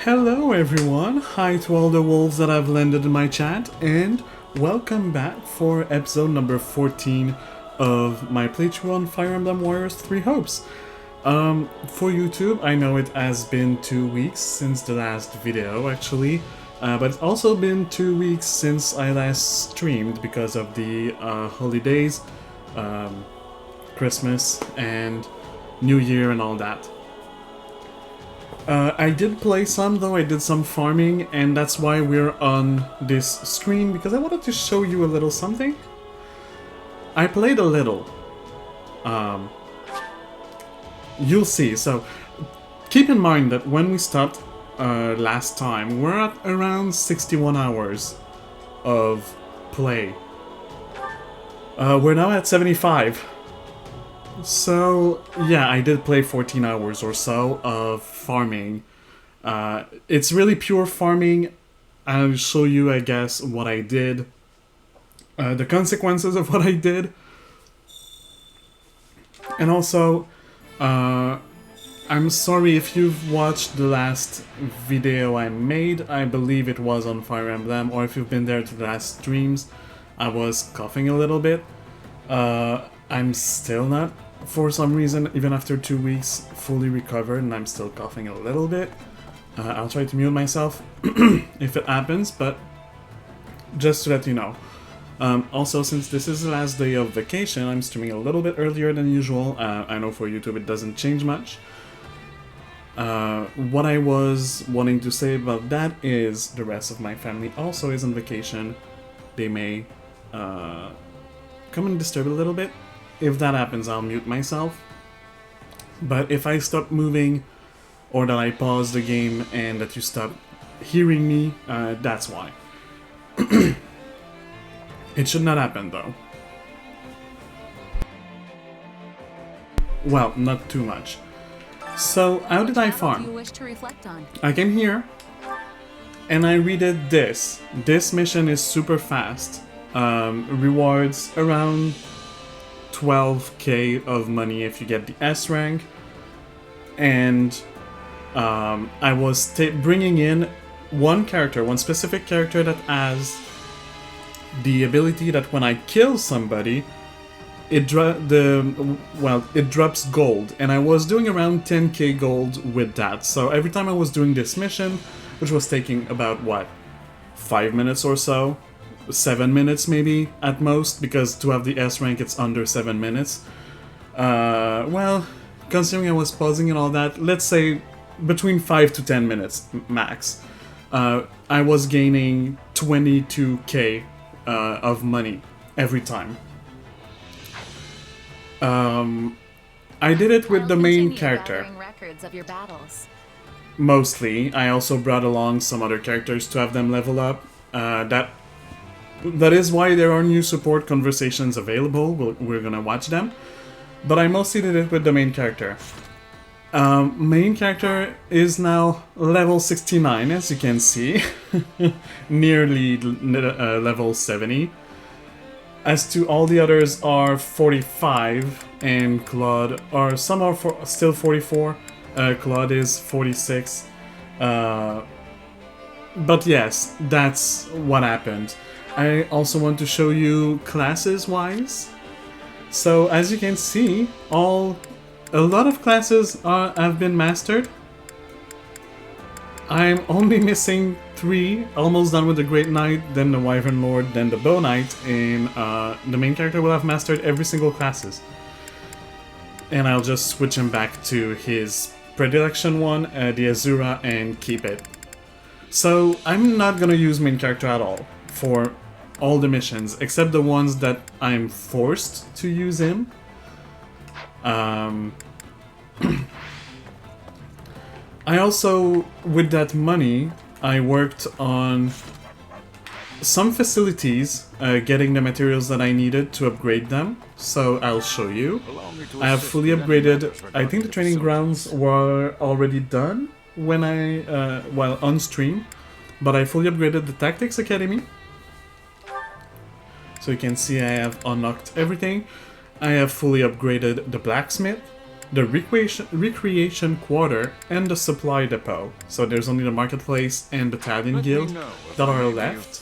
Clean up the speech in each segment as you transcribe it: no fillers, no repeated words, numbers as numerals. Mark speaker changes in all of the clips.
Speaker 1: Hello everyone, hi to all the wolves that have landed in my chat, and welcome back for episode number 14 of my playthrough on Fire Emblem Warriors 3 Hopes. For YouTube, I know it has been 2 weeks since the last video actually, but it's also been 2 weeks since I last streamed because of the holidays, Christmas and New Year and all that. I did play some though, I did some farming, and that's why we're on this screen, because I wanted to show you a little something. I played a little. You'll see, so keep in mind that when we stopped last time, we're at around 61 hours of play. We're now at 75. So, yeah, I did play 14 hours or so of farming. It's really pure farming. I'll show you, I guess, what I did. The consequences of what I did. And also, I'm sorry if you've watched the last video I made. I believe it was on Fire Emblem, or if you've been there to the last streams. I was coughing a little bit. I'm still not, for some reason, even after 2 weeks, fully recovered, and I'm still coughing a little bit. I'll try to mute myself if it happens, but just to let you know. Also, since this is the last day of vacation, I'm streaming a little bit earlier than usual. I know for YouTube it doesn't change much. What I was wanting to say about that is the rest of my family also is on vacation. They may come and disturb a little bit. If that happens, I'll mute myself. But if I stop moving, or that I pause the game and that you stop hearing me, that's why. It should not happen though. Well, not too much. So, how did I farm?
Speaker 2: Do you wish to reflect on?
Speaker 1: I came here, and I redid this. This mission is super fast. Rewards around 12k of money if you get the S rank, and I was bringing in one specific character that has the ability that when I kill somebody, it drops gold, and I was doing around 10k gold with that. So every time I was doing this mission, which was taking about what, 5 minutes or so, 7 minutes maybe at most, because to have the S rank it's under 7 minutes. Well, considering I was pausing and all that, let's say between 5 to 10 minutes max. I was gaining 22k of money every time. I did it with the main character.
Speaker 2: Records of your battles.
Speaker 1: Mostly. I also brought along some other characters to have them level up. That is why there are new support conversations available. We're gonna watch them. But I mostly did it with the main character. Main character is now level 69, as you can see. Nearly level 70. As to all the others are 45, and Claude, or some are still 44. Claude is 46. But yes, that's what happened. I also want to show you classes-wise. So as you can see, a lot of classes have been mastered. I'm only missing 3, almost done with the Great Knight, then the Wyvern Lord, then the Bow Knight, and the main character will have mastered every single classes. And I'll just switch him back to his predilection one, the Azura, and keep it. So I'm not gonna use main character at all for all the missions, except the ones that I'm forced to use him. I also, with that money, I worked on some facilities, getting the materials that I needed to upgrade them, so I'll show you. I have fully upgraded, I think the training grounds were already done when while on stream, but I fully upgraded the Tactics Academy. So you can see I have unlocked everything. I have fully upgraded the blacksmith, the recreation quarter, and the supply depot. So there's only the marketplace and battalion guild that are left.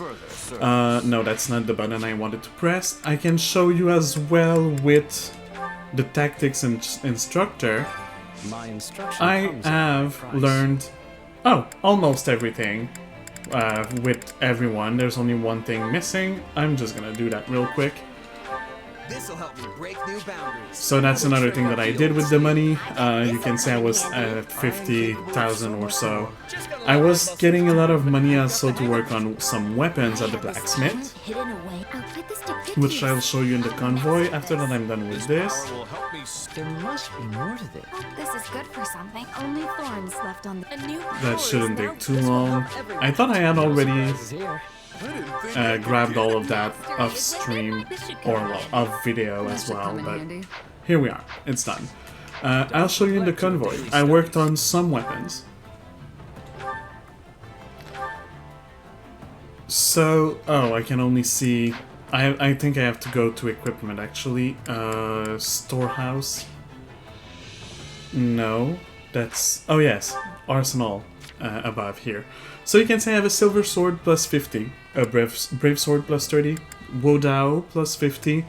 Speaker 1: No, that's not the button I wanted to press. I can show you as well with the tactics instructor. I have learned almost everything with everyone. There's only one thing missing. I'm just gonna do that real quick.
Speaker 3: This'll help me break new boundaries.
Speaker 1: So that's another thing that I did with the money. You can say I was at 50,000 or so. I was getting a lot of money also to work on some weapons at the blacksmith, which I'll show you in the convoy after that I'm done with this.
Speaker 3: There must be more to this.
Speaker 2: This is good for something. Only thorns left on the new.
Speaker 1: That shouldn't take too long. I thought I had already grabbed all of that off stream, or well, off video as well, but here we are, it's done. I'll show you in the convoy. I worked on some weapons. So, I can only see, I think I have to go to equipment actually. Storehouse. No, that's, oh yes, arsenal above here. So you can say I have a silver sword plus 50, a brave sword plus 30, Wodao plus 50,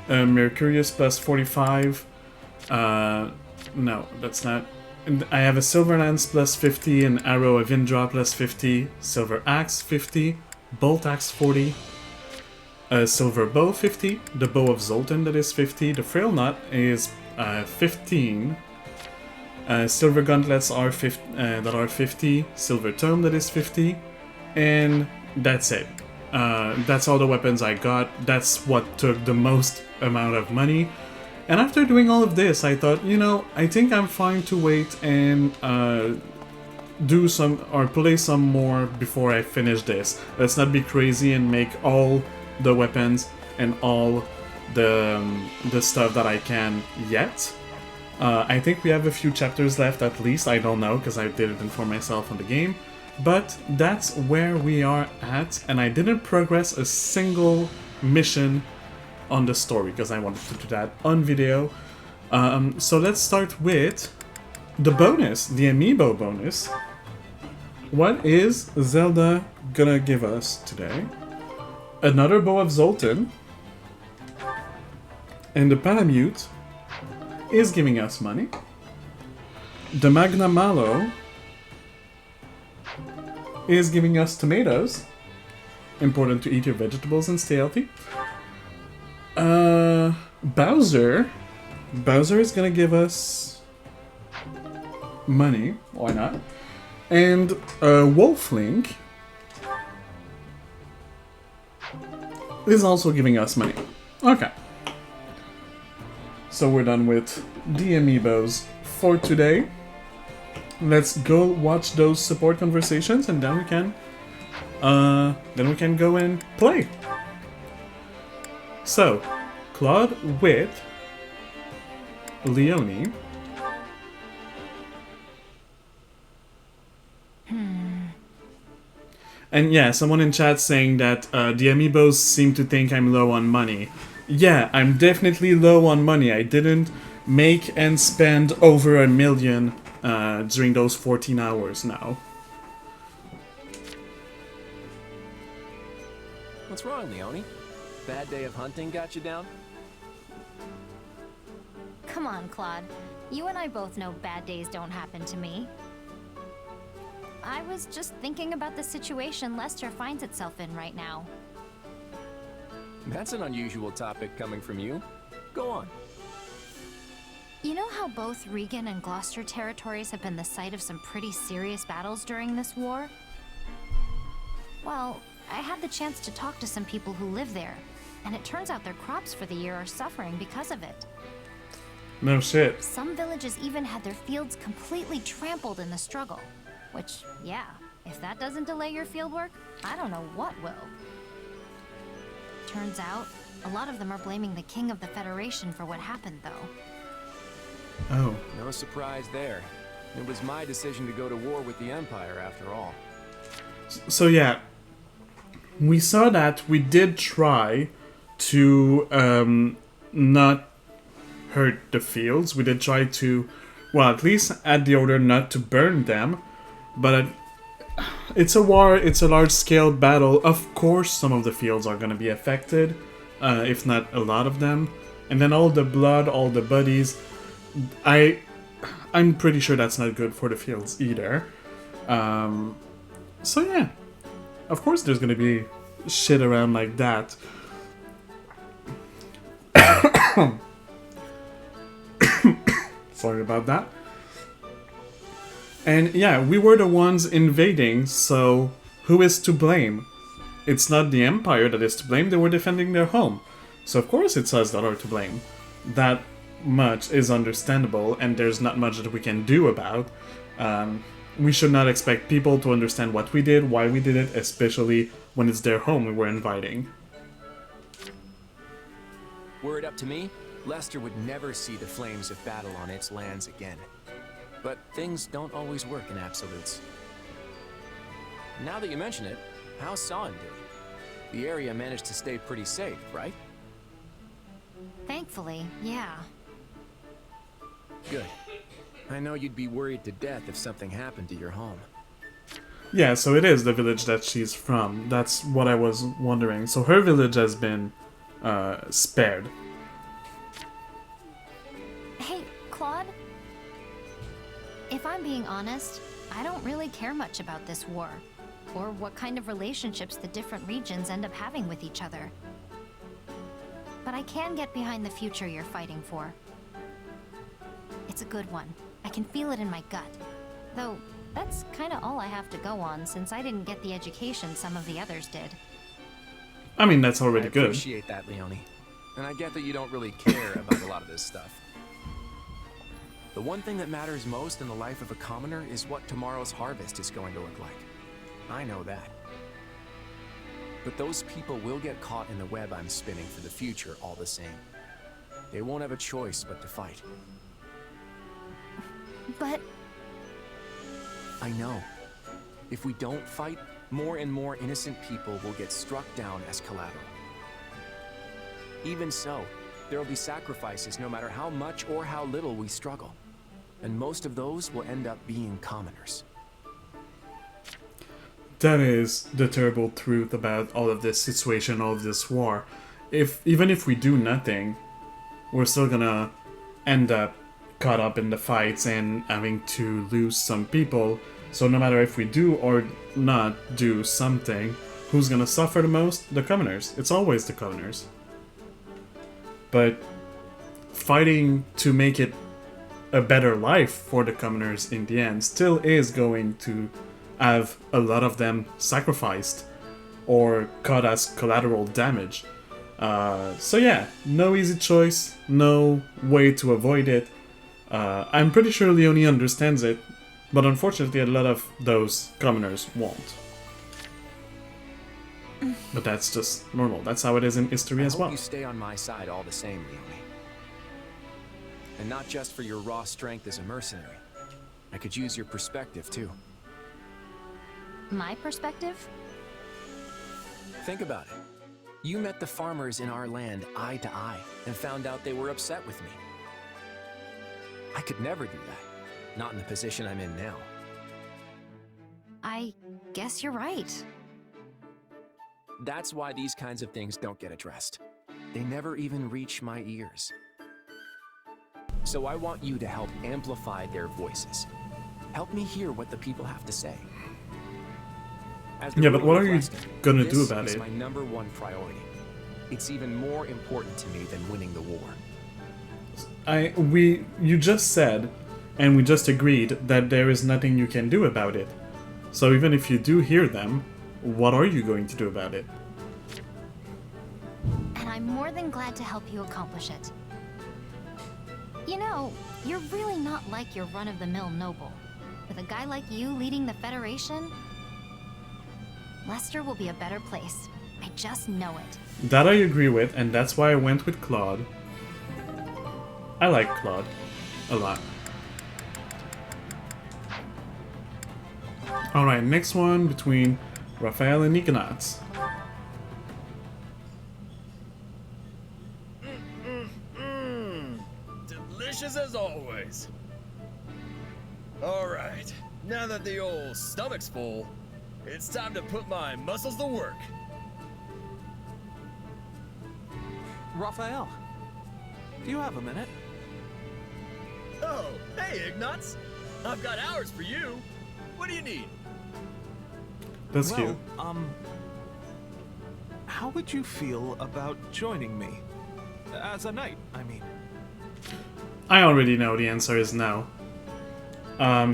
Speaker 1: Mercurius plus 45, no, that's not, and I have a silver lance plus 50, an arrow of Indra plus 50, silver axe 50, bolt axe 40, a silver bow 50, the bow of Zoltan that is 50, the frail knot is 15, silver gauntlets are that are 50, silver tome that is 50, and that's it. That's all the weapons I got. That's what took the most amount of money. And after doing all of this, I thought, you know, I think I'm fine to wait and do some or play some more before I finish this. Let's not be crazy and make all the weapons and all the stuff that I can yet. I think we have a few chapters left at least, I don't know, because I didn't inform myself on the game. But that's where we are at, and I didn't progress a single mission on the story, because I wanted to do that on video. So let's start with the bonus, the amiibo bonus. What is Zelda gonna give us today? Another bow of Zoltan, and the Palamute is giving us money. The Magna Malo is giving us tomatoes. Important to eat your vegetables and stay healthy. Bowser is gonna give us money. Why not? And Wolflink is also giving us money. Okay. So we're done with the amiibos for today. Let's go watch those support conversations, and then we can go and play. So, Claude with Leonie. And yeah, someone in chat saying that the amiibos seem to think I'm low on money. Yeah, I'm definitely low on money. I didn't make and spend over $1 million during those 14 hours now.
Speaker 3: What's wrong, Leonie? Bad day of hunting got you down?
Speaker 2: Come on, Claude. You and I both know bad days don't happen to me. I was just thinking about the situation Lester finds itself in right now.
Speaker 3: That's an unusual topic coming from you. Go on.
Speaker 2: You know how both Regan and Gloucester territories have been the site of some pretty serious battles during this war? Well, I had the chance to talk to some people who live there, and it turns out their crops for the year are suffering because of it.
Speaker 1: No shit.
Speaker 2: Some villages even had their fields completely trampled in the struggle. Which, yeah, if that doesn't delay your fieldwork, I don't know what will. Turns out, a lot of them are blaming the King of the Federation for what happened, though.
Speaker 1: Oh.
Speaker 3: No surprise there. It was my decision to go to war with the Empire, after all.
Speaker 1: So yeah, we saw that we did try to not hurt the fields. We did try to, well, at least add the order not to burn them. But it's a war, it's a large-scale battle. Of course some of the fields are going to be affected, if not a lot of them. And then all the blood, all the bodies, I'm pretty sure that's not good for the fields either. So yeah, of course there's going to be shit around like that. Sorry about that. And yeah, we were the ones invading, so who is to blame? It's not the Empire that is to blame, they were defending their home. So of course it's us that are to blame. That much is understandable, and there's not much that we can do about. We should not expect people to understand what we did, why we did it, especially when it's their home we were invading.
Speaker 3: Were it up to me, Lester would never see the flames of battle on its lands again. But things don't always work in absolutes. Now that you mention it, how's Sawin doing? The area managed to stay pretty safe, right?
Speaker 2: Thankfully, yeah.
Speaker 3: Good. I know you'd be worried to death if something happened to your home.
Speaker 1: Yeah, so it is the village that she's from. That's what I was wondering. So her village has been spared.
Speaker 2: Hey, Claude? If I'm being honest, I don't really care much about this war, or what kind of relationships the different regions end up having with each other. But I can get behind the future you're fighting for. It's a good one. I can feel it in my gut. Though, that's kinda all I have to go on, since I didn't get the education some of the others did.
Speaker 1: I mean, that's already good.
Speaker 3: I appreciate that, Leonie. And I get that you don't really care about a lot of this stuff. The one thing that matters most in the life of a commoner is what tomorrow's harvest is going to look like. I know that. But those people will get caught in the web I'm spinning for the future all the same. They won't have a choice but to fight.
Speaker 2: But...
Speaker 3: I know. If we don't fight, more and more innocent people will get struck down as collateral. Even so, there will be sacrifices no matter how much or how little we struggle. And most of those will end up being commoners.
Speaker 1: That is the terrible truth about all of this situation, all of this war. Even if we do nothing, we're still gonna end up caught up in the fights and having to lose some people. So no matter if we do or not do something, who's gonna suffer the most? The commoners. It's always the commoners. But fighting to make it a better life for the commoners in the end still is going to have a lot of them sacrificed or caught as collateral damage. So yeah, no easy choice, no way to avoid it. I'm pretty sure Leonie understands it, but unfortunately a lot of those commoners won't. But that's just normal. That's how it is in history as well.
Speaker 3: I hope you stay on my side all the same, Leonie. And not just for your raw strength as a mercenary. I could use your perspective, too.
Speaker 2: My perspective?
Speaker 3: Think about it. You met the farmers in our land eye to eye and found out they were upset with me. I could never do that. Not in the position I'm in now.
Speaker 2: I guess you're right.
Speaker 3: That's why these kinds of things don't get addressed. They never even reach my ears. So I want you to help amplify their voices. Help me hear what the people have to say.
Speaker 1: Yeah, but what are you gonna do about
Speaker 3: this
Speaker 1: it?
Speaker 3: is my #1 priority. It's even more important to me than winning the war.
Speaker 1: You just said, and we just agreed, that there is nothing you can do about it. So even if you do hear them, what are you going to do about it?
Speaker 2: And I'm more than glad to help you accomplish it. You know, you're really not like your run-of-the-mill noble. With a guy like you leading the Federation, Lester will be a better place. I just know it.
Speaker 1: That I agree with, and that's why I went with Claude. I like Claude a lot. Alright, next one between Raphael and Ignatz.
Speaker 4: always. Alright, now that the old stomach's full, it's time to put my muscles to work.
Speaker 5: Raphael, do you have a minute?
Speaker 4: Oh, hey Ignatz! I've got hours for you. What do you need?
Speaker 1: That's cute.
Speaker 5: How would you feel about joining me? As a knight, I mean.
Speaker 1: I already know the answer is no.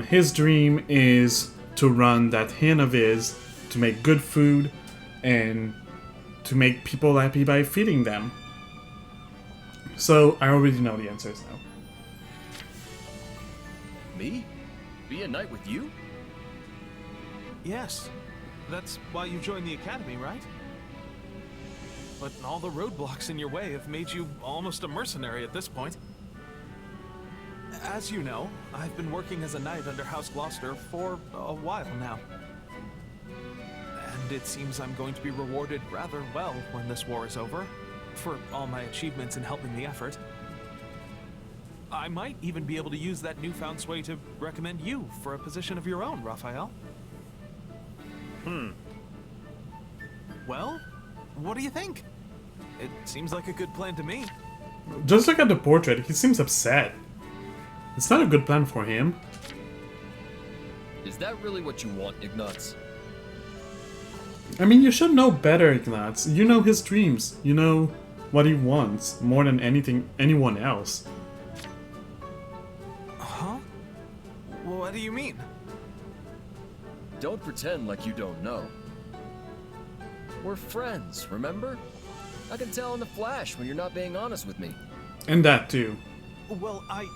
Speaker 1: His dream is to run that inn of his, to make good food, and to make people happy by feeding them. So I already know the answer is no.
Speaker 4: Me? Be a knight with you?
Speaker 5: Yes. That's why you joined the academy, right? But all the roadblocks in your way have made you almost a mercenary at this point. As you know, I've been working as a knight under House Gloucester for a while now. And it seems I'm going to be rewarded rather well when this war is over, for all my achievements in helping the effort. I might even be able to use that newfound sway to recommend you for a position of your own, Raphael. Well, what do you think? It seems like a good plan to me.
Speaker 1: Just look at the portrait, he seems upset. It's not a good plan for him.
Speaker 4: Is that really what you want, Ignatz?
Speaker 1: I mean, you should know better, Ignatz. You know his dreams. You know what he wants more than anyone else.
Speaker 5: Huh? What do you mean?
Speaker 4: Don't pretend like you don't know. We're friends, remember? I can tell in a flash when you're not being honest with me.
Speaker 1: And that too.
Speaker 5: Well, I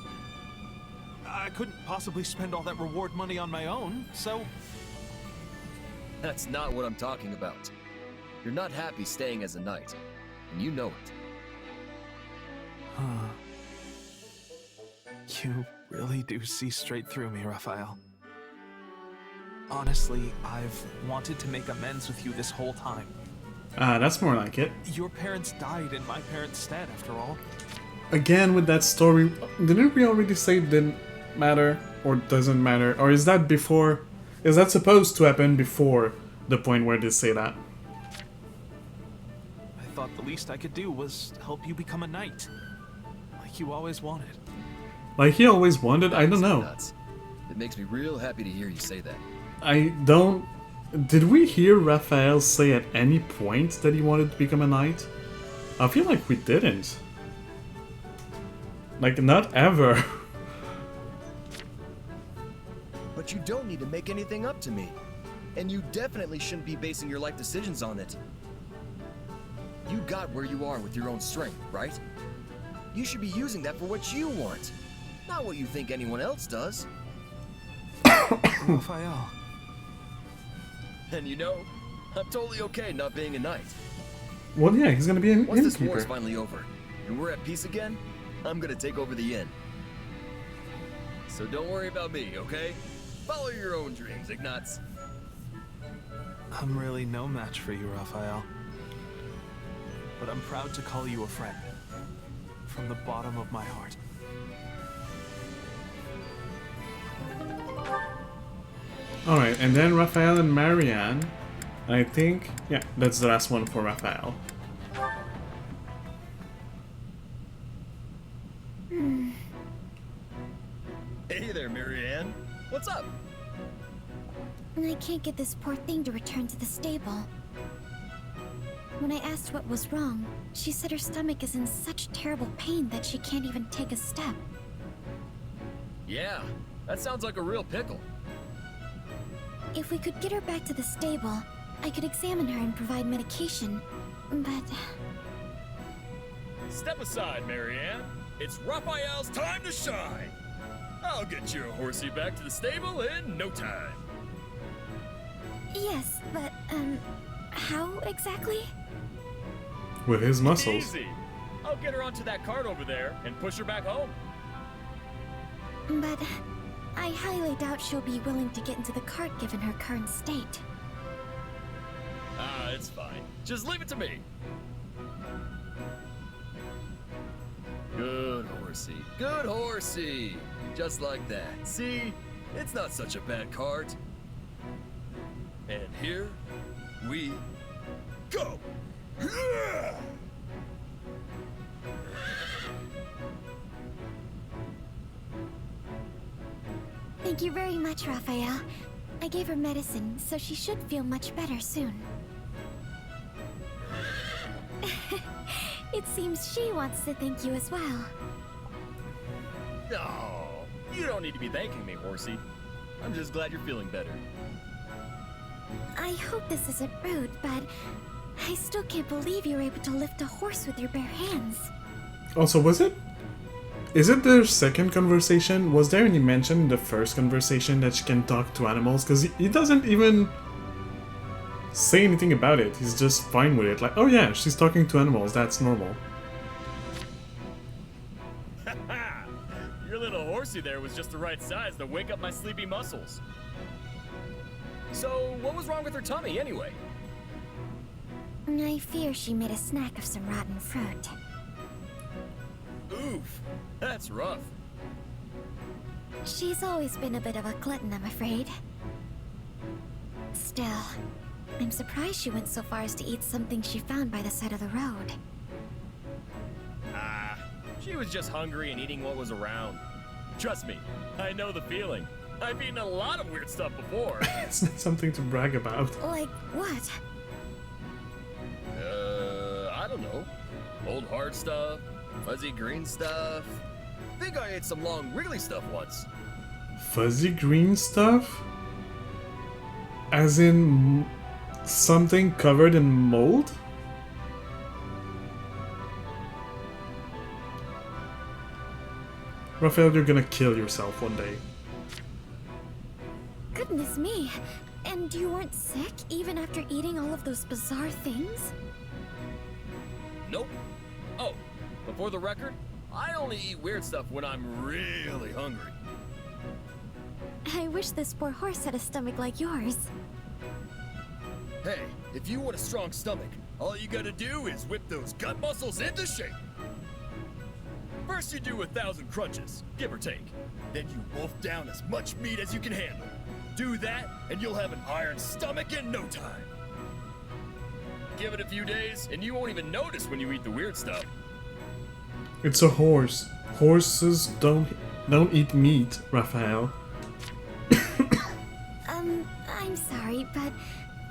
Speaker 5: couldn't possibly spend all that reward money on my own, so...
Speaker 4: That's not what I'm talking about. You're not happy staying as a knight, and you know it.
Speaker 5: Huh. You really do see straight through me, Raphael. Honestly, I've wanted to make amends with you this whole time.
Speaker 1: That's more like it.
Speaker 5: Your parents died in my parents' stead, after all.
Speaker 1: Again with that story, didn't we already say it didn't matter? Or doesn't matter? Or is that before? Is that supposed to happen before the point where they say that?
Speaker 5: I thought the least I could do was help you become a knight. Like you always wanted.
Speaker 1: Like he always wanted? I don't know.
Speaker 4: Nuts. It makes me real happy to hear you say that.
Speaker 1: I don't... Did we hear Raphael say at any point that he wanted to become a knight? I feel like we didn't. Like, not ever.
Speaker 4: But you don't need to make anything up to me. And you definitely shouldn't be basing your life decisions on it. You got where you are with your own strength, right? You should be using that for what you want, not what you think anyone else does.
Speaker 5: Raphael.
Speaker 4: And you know, I'm totally okay not being a knight.
Speaker 1: Well, yeah, he's gonna be an
Speaker 4: Once this war's
Speaker 1: innkeeper.
Speaker 4: finally over, and we're at peace again, I'm gonna take over the inn. So don't worry about me, okay? Follow your own dreams, Ignatz.
Speaker 5: I'm really no match for you, Raphael. But I'm proud to call you a friend. From the bottom of my heart.
Speaker 1: Alright, and then Raphael and Marianne. I think, yeah, that's the last one for Raphael.
Speaker 4: Hey there, Marianne. What's up?
Speaker 6: I can't get this poor thing to return to the stable. When I asked what was wrong, she said her stomach is in such terrible pain that she can't even take a step.
Speaker 4: Yeah, that sounds like a real pickle.
Speaker 6: If we could get her back to the stable, I could examine her and provide medication, but...
Speaker 4: Step aside, Marianne. It's Raphael's time to shine. I'll get your horsey back to the stable in no time.
Speaker 6: Yes, but, how exactly?
Speaker 1: With his muscles.
Speaker 4: Easy. I'll get her onto that cart over there and push her back home.
Speaker 6: But I highly doubt she'll be willing to get into the cart given her current state.
Speaker 4: It's fine. Just leave it to me. Good horsey. Good horsey. Just like that. See? It's not such a bad cart. And here we go.
Speaker 6: Thank you very much, Raphael. I gave her medicine, so she should feel much better soon. It seems she wants to thank you as well.
Speaker 4: Oh, you don't need to be thanking me, horsey. I'm just glad you're feeling better.
Speaker 6: I hope this isn't rude, but I still can't believe you were able to lift a horse with your bare hands.
Speaker 1: Also, is it their second conversation? Was there any mention in the first conversation that she can talk to animals? Because he doesn't even say anything about it. He's just fine with it. Like, oh yeah, she's talking to animals. That's normal.
Speaker 4: Your little horsey there was just the right size to wake up my sleepy muscles. So, what was wrong with her tummy anyway?
Speaker 6: I fear she made a snack of some rotten fruit.
Speaker 4: Oof, that's rough.
Speaker 6: She's always been a bit of a glutton, I'm afraid. Still, I'm surprised she went so far as to eat something she found by the side of the road.
Speaker 4: She was just hungry and eating what was around. Trust me, I know the feeling. I've eaten a lot of weird stuff before.
Speaker 1: It's not something to brag about.
Speaker 6: Like what?
Speaker 4: I don't know. Old hard stuff, fuzzy green stuff. Think I ate some long wriggly stuff once.
Speaker 1: Fuzzy green stuff? As in something covered in mold? Raphael, you're gonna kill yourself one day.
Speaker 6: Goodness me. And you weren't sick even after eating all of those bizarre things?
Speaker 4: Nope. Oh, before the record, I only eat weird stuff when I'm really hungry.
Speaker 6: I wish this poor horse had a stomach like yours.
Speaker 4: Hey, if you want a strong stomach, all you gotta do is whip those gut muscles into shape. First you do 1,000 crunches, give or take. Then you wolf down as much meat as you can handle. Do that, and you'll have an iron stomach in no time. Give it a few days, and you won't even notice when you eat the weird stuff.
Speaker 1: It's a horse. Horses don't eat meat, Raphael.
Speaker 6: I'm sorry, but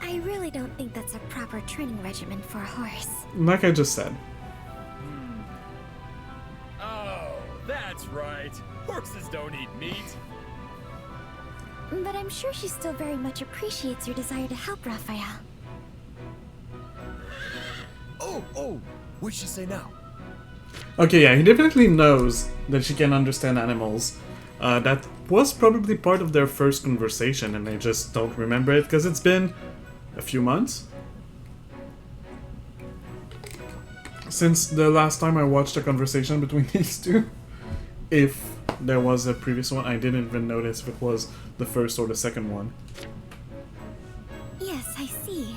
Speaker 6: I really don't think that's a proper training regimen for a horse.
Speaker 1: Like I just said.
Speaker 4: Oh, that's right. Horses don't eat meat.
Speaker 6: But I'm sure she still very much appreciates your desire to help Raphael.
Speaker 4: Oh, what'd she say now?
Speaker 1: Okay, yeah, he definitely knows that she can understand animals. That was probably part of their first conversation, and they just don't remember it because it's been a few months since the last time I watched a conversation between these two. If there was a previous one, I didn't even notice if it was the first or the second one.
Speaker 6: Yes, I see.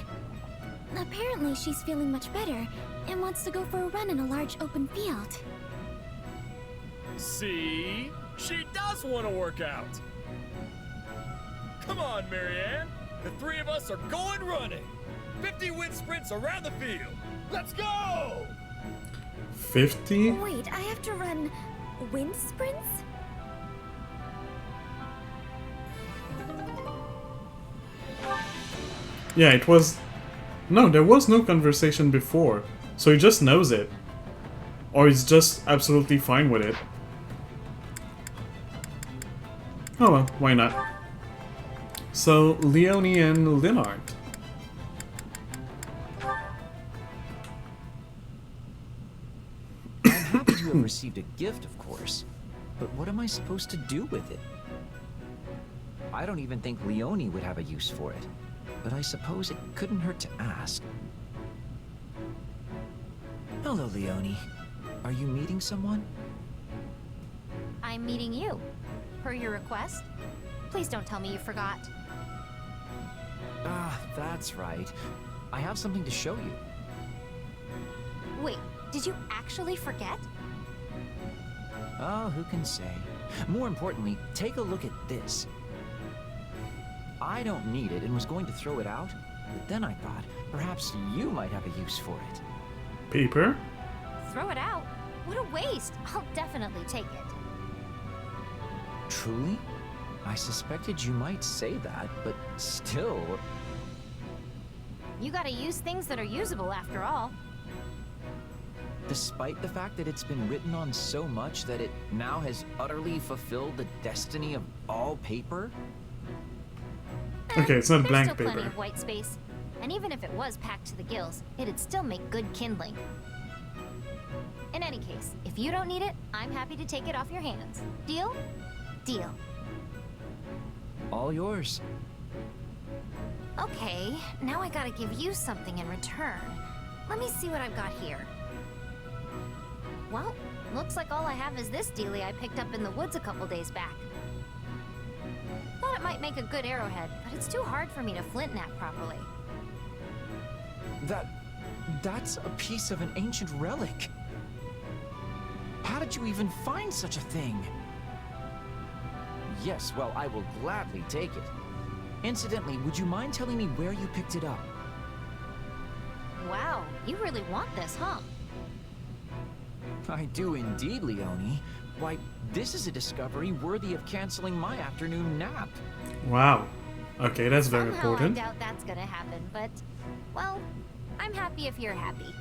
Speaker 6: Apparently she's feeling much better and wants to go for a run in a large open field.
Speaker 4: See? She does want to work out. Come on, Marianne. The three of us are going running. 50 wind sprints around the field. Let's go!
Speaker 1: 50?
Speaker 6: Wait, I have to run wind sprints?
Speaker 1: Yeah, it was... No, there was no conversation before. So he just knows it. Or he's just absolutely fine with it. Oh well, why not? So, Leonie and Linard.
Speaker 7: I'm happy you have received a gift, of course. But what am I supposed to do with it? I don't even think Leonie would have a use for it. But I suppose it couldn't hurt to ask. Hello, Leonie. Are you meeting someone?
Speaker 2: I'm meeting you. Per your request. Please don't tell me you forgot.
Speaker 7: Ah, that's right. I have something to show you.
Speaker 2: Wait, did you actually forget?
Speaker 7: Oh, who can say? More importantly, take a look at this. I don't need it and was going to throw it out, but then I thought perhaps you might have a use for it.
Speaker 1: Paper?
Speaker 2: Throw it out? What a waste! I'll definitely take it.
Speaker 7: Truly? I suspected you might say that, but still...
Speaker 2: You gotta use things that are usable after all.
Speaker 7: Despite the fact that it's been written on so much that it now has utterly fulfilled the destiny of all paper?
Speaker 1: Okay, it's not
Speaker 2: There's
Speaker 1: blank
Speaker 2: still plenty
Speaker 1: paper.
Speaker 2: of white space. And even if it was packed to the gills, it'd still make good kindling. In any case, if you don't need it, I'm happy to take it off your hands. Deal? Deal.
Speaker 7: All yours.
Speaker 2: Okay, now I gotta give you something in return. Let me see what I've got here. Well, looks like all I have is this dealie I picked up in the woods a couple days back. Thought it might make a good arrowhead, but it's too hard for me to flint knack properly.
Speaker 7: That's a piece of an ancient relic. How did you even find such a thing? Yes, well, I will gladly take it. Incidentally, would you mind telling me where you picked it up?
Speaker 2: Wow, you really want this, huh?
Speaker 7: I do indeed, Leonie. Why, this is a discovery worthy of canceling my afternoon nap.
Speaker 1: Wow. Okay, that's very
Speaker 2: Somehow
Speaker 1: important.
Speaker 2: I doubt that's gonna happen, but, well, I'm happy if you're happy.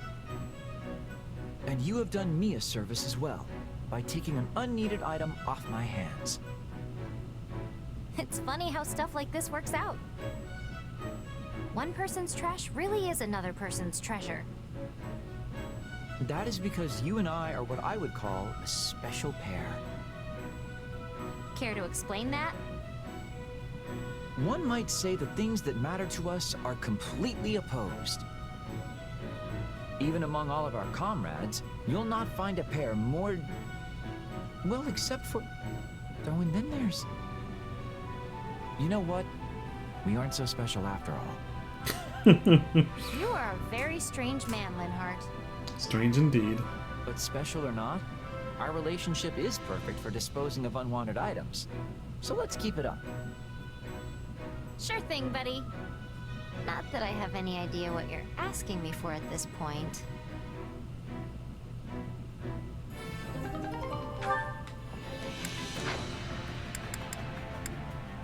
Speaker 7: And you have done me a service as well, by taking an unneeded item off my hands.
Speaker 2: It's funny how stuff like this works out. One person's trash really is another person's treasure.
Speaker 7: That is because you and I are what I would call a special pair.
Speaker 2: Care to explain that?
Speaker 7: One might say the things that matter to us are completely opposed. Even among all of our comrades, you'll not find a pair more... well, except for... oh, and then there's... You know what? We aren't so special after all.
Speaker 2: You are a very strange man, Linhart.
Speaker 1: Strange indeed.
Speaker 7: But special or not, our relationship is perfect for disposing of unwanted items. So let's keep it up.
Speaker 2: Sure thing, buddy. Not that I have any idea what you're asking me for at this point.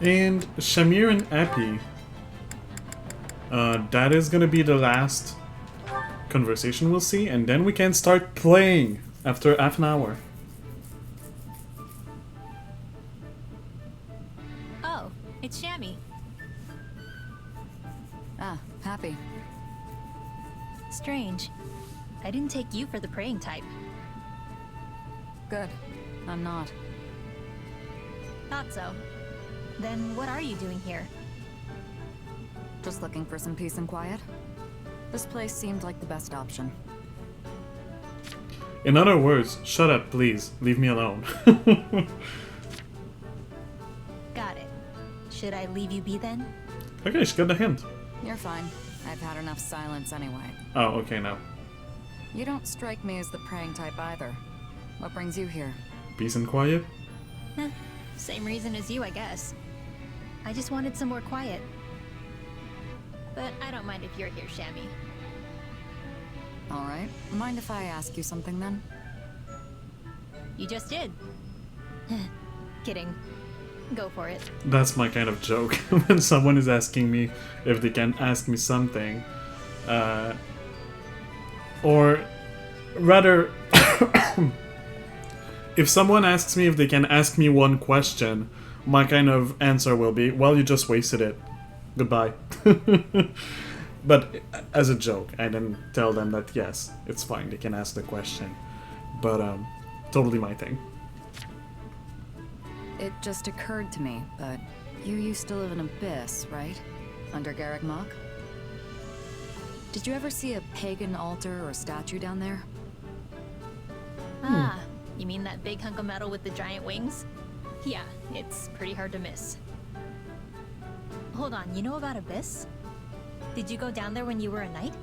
Speaker 1: And Shamir and Epi. That is gonna be the last conversation we'll see, and then we can start playing after half an hour.
Speaker 8: Oh, it's Shammy.
Speaker 9: Ah, happy.
Speaker 8: Strange. I didn't take you for the praying type.
Speaker 9: Good. I'm not.
Speaker 8: Thought so. Then what are you doing here?
Speaker 9: Just looking for some peace and quiet. This place seemed like the best option.
Speaker 1: In other words, shut up, please. Leave me alone.
Speaker 8: Got it. Should I leave you be then?
Speaker 1: Okay, she got the hint.
Speaker 9: You're fine. I've had enough silence anyway.
Speaker 1: Oh, okay, now.
Speaker 9: You don't strike me as the praying type either. What brings you here?
Speaker 1: Peace and quiet?
Speaker 8: Huh. Same reason as you, I guess. I just wanted some more quiet. But I don't mind if you're here, Shammy.
Speaker 9: Alright. Mind if I ask you something then?
Speaker 8: You just did. Kidding. Go for it.
Speaker 1: That's my kind of joke. When someone is asking me if they can ask me something. Or rather, if someone asks me if they can ask me one question, my kind of answer will be, well, you just wasted it. Goodbye. But as a joke, I didn't tell them that, yes, it's fine, they can ask the question. But, totally my thing.
Speaker 9: It just occurred to me, but you used to live in Abyss, right? Under Garrick Mach? Did you ever see a pagan altar or statue down there?
Speaker 8: Ah, you mean that big hunk of metal with the giant wings? Yeah, it's pretty hard to miss. Hold on, you know about Abyss? Did you go down there when you were a knight?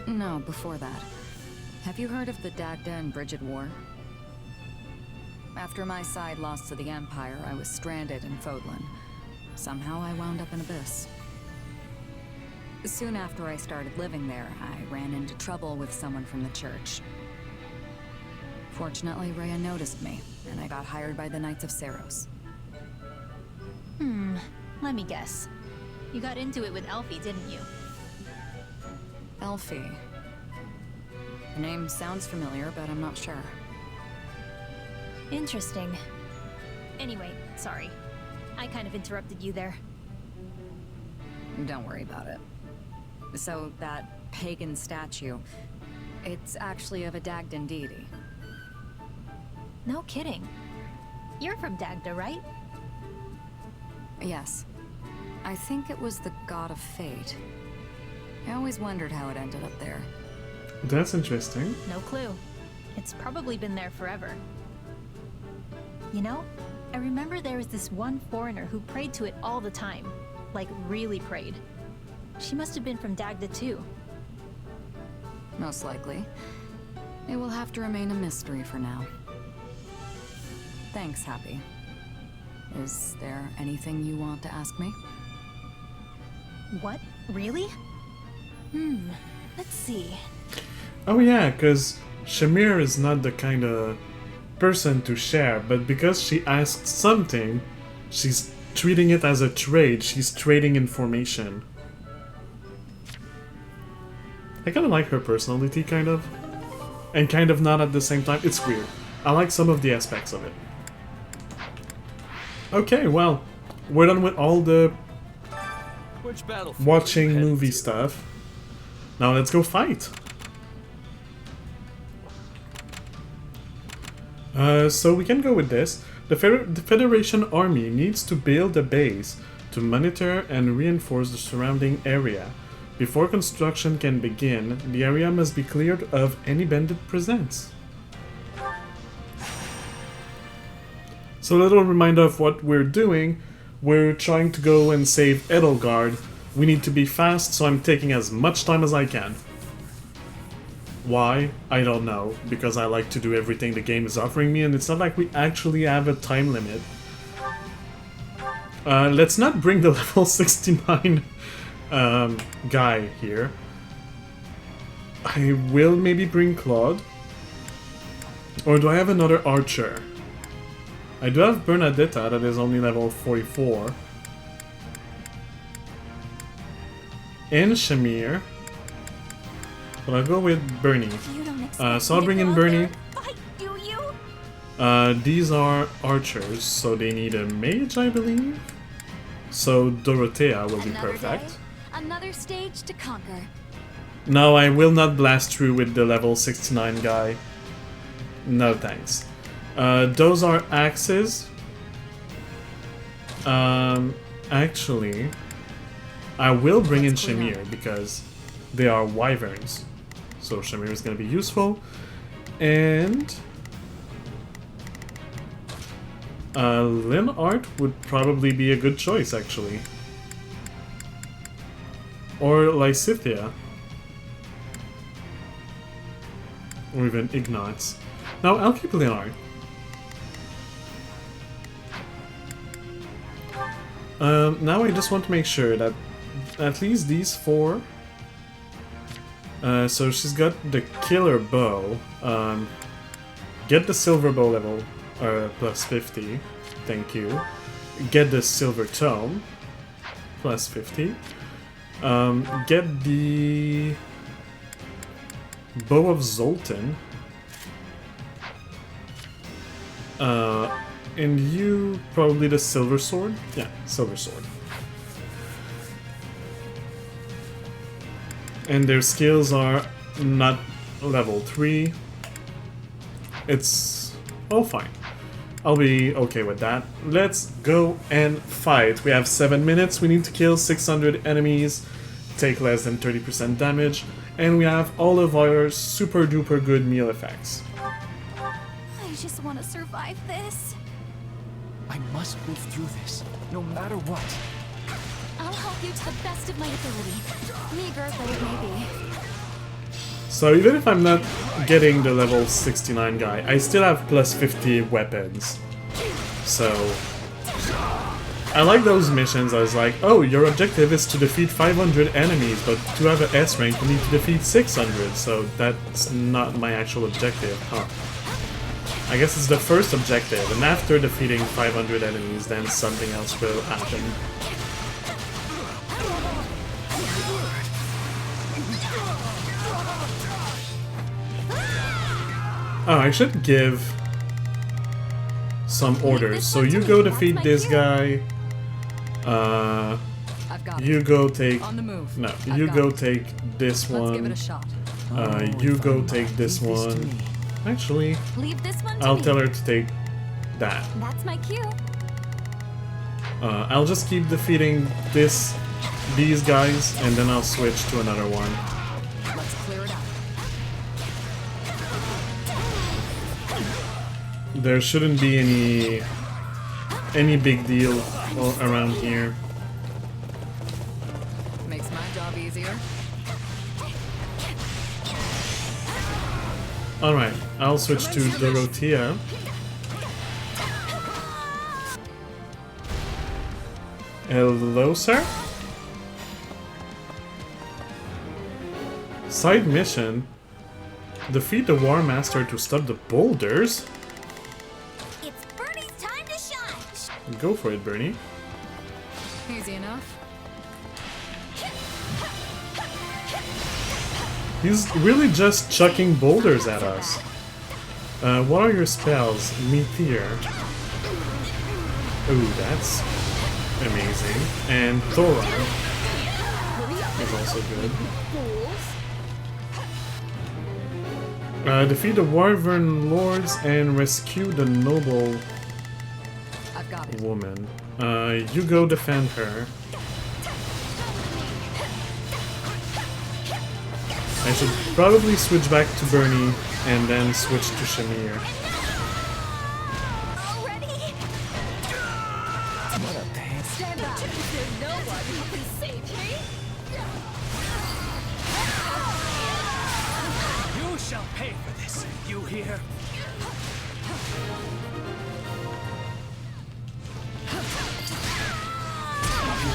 Speaker 9: No, before that. Have you heard of the Dagda and Bridget War? After my side lost to the Empire, I was stranded in Fodlan. Somehow I wound up in Abyss. Soon after I started living there, I ran into trouble with someone from the church. Fortunately, Rhea noticed me, and I got hired by the Knights of Seiros.
Speaker 8: Let me guess. You got into it with Elfie, didn't you?
Speaker 9: Elfie. Her name sounds familiar, but I'm not sure.
Speaker 8: Interesting. Anyway, sorry. I kind of interrupted you there.
Speaker 9: Don't worry about it. So, that pagan statue, it's actually of a Dagdan deity.
Speaker 8: No kidding. You're from Dagda, right?
Speaker 9: Yes. I think it was the god of fate. I always wondered how it ended up there.
Speaker 1: That's interesting.
Speaker 8: No clue. It's probably been there forever. You know, I remember there was this one foreigner who prayed to it all the time. Like, really prayed. She must have been from Dagda too.
Speaker 9: Most likely. It will have to remain a mystery for now. Thanks, Happy. Is there anything you want to ask me?
Speaker 8: What? Really? Let's see.
Speaker 1: Oh yeah, because Shamir is not the kind of person to share, but because she asked something, she's treating it as a trade. She's trading information. I kind of like her personality, kind of. And kind of not at the same time. It's weird. I like some of the aspects of it. Okay, well, we're done with all the
Speaker 3: Which battlefield
Speaker 1: watching
Speaker 3: are you heading
Speaker 1: movie
Speaker 3: to?
Speaker 1: stuff. Now let's go fight. So we can go with this. The Federation Army needs to build a base to monitor and reinforce the surrounding area. Before construction can begin, the area must be cleared of any bandit presence. So a little reminder of what we're doing. We're trying to go and save Edelgard. We need to be fast, so I'm taking as much time as I can. Why? I don't know, because I like to do everything the game is offering me, and it's not like we actually have a time limit. Let's not bring the level 69 guy here. I will maybe bring Claude. Or do I have another archer? I do have Bernadetta that is only level 44. And Shamir. But I'll go with Bernie. So I'll bring in Bernie. These are archers, so they need a mage, I believe. So Dorothea will be perfect.
Speaker 6: Another stage to conquer.
Speaker 1: No, I will not blast through with the level 69 guy. No thanks. Those are axes. Actually, I will bring in Shamir because they are wyverns. So Shamir is going to be useful. And Linart would probably be a good choice, actually. Or Lysithia. Or even Ignatz. No, I'll keep Linart. Now I just want to make sure that at least these four. So she's got the killer bow. Get the silver bow level plus 50. Thank you. Get the silver tome plus 50. Get the bow of Zoltan. And you probably the silver sword? Yeah, silver sword. And their skills are not level 3. It's all fine. I'll be okay with that. Let's go and fight. We have 7 minutes. We need to kill 600 enemies, take less than 30% damage, and we have all of our super duper good meal effects.
Speaker 6: I just want to survive this.
Speaker 7: I must move through this, no matter what.
Speaker 6: I'll help you to the best of my ability. Meager though it may be.
Speaker 1: So even if I'm not getting the level 69 guy, I still have plus 50 weapons. So I like those missions. I was like, oh, your objective is to defeat 500 enemies, but to have an S rank you need to defeat 600, so that's not my actual objective, huh? I guess it's the first objective, and after defeating 500 enemies, then something else will happen. Oh, I should give some orders. So you go defeat this guy. You go take.
Speaker 9: On the move.
Speaker 1: No,
Speaker 9: I've
Speaker 1: you
Speaker 9: got
Speaker 1: go
Speaker 9: it.
Speaker 1: take this
Speaker 9: Let's give it
Speaker 1: one.
Speaker 9: a shot.
Speaker 1: You go take this one. Actually,
Speaker 8: Leave this one to
Speaker 1: I'll
Speaker 8: me.
Speaker 1: tell her to take that.
Speaker 8: That's my cue.
Speaker 1: I'll just keep defeating these guys, and then I'll switch to another one.
Speaker 9: Let's clear it out.
Speaker 1: There shouldn't be any big deal around here.
Speaker 9: Makes my job easier.
Speaker 1: Alright, I'll switch to Dorothea. Hello, sir? Side mission. Defeat the War Master to stop the boulders.
Speaker 6: It's Bernie's time to shine!
Speaker 1: Go for it, Bernie.
Speaker 9: Easy enough.
Speaker 1: He's really just chucking boulders at us. What are your spells? Meteor. Ooh, that's amazing. And Thoron is also good. Defeat the Wyvern Lords and rescue the noble
Speaker 9: I've got it.
Speaker 1: woman. You go defend her. I should probably switch back to Bernie and then switch to Shamir.
Speaker 6: Already?
Speaker 7: What a pain.
Speaker 6: Stand up! There's no one who can save me!
Speaker 5: You shall pay for this, you hear?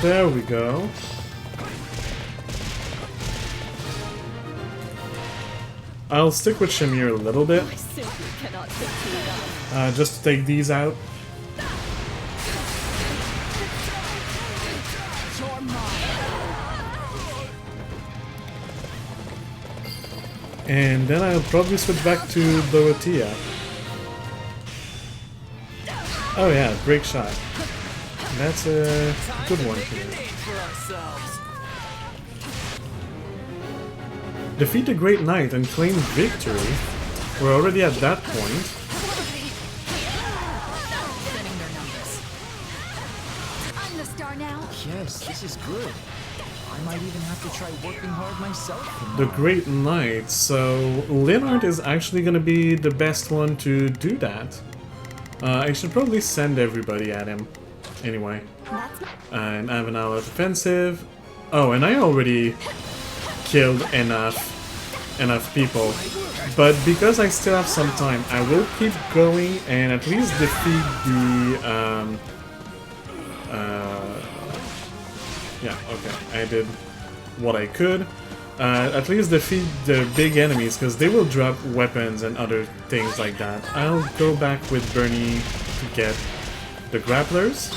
Speaker 1: There we go. I'll stick with Shamir a little bit.
Speaker 6: I simply cannot thank you enough.
Speaker 1: Just to take these out.
Speaker 6: You're mine!
Speaker 1: And then I'll probably switch back to Dorothea. Oh yeah, break shot. That's a good one here. Defeat the Great Knight and claim victory. We're already at that point.
Speaker 9: Thinning their numbers.
Speaker 6: I'm the star now.
Speaker 7: Yes, this is good. I might even have to try working hard myself
Speaker 1: The
Speaker 7: tomorrow.
Speaker 1: Great Knight. So Leonard is actually gonna be the best one to do that. I should probably send everybody at him. Anyway. And I have an allied offensive. Oh, and I already killed enough people. But because I still have some time, I will keep going and at least defeat the yeah, okay. I did what I could. At least defeat the big enemies, because they will drop weapons and other things like that. I'll go back with Bernie to get the grapplers.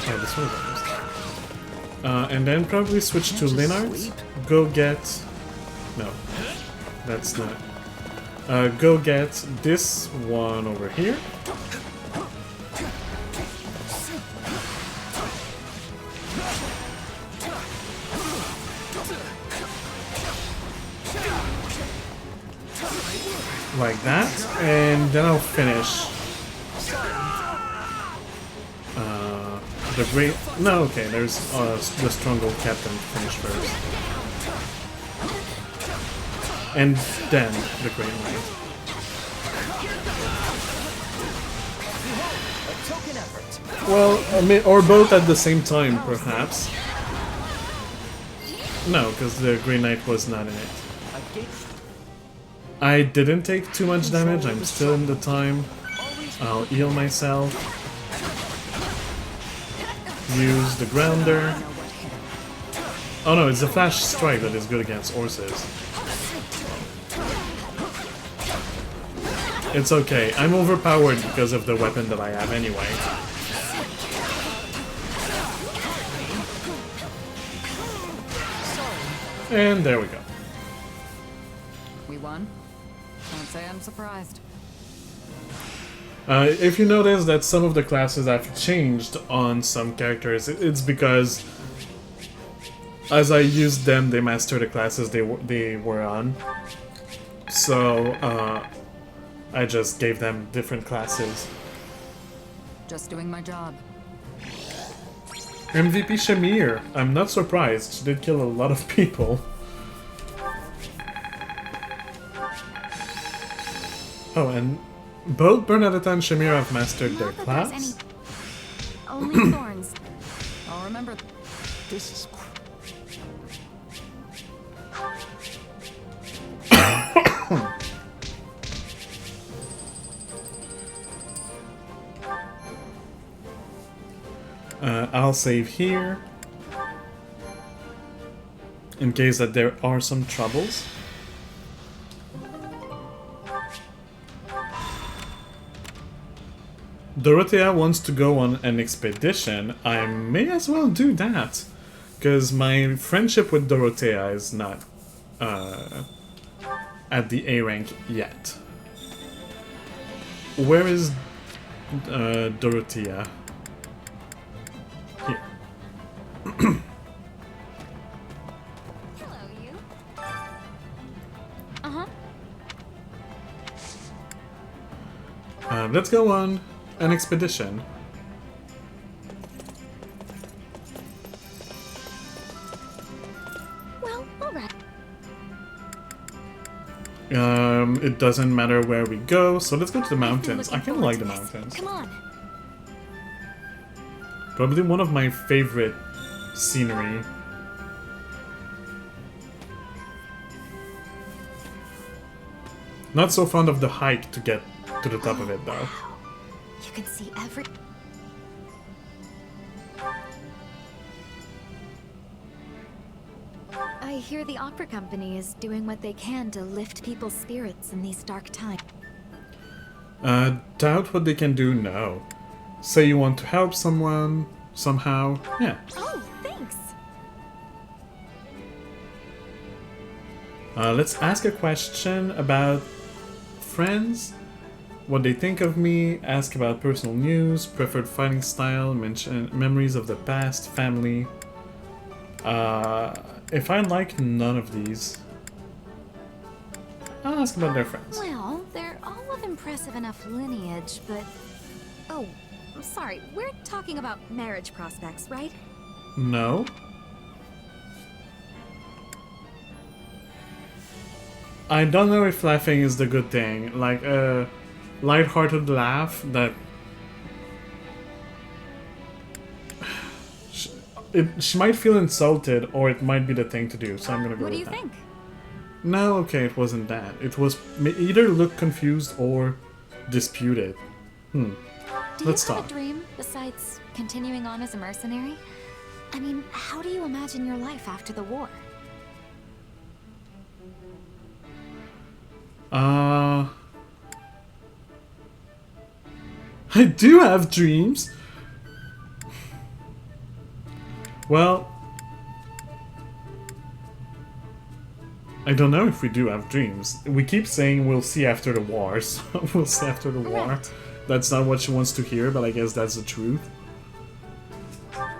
Speaker 1: Oh, this one's almost. And then probably switch to Leonard. Go get... No, that's not... go get this one over here. Like that, and then I'll finish. The great... No, okay, there's the Stronghold Captain to finish first. And then the Great Knight.
Speaker 7: token effort.
Speaker 1: Well, I mean, or both at the same time, perhaps. No, because the Green Knight was not in it.
Speaker 7: A gate
Speaker 1: I didn't take too much damage, I'm still in the time. I'll heal myself. Use the grounder. Oh no, it's the flash strike that is good against horses. It's okay, I'm overpowered because of the weapon that I have anyway. And there we go.
Speaker 9: We won? Don't say I'm surprised.
Speaker 1: If you notice that some of the classes have changed on some characters, it's because as I used them, they master the classes they were on. So, I just gave them different classes.
Speaker 9: Just doing my job.
Speaker 1: MVP Shamir, I'm not surprised, she did kill a lot of people. Oh, and both Bernadette and Shamir have mastered their
Speaker 6: Not that there's
Speaker 1: class.
Speaker 6: only thorns.
Speaker 9: I'll remember.
Speaker 7: This is
Speaker 1: I'll save here in case that there are some troubles. Dorothea wants to go on an expedition. I may as well do that, because my friendship with Dorothea is not at the A rank yet. Where is Dorothea? Here.
Speaker 2: Hello, you.
Speaker 1: Let's go on an expedition.
Speaker 6: Well, alright.
Speaker 1: It doesn't matter where we go, so let's go to the mountains. I kind of like the mountains.
Speaker 6: Come on.
Speaker 1: Probably one of my favorite scenery. Not so fond of the hike to get to the top of it, though.
Speaker 6: You can see every... I hear the opera company is doing what they can to lift people's spirits in these dark times.
Speaker 1: Doubt what they can do? No. Say you want to help someone, somehow. Yeah.
Speaker 6: Oh, thanks.
Speaker 1: Let's ask a question about friends. What they think of me, ask about personal news, preferred fighting style, mention memories of the past, family. If I like none of these, I'll ask about their friends.
Speaker 6: Well, they're all of impressive enough lineage, but... Oh, I'm sorry, we're talking about marriage prospects, right?
Speaker 1: No. I don't know if laughing is the good thing. Like a light-hearted laugh that... She might feel insulted, or it might be the thing to do, so I'm gonna go with that.
Speaker 6: What do you think?
Speaker 1: No, okay, it wasn't that. It was either look confused or disputed.
Speaker 6: Do
Speaker 1: Let's
Speaker 6: you have
Speaker 1: talk.
Speaker 6: a dream besides continuing on as a mercenary? I mean, how do you imagine your life after the war?
Speaker 1: I do have dreams. Well, I don't know if we do have dreams. We keep saying we'll see after the war, so we'll see after the war.
Speaker 6: Right.
Speaker 1: That's not what she wants to hear, but I guess that's the truth.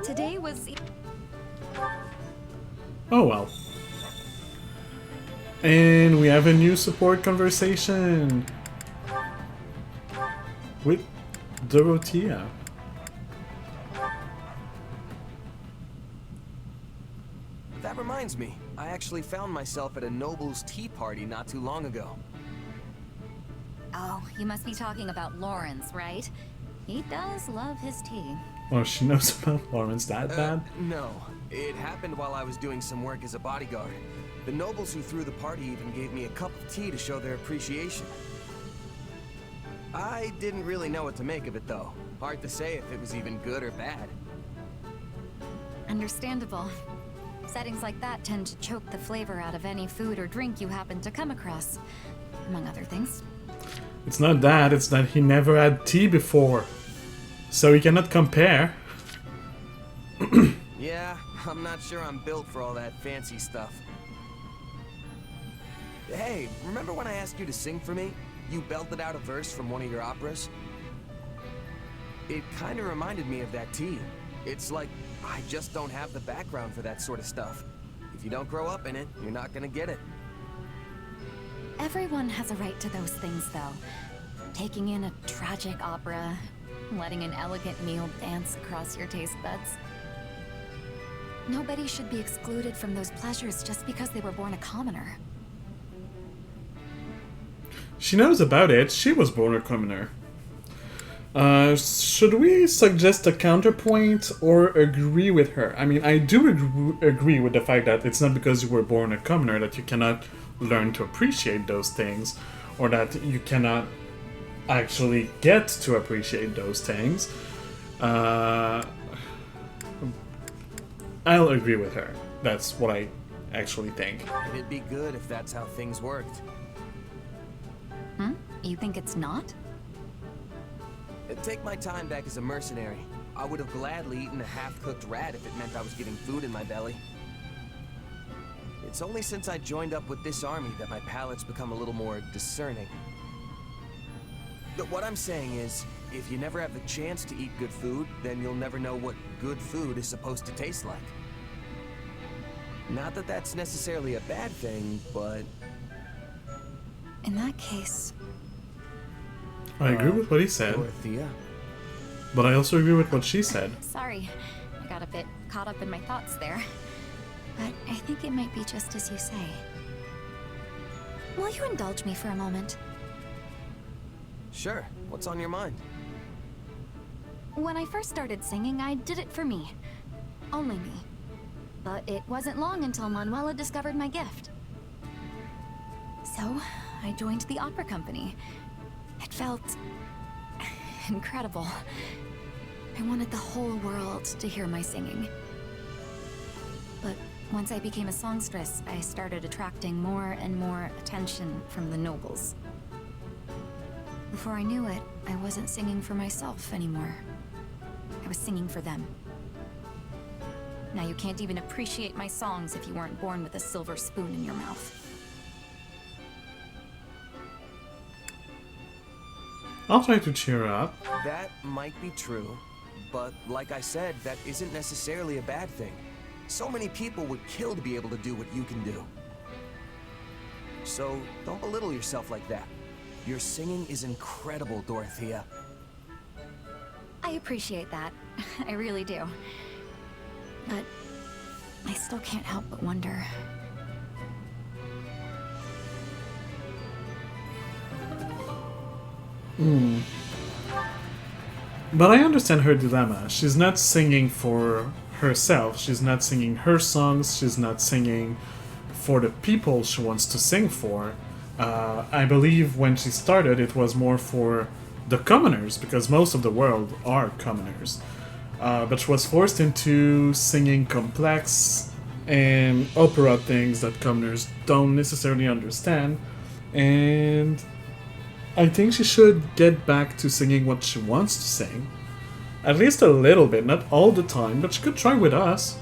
Speaker 6: Today was...
Speaker 1: Oh well. And we have a new support conversation with Dorothea.
Speaker 3: That reminds me, I actually found myself at a noble's tea party not too long ago.
Speaker 2: Oh, you must be talking about Lawrence, right?
Speaker 9: He does love his tea.
Speaker 1: Oh, she knows about Lawrence that bad?
Speaker 3: No. It happened while I was doing some work as a bodyguard. The nobles who threw the party even gave me a cup of tea to show their appreciation. I didn't really know what to make of it, though. Hard to say if it was even good or bad.
Speaker 9: Understandable. Settings like that tend to choke the flavor out of any food or drink you happen to come across, among other things.
Speaker 1: It's not that, it's that he never had tea before. So he cannot compare.
Speaker 3: Yeah, I'm not sure I'm built for all that fancy stuff. Hey, remember when I asked you to sing for me? You belted out a verse from one of your operas? It kind of reminded me of that tea. It's like, I just don't have the background for that sort of stuff. If you don't grow up in it, you're not gonna get it.
Speaker 9: Everyone has a right to those things, though. Taking in a tragic opera, letting an elegant meal dance across your taste buds. Nobody should be excluded from those pleasures just because they were born a commoner.
Speaker 1: She knows about it. She was born a commoner. Should we suggest a counterpoint or agree with her? I mean, I do agree with the fact that it's not because you were born a commoner that you cannot learn to appreciate those things, or that you cannot actually get to appreciate those things. I'll agree with her. That's what I actually think.
Speaker 3: It'd be good if that's how things worked.
Speaker 9: Hmm? You think it's not?
Speaker 3: Take my time back as a mercenary. I would have gladly eaten a half-cooked rat if it meant I was getting food in my belly. It's only since I joined up with this army that my palate's become a little more discerning. But what I'm saying is, if you never have the chance to eat good food, then you'll never know what good food is supposed to taste like. Not that that's necessarily a bad thing, but...
Speaker 9: In that case...
Speaker 1: I agree with what he said,
Speaker 3: Dorothea?
Speaker 1: but I also agree with what she said.
Speaker 9: Sorry, I got a bit caught up in my thoughts there. But I think it might be just as you say. Will you indulge me for a moment?
Speaker 3: Sure. What's on your mind?
Speaker 9: When I first started singing, I did it for me. Only me. But it wasn't long until Manuela discovered my gift. So, I joined the opera company. It felt... incredible. I wanted the whole world to hear my singing. But once I became a songstress, I started attracting more and more attention from the nobles. Before I knew it, I wasn't singing for myself anymore. I was singing for them. Now you can't even appreciate my songs if you weren't born with a silver spoon in your mouth.
Speaker 1: I'll try to cheer her up.
Speaker 3: That might be true, but like I said, that isn't necessarily a bad thing. So many people would kill to be able to do what you can do. So don't belittle yourself like that. Your singing is incredible, Dorothea.
Speaker 9: I appreciate that. I really do. But I still can't help but wonder.
Speaker 1: But I understand her dilemma. She's not singing for herself. She's not singing her songs. She's not singing for the people she wants to sing for. I believe when she started, it was more for the commoners, because most of the world are commoners. But she was forced into singing complex and opera things that commoners don't necessarily understand. And I think she should get back to singing what she wants to sing. At least a little bit, not all the time, but she could try with us.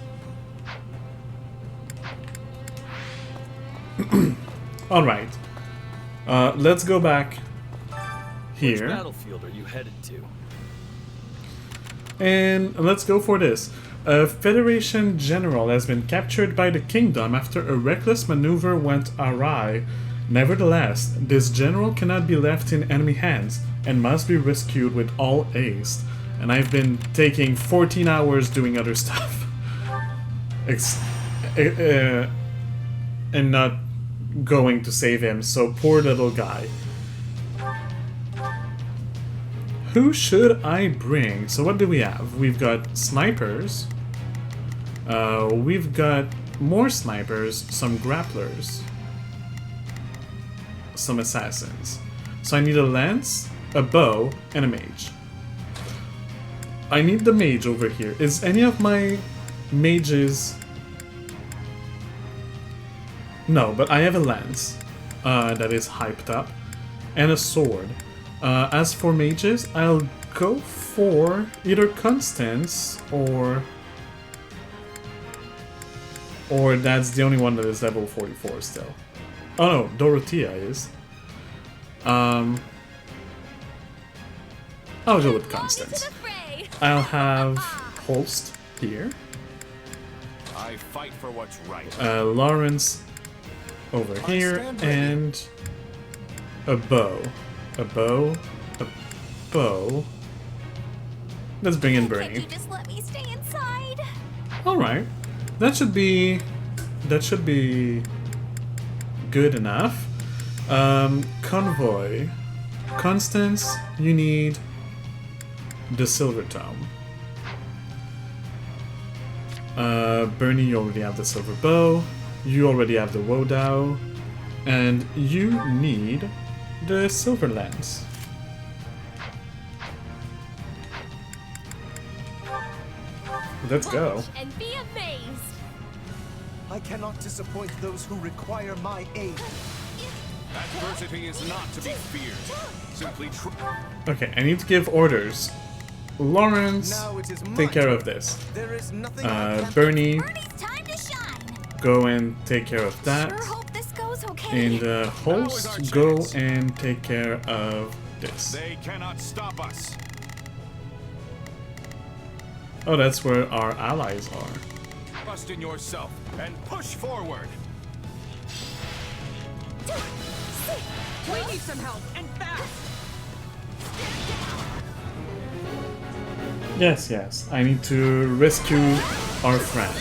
Speaker 1: Alright. Let's go back here.
Speaker 10: Which battlefield are you headed to?
Speaker 1: And let's go for this. A Federation general has been captured by the kingdom after a reckless maneuver went awry. Nevertheless, this general cannot be left in enemy hands and must be rescued with all haste. And I've been taking 14 hours doing other stuff. And not going to save him, so poor little guy. Who should I bring? So what do we have? We've got snipers. We've got more snipers, some grapplers, some assassins. So I need a lance, a bow, and a mage. I need the mage over here. Is any of my mages... No, but I have a lance that is hyped up, and a sword. As for mages, I'll go for either Constance or that's the only one that is level 44 still. Oh no, Dorothea is. I'll go with Constance. I'll have Holst here.
Speaker 3: I fight for what's right.
Speaker 1: Lawrence over here, and a bow. A bow. A bow. Let's bring in Bernie.
Speaker 6: Can't you just let me stay inside?
Speaker 1: Alright. That should be good enough. Convoy. Constance, you need the Silver Tome. Bernie, you already have the Silver Bow. You already have the Wodao. And you need the Silver Lance. Let's go.
Speaker 6: And be amazed.
Speaker 10: I cannot disappoint those who require my aid.
Speaker 3: Adversity is not to be feared. Simply
Speaker 1: Okay, I need to give orders. Lawrence,
Speaker 10: Now it is
Speaker 1: take
Speaker 10: mine.
Speaker 1: care of this.
Speaker 10: There is nothing I can't
Speaker 1: Bernie,
Speaker 6: Bernie's time to shine.
Speaker 1: go and take care of that.
Speaker 6: Sure hope this goes okay.
Speaker 1: And Holst, go and take care of this.
Speaker 3: They cannot stop us.
Speaker 1: Oh, that's where our allies are.
Speaker 3: Trust in yourself and push forward.
Speaker 11: We need some help, and fast!
Speaker 1: Yes, yes, I need to rescue our friends.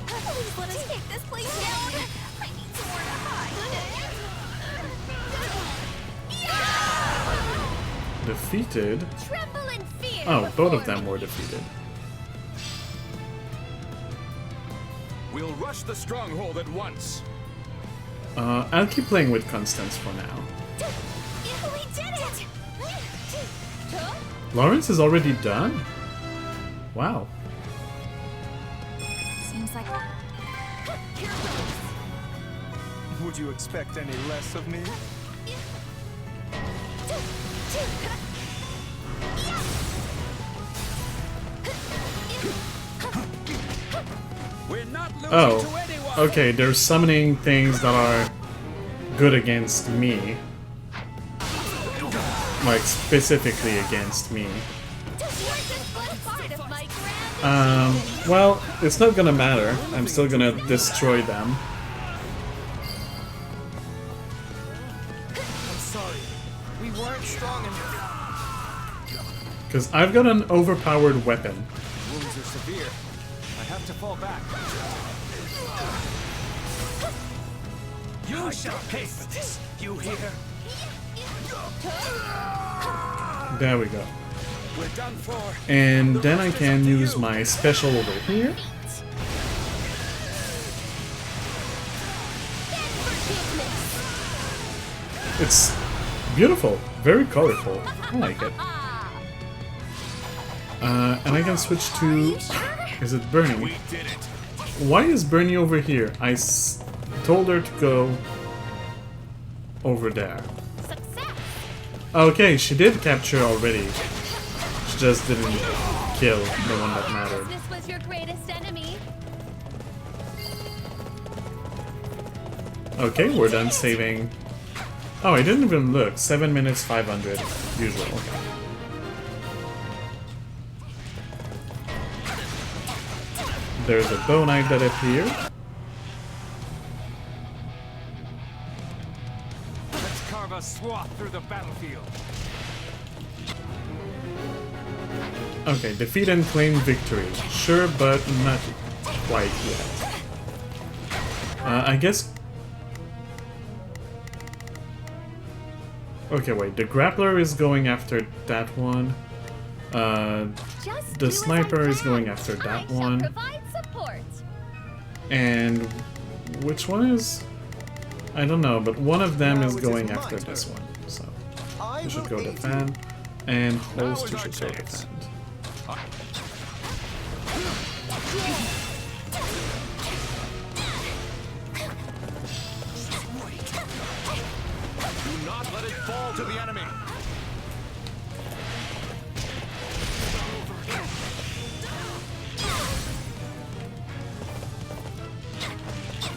Speaker 6: Please let us take this place down. I need somewhere to hide.
Speaker 1: Defeated?
Speaker 6: Tremble in fear.
Speaker 1: Oh, both of
Speaker 6: before
Speaker 1: them
Speaker 6: me.
Speaker 1: were defeated.
Speaker 3: We'll rush the stronghold at once.
Speaker 1: I'll keep playing with Constance for now.
Speaker 6: We did it!
Speaker 1: Lawrence is already done? Wow.
Speaker 6: Seems like... Here goes.
Speaker 10: Would you expect any less of me?
Speaker 3: We're not losing to
Speaker 1: Oh,
Speaker 3: anyone.
Speaker 1: okay, they're summoning things that are good against me. Like, specifically against me. Well, it's not gonna matter. I'm still gonna destroy them.
Speaker 10: I'm sorry. We weren't strong enough.
Speaker 1: Because I've got an overpowered weapon.
Speaker 10: Wounds are severe. I have to fall back. You shall pay for this. You hear?
Speaker 1: There we go.
Speaker 10: We're done for.
Speaker 1: And then I can use my special over here. It's beautiful, very colorful. I like it. And I can switch to... Is it Bernie?
Speaker 3: We did it.
Speaker 1: Why is Bernie over here? I told her to go over there. Okay, she did capture already. She just didn't kill the one that mattered.
Speaker 6: This was your greatest enemy.
Speaker 1: Okay, we're done saving. Oh, I didn't even look. 7 minutes 500. Usual. There's a bow knife that appeared.
Speaker 10: Let's carve a swath through the battlefield.
Speaker 1: Okay, defeat and claim victory. Sure, but not quite yet. I guess... Okay, wait. The grappler is going after that one. The sniper is going after that one. And which one is? I don't know, but one of them is going after this one. So you should go defend, and host you should go defend.
Speaker 12: Do not let it fall to the enemy.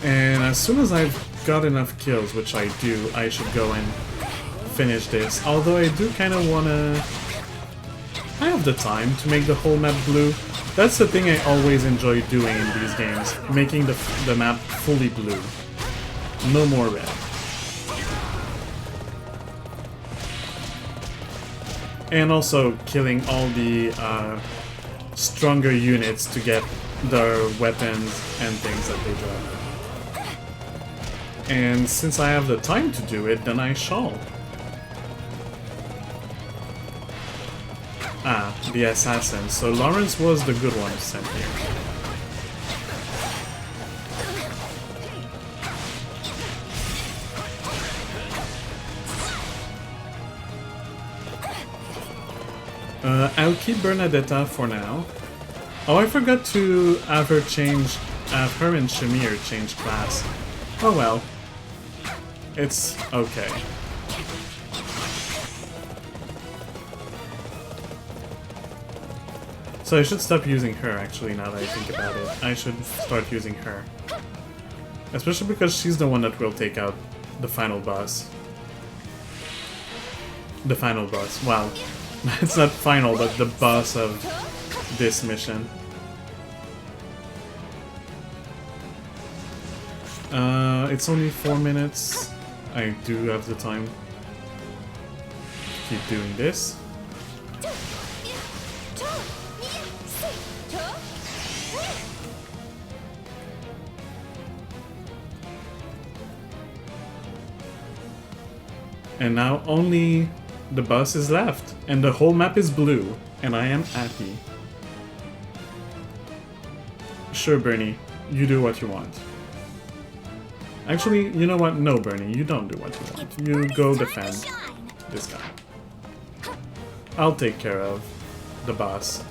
Speaker 1: And as soon as I've got enough kills, which I do, I should go and finish this. Although I do kind of wanna... I have the time to make the whole map blue. That's the thing I always enjoy doing in these games, making the map fully blue. No more red. And also killing all the stronger units to get their weapons and things that they drop. And since I have the time to do it, then I shall. Ah, the assassin. So Lawrence was the good one sent here. I'll keep Bernadetta for now. Oh, I forgot to have her and Shamir change class. Oh well. It's okay. So I should stop using her, actually, now that I think about it. I should start using her. Especially because she's the one that will take out the final boss. The final boss. Wow. It's not final, but the boss of this mission. It's only 4 minutes. I do have the time to keep doing this. And now only the boss is left, and the whole map is blue, and I am happy. Sure, Bernie, you do what you want. Actually, you know what? No, Bernie, you don't do what you want. You go defend this guy. I'll take care of the boss.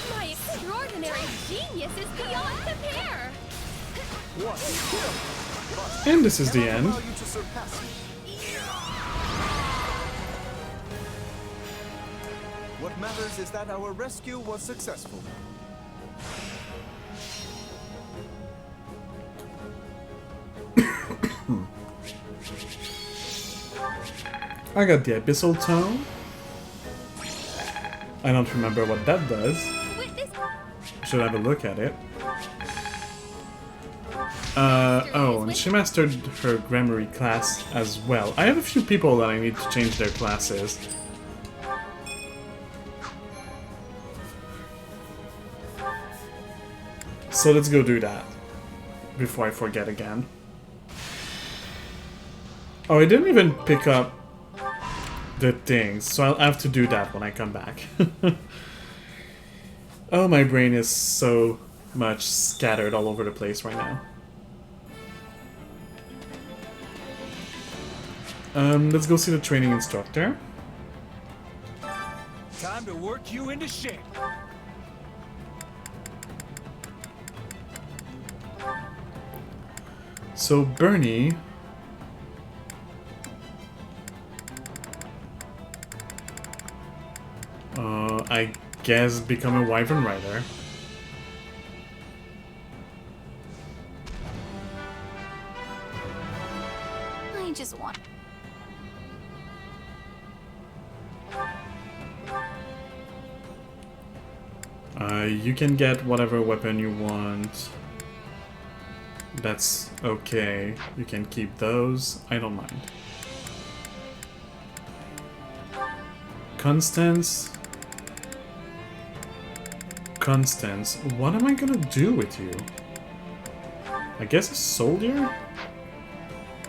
Speaker 11: My extraordinary genius is beyond compare!
Speaker 1: And this is the end.
Speaker 10: What matters is that our rescue was successful.
Speaker 1: I got the Abyssal Tome. I don't remember what that does. Should have a look at it. Oh, and she mastered her Grammary class as well. I have a few people that I need to change their classes. So let's go do that before I forget again. Oh, I didn't even pick up the things, so I'll have to do that when I come back. Oh, my brain is so much scattered all over the place right now. Let's go see the training instructor.
Speaker 12: Time to work you into shape.
Speaker 1: So Bernie... I guess become a Wyvern Rider.
Speaker 9: I just want...
Speaker 1: You can get whatever weapon you want. That's okay. You can keep those. I don't mind. Constance. Constance, what am I gonna do with you? I guess a soldier?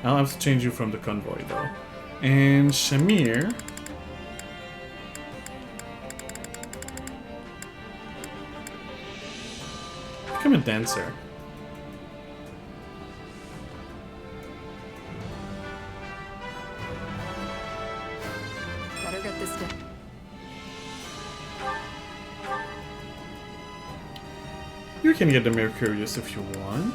Speaker 1: I'll have to change you from the convoy though. And Shamir. Become a dancer.
Speaker 9: Better get this done.
Speaker 1: You can get the Mercurius if you want.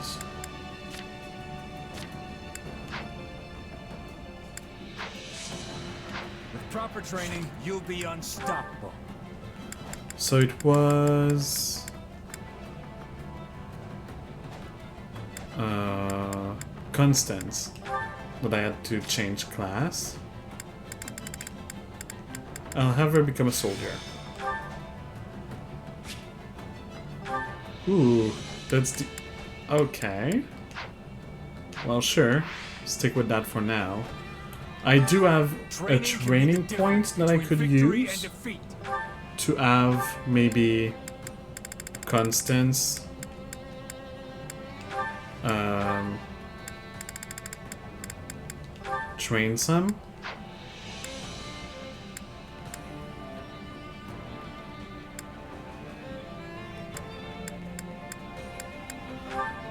Speaker 10: With proper training, you'll be unstoppable.
Speaker 1: So it was... Constance. But I had to change class. I'll have her become a soldier. Ooh, that's the... Okay. Well, sure. Stick with that for now. I do have a training point that I could use to have maybe Constance train some.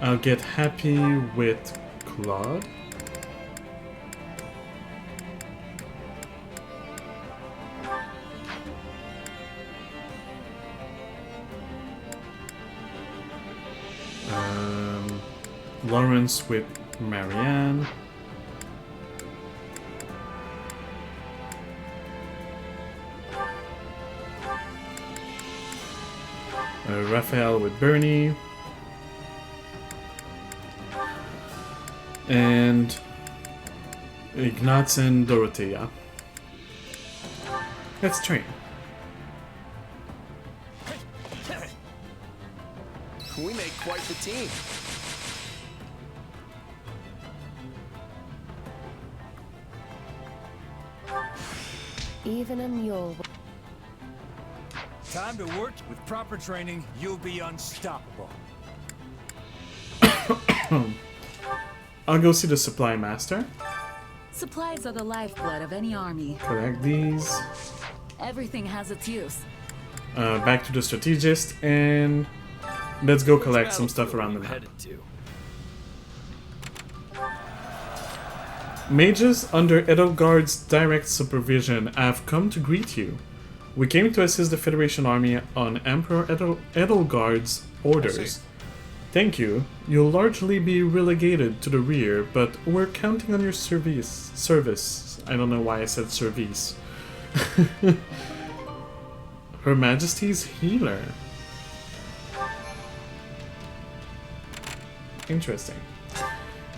Speaker 1: I'll get happy with Claude. Lawrence with Marianne. Raphael with Bernie. And Ignaz and Dorothea. Let's train.
Speaker 3: We make quite the team.
Speaker 11: Even a mule.
Speaker 10: Time to work. With proper training, you'll be unstoppable.
Speaker 1: I'll go see the supply master.
Speaker 13: Supplies are the lifeblood of any army.
Speaker 1: Collect these.
Speaker 13: Everything has its use.
Speaker 1: Back to the strategist and let's go collect some stuff around the map. Mages under Edelgard's direct supervision have come to greet you. We came to assist the Federation army on Emperor Edelgard's orders. Thank you. You'll largely be relegated to the rear, but we're counting on your service. I don't know why I said service. Her Majesty's healer. Interesting.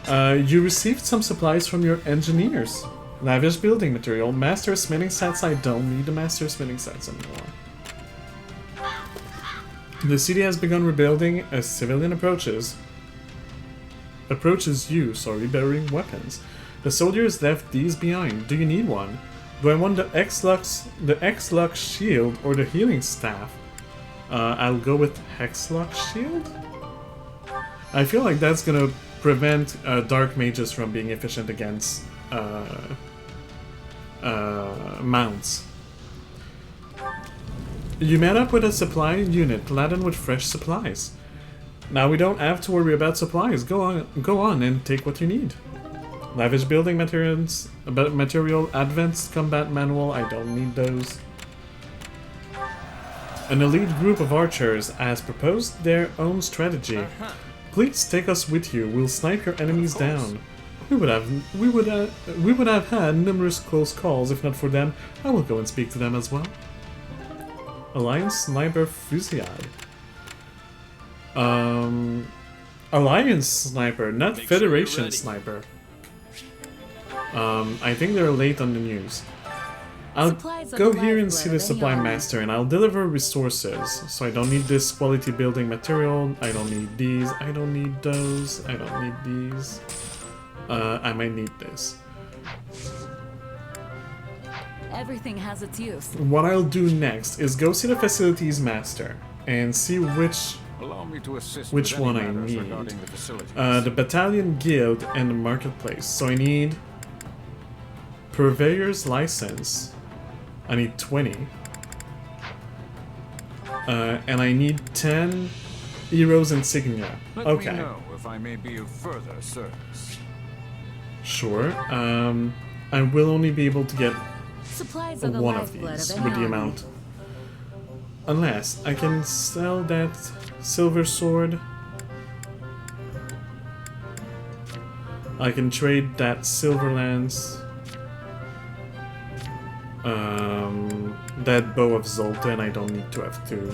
Speaker 1: You received some supplies from your engineers. Lavish building material, master smithing sets. I don't need the master smithing sets anymore. The city has begun rebuilding as civilian approaches you, bearing weapons. The soldiers left these behind. Do you need one? Do I want the X-Lux shield or the healing staff? I'll go with X-Lux shield? I feel like that's gonna prevent dark mages from being efficient against mounts. You met up with a supply unit laden with fresh supplies. Now we don't have to worry about supplies. Go on and take what you need. Lavish building materials, advanced combat manual. I don't need those. An elite group of archers has proposed their own strategy. Please take us with you. We'll snipe your enemies down. We would have had numerous close calls. If not for them, I will go and speak to them as well. Alliance Sniper Fusillade. Alliance Sniper, not Federation Sniper. I think they're late on the news. I'll go here and see the supply master and I'll deliver resources. So I don't need this quality building material, I don't need these, I don't need those, I don't need these. I might need this.
Speaker 13: Everything has its use.
Speaker 1: What I'll do next is go see the facilities master and see
Speaker 12: Allow me to assist
Speaker 1: which
Speaker 12: with
Speaker 1: one
Speaker 12: any
Speaker 1: I
Speaker 12: matters
Speaker 1: need.
Speaker 12: regarding the facilities.
Speaker 1: The battalion guild and the marketplace. So I need purveyor's license. I need 20. And I need 10 heroes insignia.
Speaker 12: Let
Speaker 1: Okay.
Speaker 12: me know if I may be of further service.
Speaker 1: Sure. I will only be able to get
Speaker 13: Supplies are the
Speaker 1: one of
Speaker 13: lifeblood
Speaker 1: these
Speaker 13: of any
Speaker 1: with the
Speaker 13: army.
Speaker 1: amount. Unless I can sell that silver sword. I can trade that silver lance. That bow of Zoltan, I don't need to have two.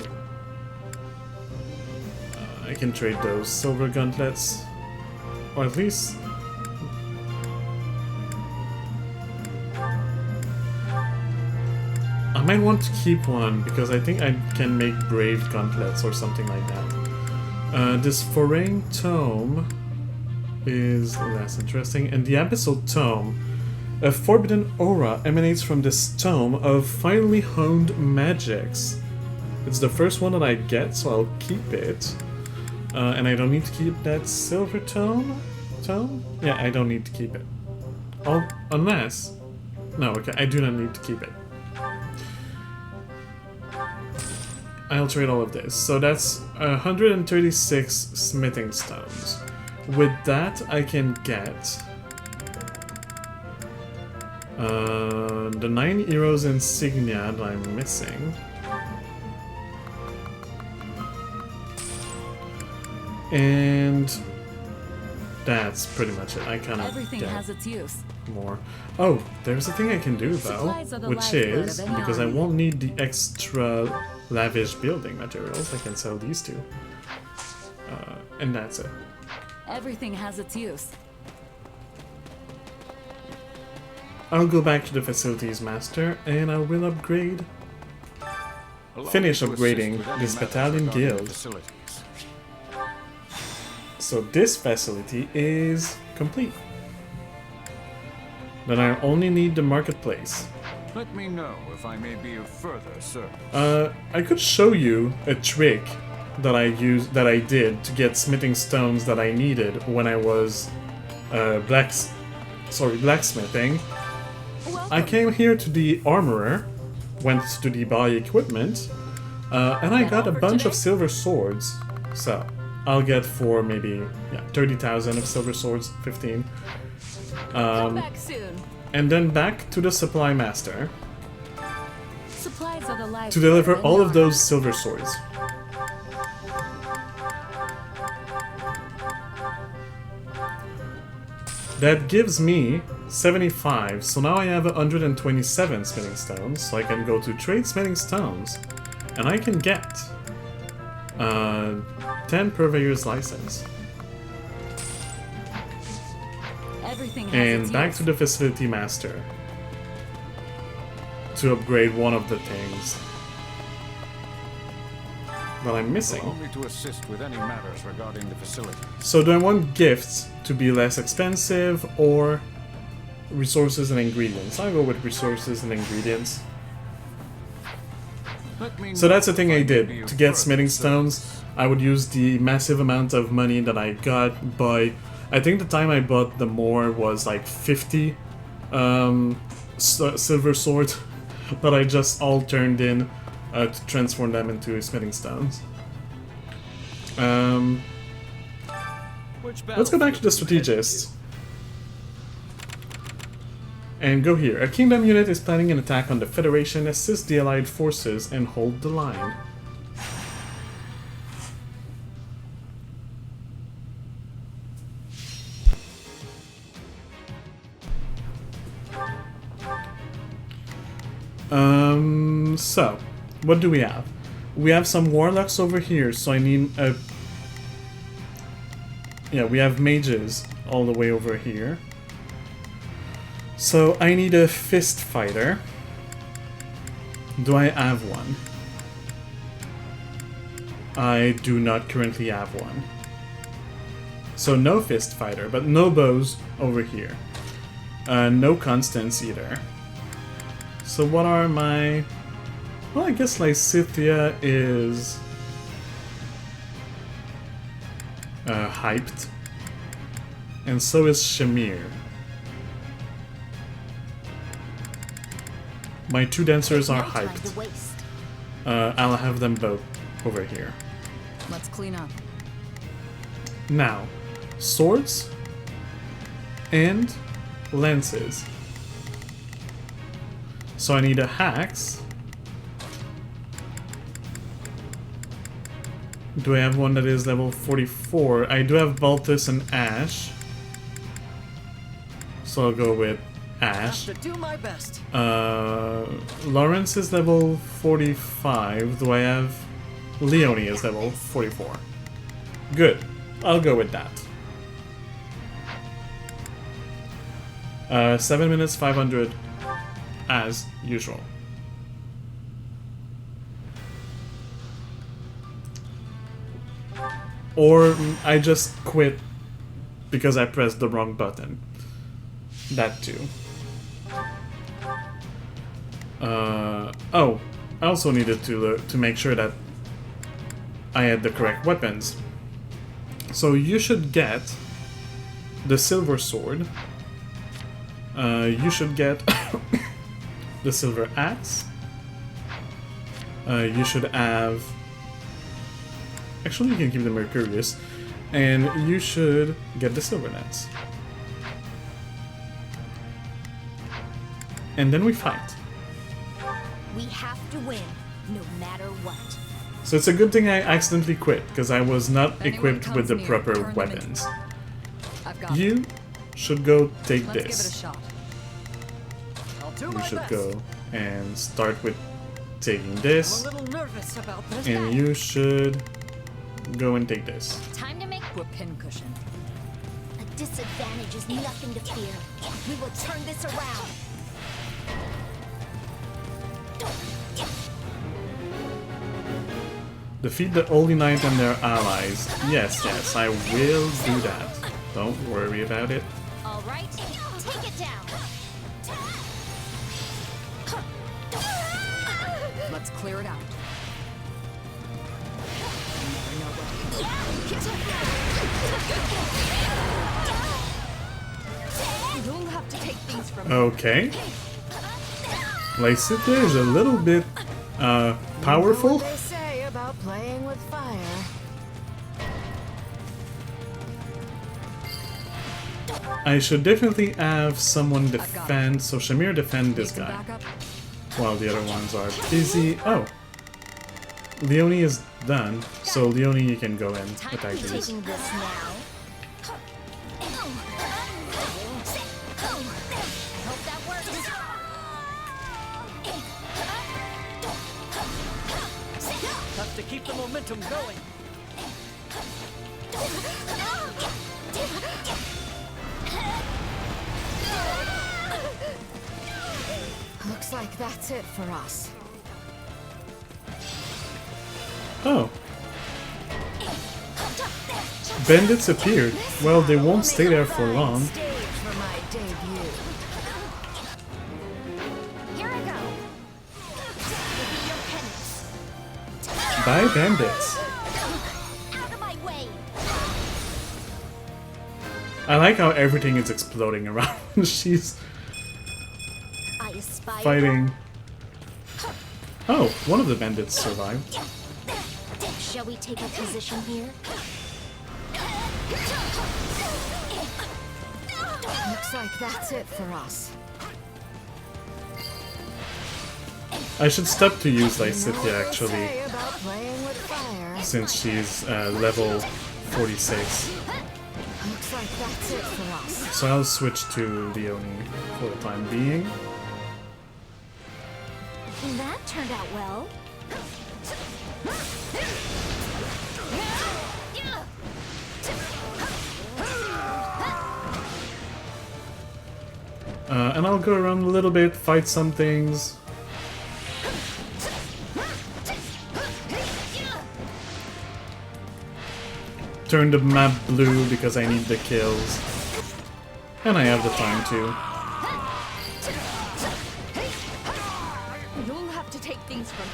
Speaker 1: I can trade those silver gauntlets. Or at least... I might want to keep one, because I think I can make brave gauntlets or something like that. This foreign tome is less interesting, and the episode tome. A forbidden aura emanates from this tome of finely honed magics. It's the first one that I get, so I'll keep it. And I don't need to keep that silver tome? Yeah, I don't need to keep it. Oh, unless... No, okay, I do not need to keep it. I'll trade all of this. So that's 136 smithing stones. With that, I can get... the 9 heroes insignia that I'm missing. And that's pretty much it. I kind of
Speaker 13: Everything
Speaker 1: get
Speaker 13: has its use.
Speaker 1: more. Oh, there's a thing I can do though,
Speaker 13: Supplies are the
Speaker 1: which
Speaker 13: lifeblood
Speaker 1: is,
Speaker 13: of any
Speaker 1: because I
Speaker 13: army.
Speaker 1: won't need the extra lavish building materials, I can sell these two. And that's it.
Speaker 13: Everything has its use.
Speaker 1: I'll go back to the facilities master and I will upgrade. Finish upgrading this battalion guild. So this facility is complete. Then I only need the marketplace.
Speaker 12: Let me know if I may be of further service.
Speaker 1: I could show you a trick that I did to get smithing stones that I needed when I was blacksmithing. I came here to the armorer, went to the buy equipment, and I got a bunch of silver swords. So I'll get for maybe 30,000 of silver swords, 15.
Speaker 13: Come back soon.
Speaker 1: And then back to the supply master
Speaker 13: Supplies are the lifeblood
Speaker 1: to deliver
Speaker 13: of any
Speaker 1: all of
Speaker 13: army.
Speaker 1: those silver swords. That gives me 75, so now I have 127 smithing stones, so I can go to trade smithing stones, and I can get 10 purveyor's license.
Speaker 13: Everything has
Speaker 1: And
Speaker 13: its
Speaker 1: back
Speaker 13: use.
Speaker 1: to the facility master to upgrade one of the things that I'm missing.
Speaker 12: Allow me to assist with any matters regarding the facility.
Speaker 1: So do I want gifts to be less expensive or resources and ingredients? I'll go with resources and ingredients. So that's the thing I did. To get smithing stones, I would use the massive amount of money that I got by... I think the time I bought the more was like 50 silver swords that I just all turned in to transform them into smithing stones. Let's go back to the strategist. And go here. A kingdom unit is planning an attack on the Federation, assist the allied forces, and hold the line. So, what do we have? We have some warlocks over here, so I need a... Yeah, we have mages all the way over here. So I need a fist fighter. Do I have one? I do not currently have one. So no fist fighter, but no bows over here. No constants either. So what are my... Well, I guess Lysithea is... hyped. And so is Shamir. My two dancers are hyped. I'll have them both over here.
Speaker 13: Let's clean up.
Speaker 1: Now, swords and lances. So I need a axe. Do I have one that is level 44? I do have Baltus and Ash. So I'll go with Ash.
Speaker 4: Have to do my best.
Speaker 1: Lawrence is level 45. Do I have... Leonie is level 44. Good. I'll go with that. 7 minutes 500 as usual. Or I just quit because I pressed the wrong button. That too. Oh, I also needed to make sure that I had the correct weapons. So you should get the silver sword. You should get the silver axe. You should have... Actually, you can keep the Mercurius. And you should get the silver nets. And then we fight.
Speaker 2: We have to win, no matter what.
Speaker 1: So it's a good thing I accidentally quit, because I was not equipped with the proper weapons. You should go take this. You should go and start with taking this.
Speaker 11: I'm a little nervous about this.
Speaker 1: And you should go and take this.
Speaker 2: Time to make
Speaker 13: We're pincushion.
Speaker 2: a disadvantage is nothing to fear. We will turn this around.
Speaker 1: Defeat the Holy Knight and their allies. Yes, yes, I will do that. Don't worry about it.
Speaker 2: All right, take it down.
Speaker 13: Let's clear it out.
Speaker 11: You'll have to take things from
Speaker 1: Okay. Lysithea is a little bit powerful.
Speaker 11: They say about playing with fire.
Speaker 1: I should definitely have someone defend, so Shamir defend this guy. While the other ones are busy. Oh! Leonie is done, so Leonie, you can go and attack these.
Speaker 2: Taking this now. Hope that works.
Speaker 4: Have to keep the momentum going.
Speaker 11: Looks like that's it for us.
Speaker 1: Oh. Bandits appeared. Well, they won't stay there for long.
Speaker 11: Stage for my debut.
Speaker 2: Here I go. Give me your penance.
Speaker 1: Bye, bandits.
Speaker 2: Out of my way.
Speaker 1: I like how everything is exploding around. She's
Speaker 2: I aspire.
Speaker 1: fighting. Oh, one of the bandits survived.
Speaker 2: Shall we take a position here?
Speaker 11: Looks like that's it for us.
Speaker 1: I should stop to use Lysithea actually,
Speaker 11: Say about playing with fire.
Speaker 1: since she's level 46.
Speaker 11: Looks like that's it for us.
Speaker 1: So I'll switch to Leonie for the time being.
Speaker 2: That turned out well.
Speaker 1: And I'll go around a little bit, fight some things. Turn the map blue because I need the kills. And I have the time to.
Speaker 13: from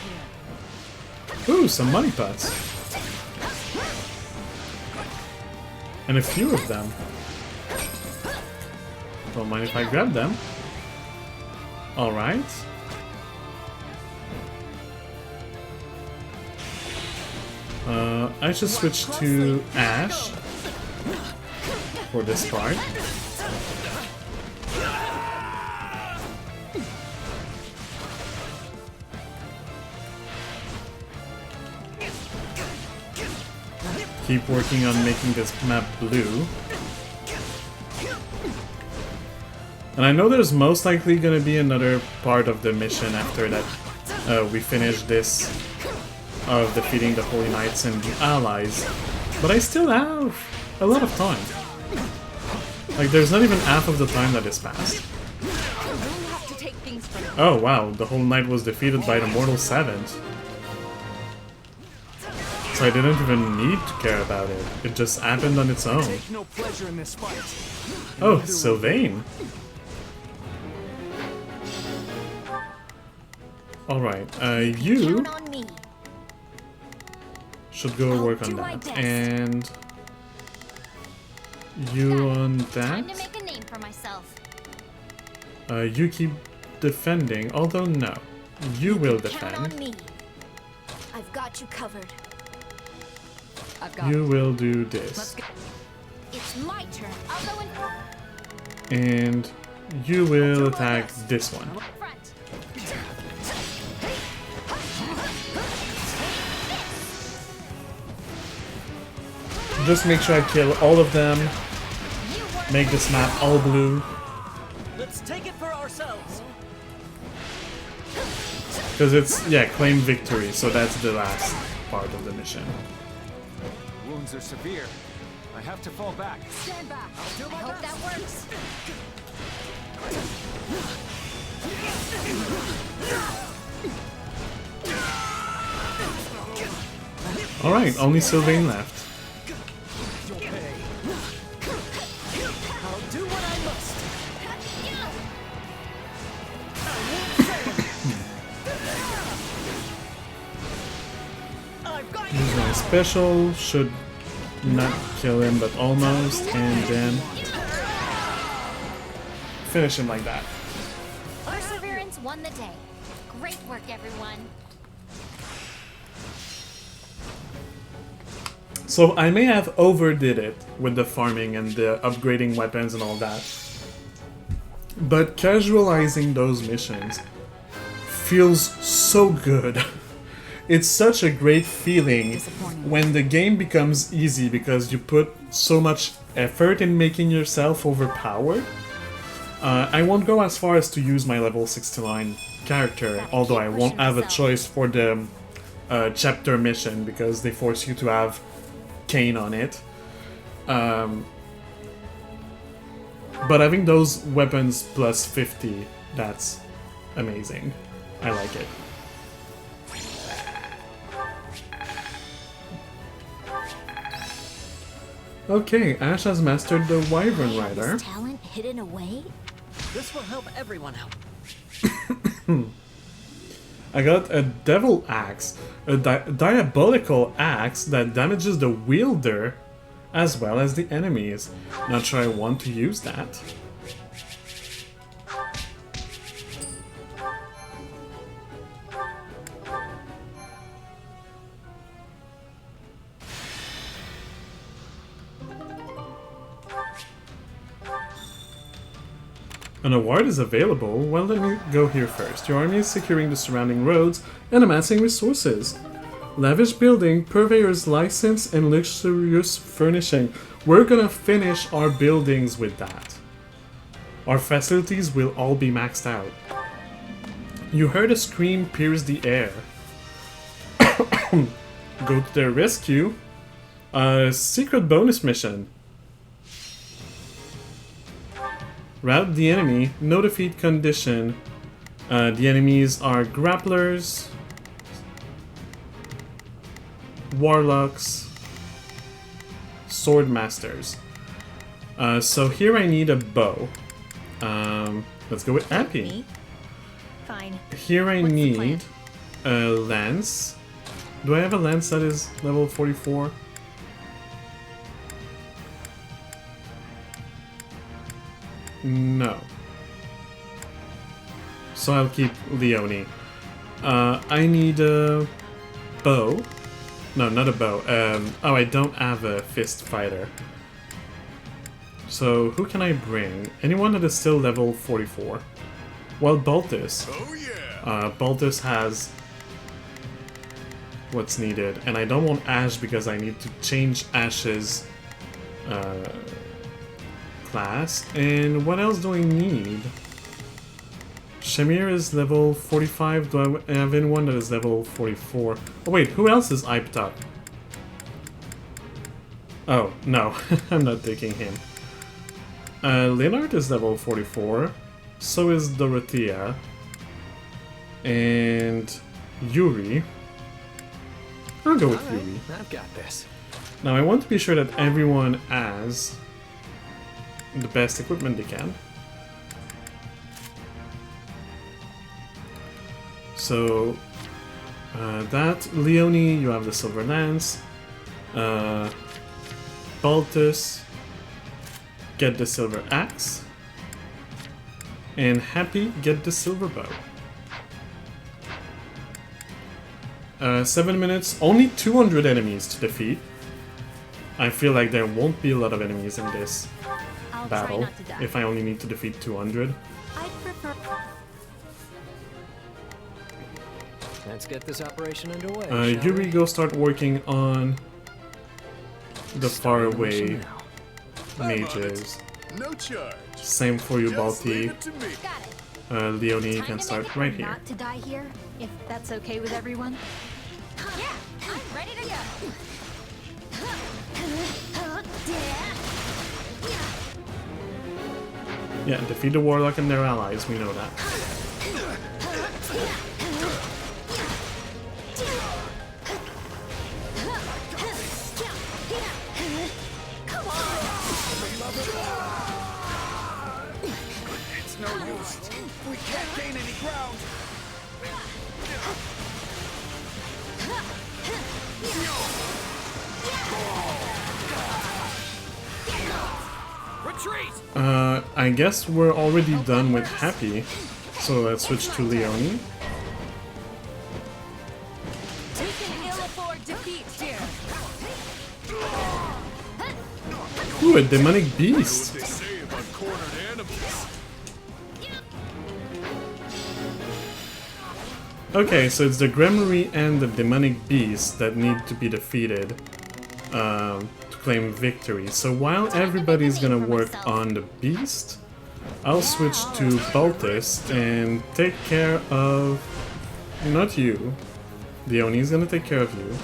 Speaker 13: here.
Speaker 1: Ooh, some money pots. And a few of them. Don't mind if I grab them. Alright. I should switch to Ash for this part. Keep working on making this map blue. And I know there's most likely gonna be another part of the mission after that we finish this of defeating the Holy Knights and the allies. But I still have a lot of time. Like, there's not even half of the time that is passed. Oh wow, the Holy Knight was defeated by the Mortal Savage. So I didn't even need to care about it. It just happened on its own.
Speaker 10: Take no pleasure in this fight.
Speaker 1: Oh, Sylvain. Alright, you should go work on that. And you on
Speaker 2: Time to
Speaker 1: that.
Speaker 2: make a name for myself.
Speaker 1: You keep defending, although no. You will
Speaker 2: Count on
Speaker 1: defend.
Speaker 2: me. I've got you covered.
Speaker 13: I've got
Speaker 1: You
Speaker 13: it.
Speaker 1: will do this.
Speaker 2: It's my turn. I'll go in
Speaker 1: And you will attack this one.
Speaker 2: front.
Speaker 1: Just make sure I kill all of them. Make this map all blue.
Speaker 11: Let's take it for ourselves.
Speaker 1: Because it's, yeah, claim victory, so that's the last part of the mission.
Speaker 12: Wounds are severe. I have to fall back.
Speaker 2: Stand back. I hope that works.
Speaker 1: Alright, only Sylvain left.
Speaker 11: I'll do what I must. I've got you.
Speaker 1: Use my special, should not kill him, but almost, and then finish him like that.
Speaker 2: Perseverance won the day. Great work, everyone.
Speaker 1: So I may have overdid it with the farming and the upgrading weapons and all that. But casualizing those missions feels so good. It's such a great feeling when the game becomes easy because you put so much effort in making yourself overpowered. I won't go as far as to use my level 69 character, although I won't have a choice for the chapter mission because they force you to have Kane on it. But having those weapons plus 50, that's amazing. I like it. Okay, Ash has mastered the Wyvern Rider.
Speaker 2: Talent hidden away?
Speaker 11: This will help everyone out.
Speaker 1: I got a Devil Axe, a diabolical axe that damages the wielder as well as the enemies. Not sure I want to use that. An award is available. Well, let me go here first. Your army is securing the surrounding roads and amassing resources. Lavish building, purveyor's license, and luxurious furnishing. We're gonna finish our buildings with that. Our facilities will all be maxed out. You heard a scream pierce the air. Go to their rescue. Secret bonus mission. Rout the enemy, no defeat condition. The enemies are grapplers, warlocks, sword masters. So here I need a bow. Let's go with Appy.
Speaker 8: Fine.
Speaker 1: Here I
Speaker 8: What's the
Speaker 1: need Lance. Do I have a lance that is level 44? No. So I'll keep Leonie. I need a bow. No, not a bow. Oh, I don't have a fist fighter. So who can I bring? Anyone that is still level 44. Well, Baltus.
Speaker 14: Oh yeah.
Speaker 1: Baltus has what's needed, and I don't want Ash because I need to change Ash's class. And what else do I need? Shamir is level 45. Do I have anyone that is level 44? Oh wait, who else is hyped up? Oh, no, I'm not taking him. Leonard is level 44. So is Dorothea. And Yuri. I'll go with Yuri.
Speaker 3: I've got this.
Speaker 1: Now I want to be sure that everyone has the best equipment they can. So that Leonie, you have the silver lance. Baltus, get the silver axe. And Happy, get the silver bow. 7 minutes, only 200 enemies to defeat. I feel like there won't be a lot of enemies in this battle if I only need to defeat 200.
Speaker 15: Let's get this operation underway.
Speaker 1: Yuri, go start working on the faraway mages.
Speaker 14: No charge.
Speaker 1: Same for you,
Speaker 14: Just leave
Speaker 1: Balti.
Speaker 14: it to me.
Speaker 1: Leonie can start right here.
Speaker 8: Not to die here, if that's okay with everyone.
Speaker 2: Yeah, I'm ready to go.
Speaker 1: Yeah, defeat the Warlock and their allies, we know that.
Speaker 14: It's no use. We can't gain any ground.
Speaker 5: Retreat!
Speaker 1: I guess we're already done with Happy, so let's switch to Leonie. Ooh, a demonic beast! Okay, so it's the Grimoire and the demonic beast that need to be defeated to claim victory. So while everybody's gonna work on the beast, I'll switch to Baltus and take care of... not you. Leonie's gonna take care of you.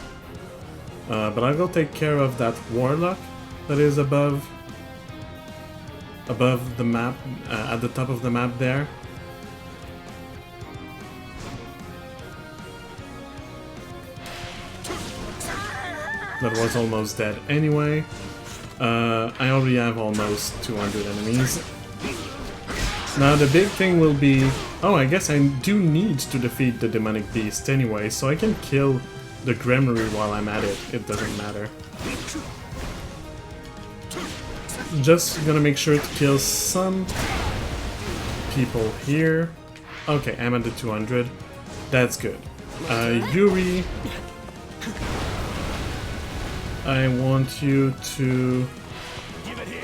Speaker 1: But I'll go take care of that Warlock that is above the map, at the top of the map there. That was almost dead anyway. I already have almost 200 enemies. Now the big thing will be... oh, I guess I do need to defeat the demonic beast anyway, so I can kill the Grimoire while I'm at it. It doesn't matter. Just gonna make sure to kill some people here. Okay, I'm at the 200. That's good. Yuri... I want you to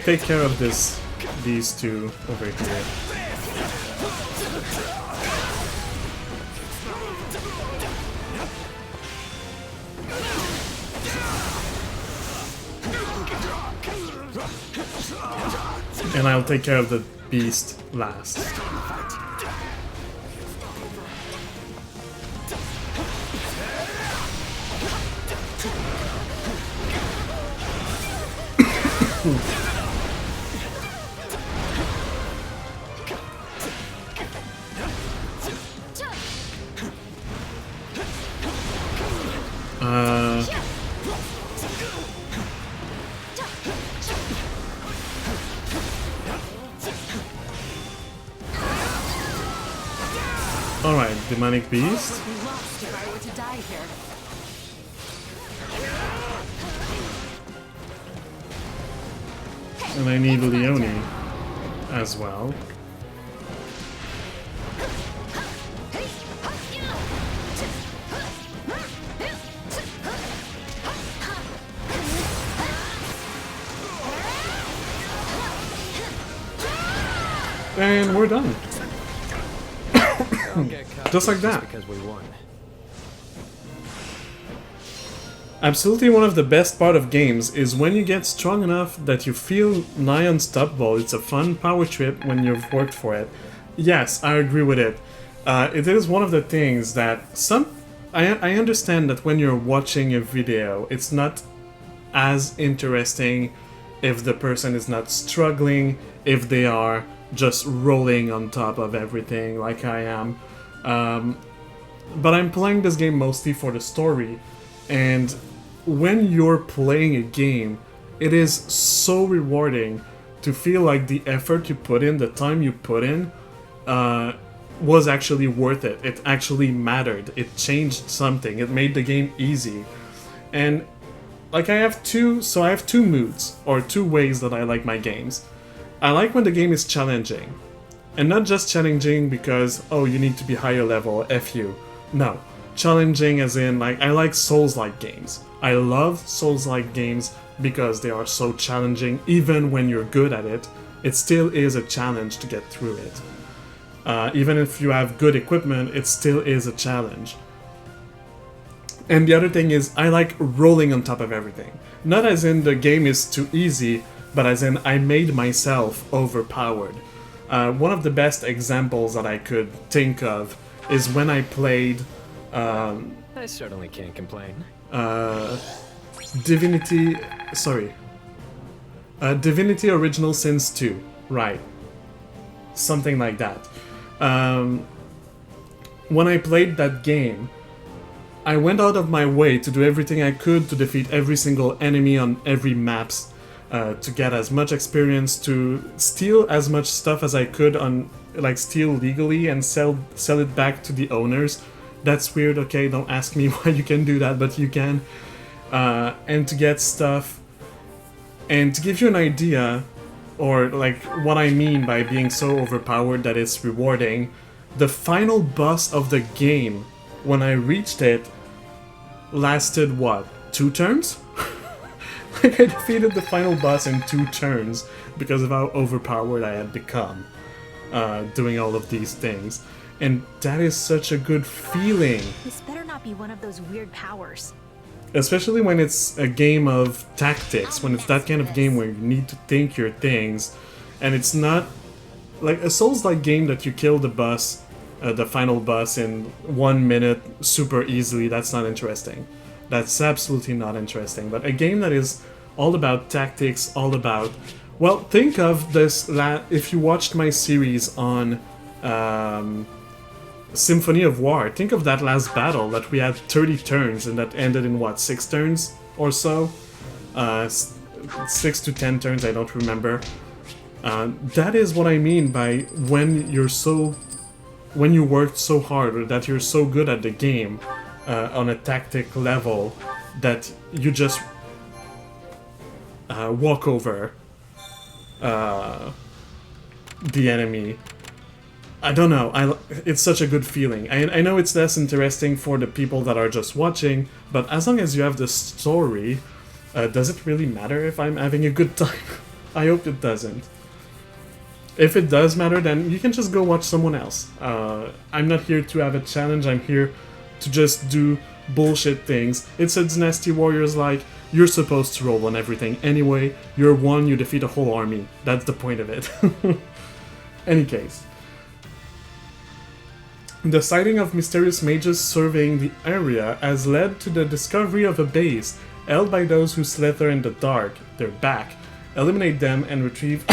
Speaker 1: take care of these two over here. And I'll take care of the beast last. Alright, Demonic Beast.
Speaker 13: I'd be lost if I were to die here.
Speaker 1: And I need Leone as well. And we're done. Just like that.
Speaker 15: Because we won.
Speaker 1: Absolutely one of the best part of games is when you get strong enough that you feel nigh unstoppable. It's a fun power trip when you've worked for it. Yes, I agree with it. It is one of the things that I understand that when you're watching a video, it's not as interesting if the person is not struggling, if they are just rolling on top of everything like I am. But I'm playing this game mostly for the story, and when you're playing a game, it is so rewarding to feel like the effort you put in, the time you put in, was actually worth it. It actually mattered. It changed something. It made the game easy. And like I have two moods, or two ways that I like my games. I like when the game is challenging. And not just challenging because, oh, you need to be higher level, F you. No. Challenging as in, like, I like Souls-like games. I love Souls-like games because they are so challenging. Even when you're good at it, it still is a challenge to get through it. Even if you have good equipment, it still is a challenge. And the other thing is, I like rolling on top of everything. Not as in the game is too easy, but as in I made myself overpowered. One of the best examples that I could think of is when I played...
Speaker 15: I certainly can't complain.
Speaker 1: Divinity Original Sins 2, right. Something like that. When I played that game, I went out of my way to do everything I could to defeat every single enemy on every maps, to get as much experience, to steal as much stuff as I could on, like, steal legally and sell it back to the owners. That's weird, okay, don't ask me why you can do that, but you can. And to get stuff, and to give you an idea, or like what I mean by being so overpowered that it's rewarding, the final boss of the game, when I reached it, lasted what, 2 turns? Like, I defeated the final boss in 2 turns because of how overpowered I had become doing all of these things. And that is such a good feeling.
Speaker 8: This better not be one of those weird powers.
Speaker 1: Especially when it's a game of tactics, when it's that kind of game where you need to think your things, and it's not like a Souls-like game that you kill the boss, the final boss, in 1 minute super easily. That's not interesting. That's absolutely not interesting. But a game that is all about tactics, all about... Well, think of this, if you watched my series on Symphony of War, think of that last battle that we had 30 turns and that ended in what, 6 turns or so? 6 to 10 turns, I don't remember. That is what I mean by when you worked so hard, or that you're so good at the game on a tactic level that you just walk over the enemy. I don't know, it's such a good feeling. I know it's less interesting for the people that are just watching, but as long as you have the story, does it really matter if I'm having a good time? I hope it doesn't. If it does matter, then you can just go watch someone else. I'm not here to have a challenge, I'm here to just do bullshit things. It's a Dynasty Warriors like, you're supposed to roll on everything anyway, you're one, you defeat a whole army. That's the point of it. Any case. The sighting of mysterious mages surveying the area has led to the discovery of a base held by those who slither in the dark. They're back. Eliminate them and retrieve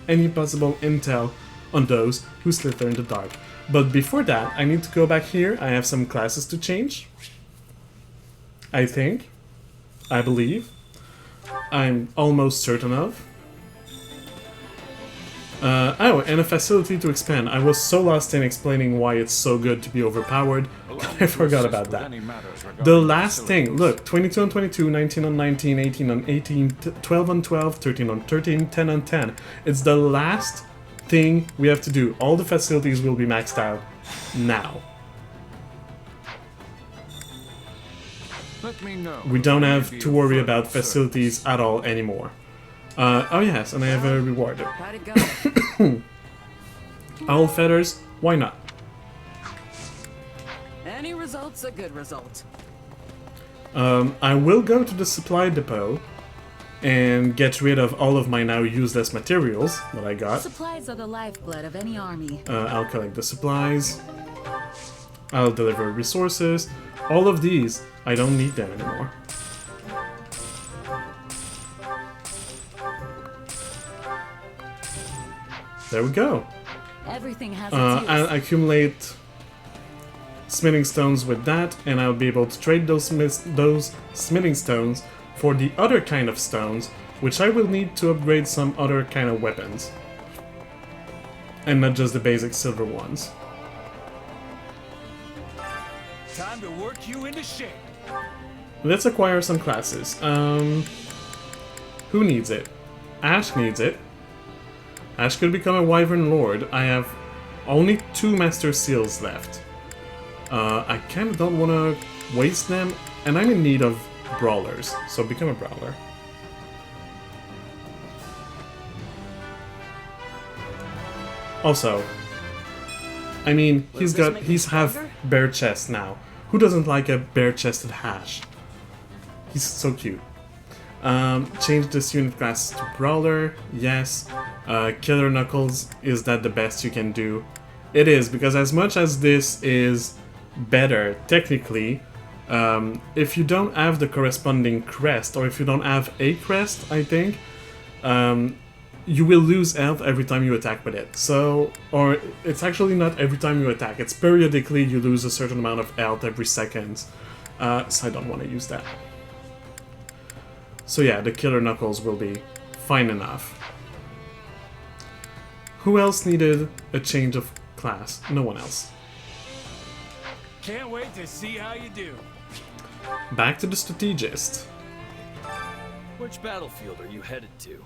Speaker 1: any possible intel on those who slither in the dark. But before that, I need to go back here. I have some classes to change. I think. I believe. I'm almost certain of. Oh, and a facility to expand. I was so lost in explaining why it's so good to be overpowered, I forgot about that. The last thing, look, 22 on 22, 19 on 19, 18 on 18, 12 on 12, 13 on 13, 10 on 10. It's the last thing we have to do. All the facilities will be maxed out now.
Speaker 12: Let me know.
Speaker 1: We don't have to worry about facilities at all anymore. Oh yes, and I have a reward.
Speaker 11: How'd it go?
Speaker 1: Owl feathers, why not?
Speaker 11: Any result's a good result.
Speaker 1: I will go to the supply depot and get rid of all of my now useless materials that I got.
Speaker 13: Supplies are the lifeblood of any army.
Speaker 1: I'll collect the supplies. I'll deliver resources. All of these, I don't need them anymore. There we go.
Speaker 13: Everything has its use.
Speaker 1: I'll accumulate smithing stones with that, and I'll be able to trade those smithing stones for the other kind of stones, which I will need to upgrade some other kind of weapons. And not just the basic silver ones.
Speaker 10: Time to work you into shape.
Speaker 1: Let's acquire some classes. Who needs it? Ash needs it. Ash could become a Wyvern Lord. I have only 2 Master Seals left. I kind of don't want to waste them, and I'm in need of Brawlers, so become a Brawler. Also, I mean, he's half bare chest now. Who doesn't like a bare-chested Ash? He's so cute. Change this unit class to Brawler, yes. Killer Knuckles, is that the best you can do? It is, because as much as this is better, technically, if you don't have the corresponding crest, or if you don't have a crest, I think, you will lose health every time you attack with it. So, or it's actually not every time you attack, it's periodically you lose a certain amount of health every second. So I don't want to use that. So yeah, the Killer Knuckles will be fine enough. Who else needed a change of class? No one else.
Speaker 10: Can't wait to see how you do.
Speaker 1: Back to the strategist.
Speaker 16: Which battlefield are you headed to?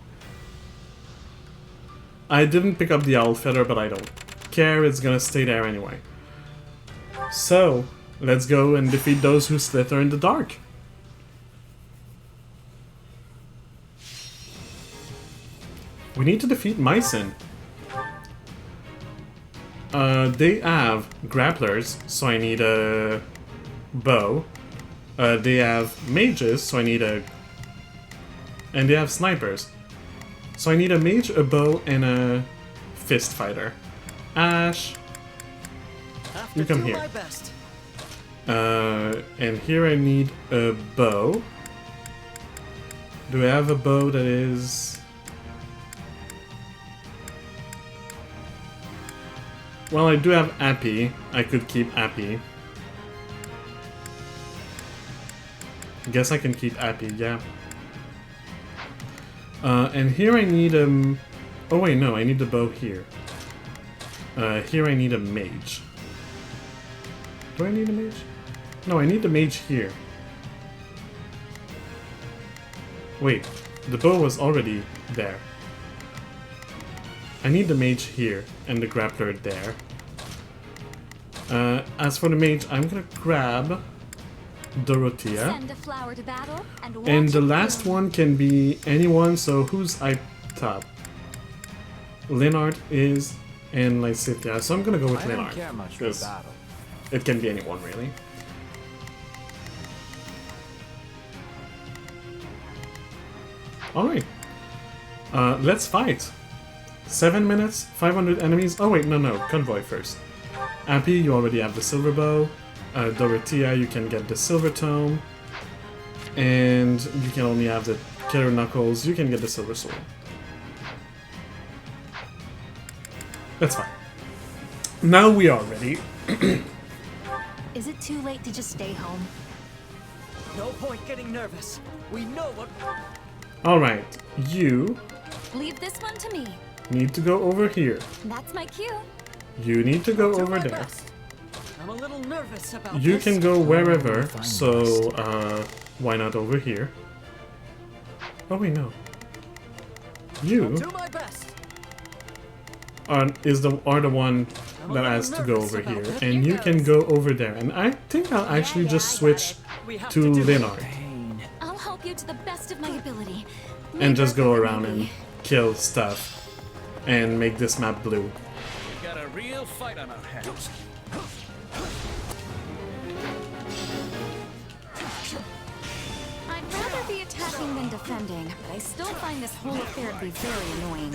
Speaker 1: I didn't pick up the owl feather, but I don't care, it's gonna stay there anyway. So, let's go and defeat those who slither in the dark. We need to defeat Mycen. They have grapplers, so I need a bow. They have mages, so I need a... And they have snipers. So I need a mage, a bow, and a fist fighter. Ash, you come here. And here I need a bow. Do I have a bow that is... Well, I do have Appy. I could keep Appy. Guess I can keep Appy, yeah. And here I need oh wait, no, I need the bow here. Here I need a mage. Do I need a mage? No, I need the mage here. Wait, the bow was already there. I need the mage here, and the grappler there. As for the mage, I'm gonna grab Dorothea.
Speaker 6: Send a flower to battle
Speaker 1: and the last one can be anyone, so who's up top? Leonard is, and Lysithia, so I'm gonna go with Leonard. Because it can be anyone, really. Alright. Let's fight. 7 minutes, 500 enemies. Oh wait, no, convoy first. Appy, you already have the silver bow. Dorothea, you can get the silver tome. And you can only have the Killer Knuckles. You can get the silver sword. That's fine. Now we are ready.
Speaker 8: Is it too late to just stay home?
Speaker 11: No point getting nervous. We know what...
Speaker 1: Alright, you...
Speaker 2: Leave this one to me.
Speaker 1: need to go over here.
Speaker 9: That's my cue.
Speaker 1: You need to go over there.
Speaker 13: I'm a little nervous about
Speaker 1: You
Speaker 13: this.
Speaker 1: can go wherever, so why not over here? Oh wait, no. You
Speaker 13: Do my best.
Speaker 1: are the one that has to go over here, and you can go over there. And I think I'll actually just switch to Linard
Speaker 9: I'll help you to the best of my ability.
Speaker 1: and just go around and kill stuff and make this map blue.
Speaker 16: We got a real fight on our hands.
Speaker 9: I'd rather be attacking than defending, but I still find this whole affair to be very annoying.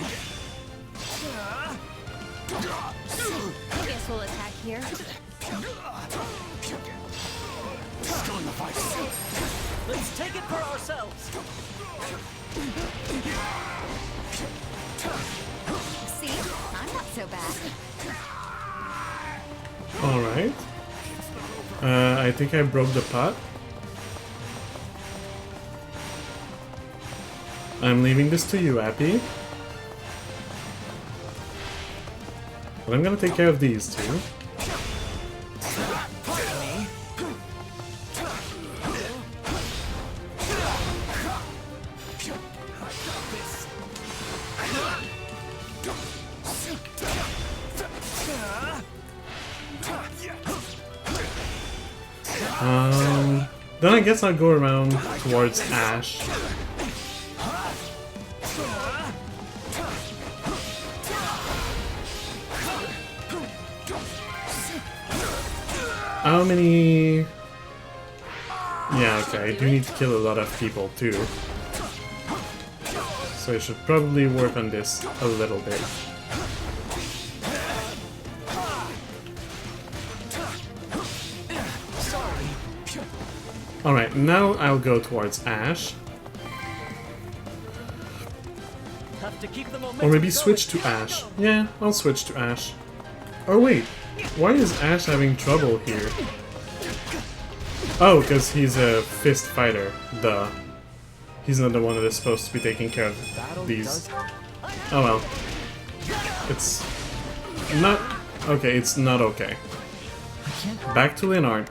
Speaker 9: I guess we'll attack here.
Speaker 13: Let's take it for ourselves.
Speaker 9: See? I'm not so bad.
Speaker 1: Alright. I think I broke the pot. I'm leaving this to you, Appy. But I'm gonna take care of these two. Then I guess I'll go around towards Ash. How many... Yeah, okay, I do need to kill a lot of people too. So I should probably work on this a little bit. Alright, now I'll go towards Ash. Or maybe switch to Ash. Yeah, I'll switch to Ash. Oh wait, why is Ash having trouble here? Oh, because he's a fist fighter. Duh. He's not the one that is supposed to be taking care of these. Oh well. It's not... Okay, it's not okay. Back to Linard.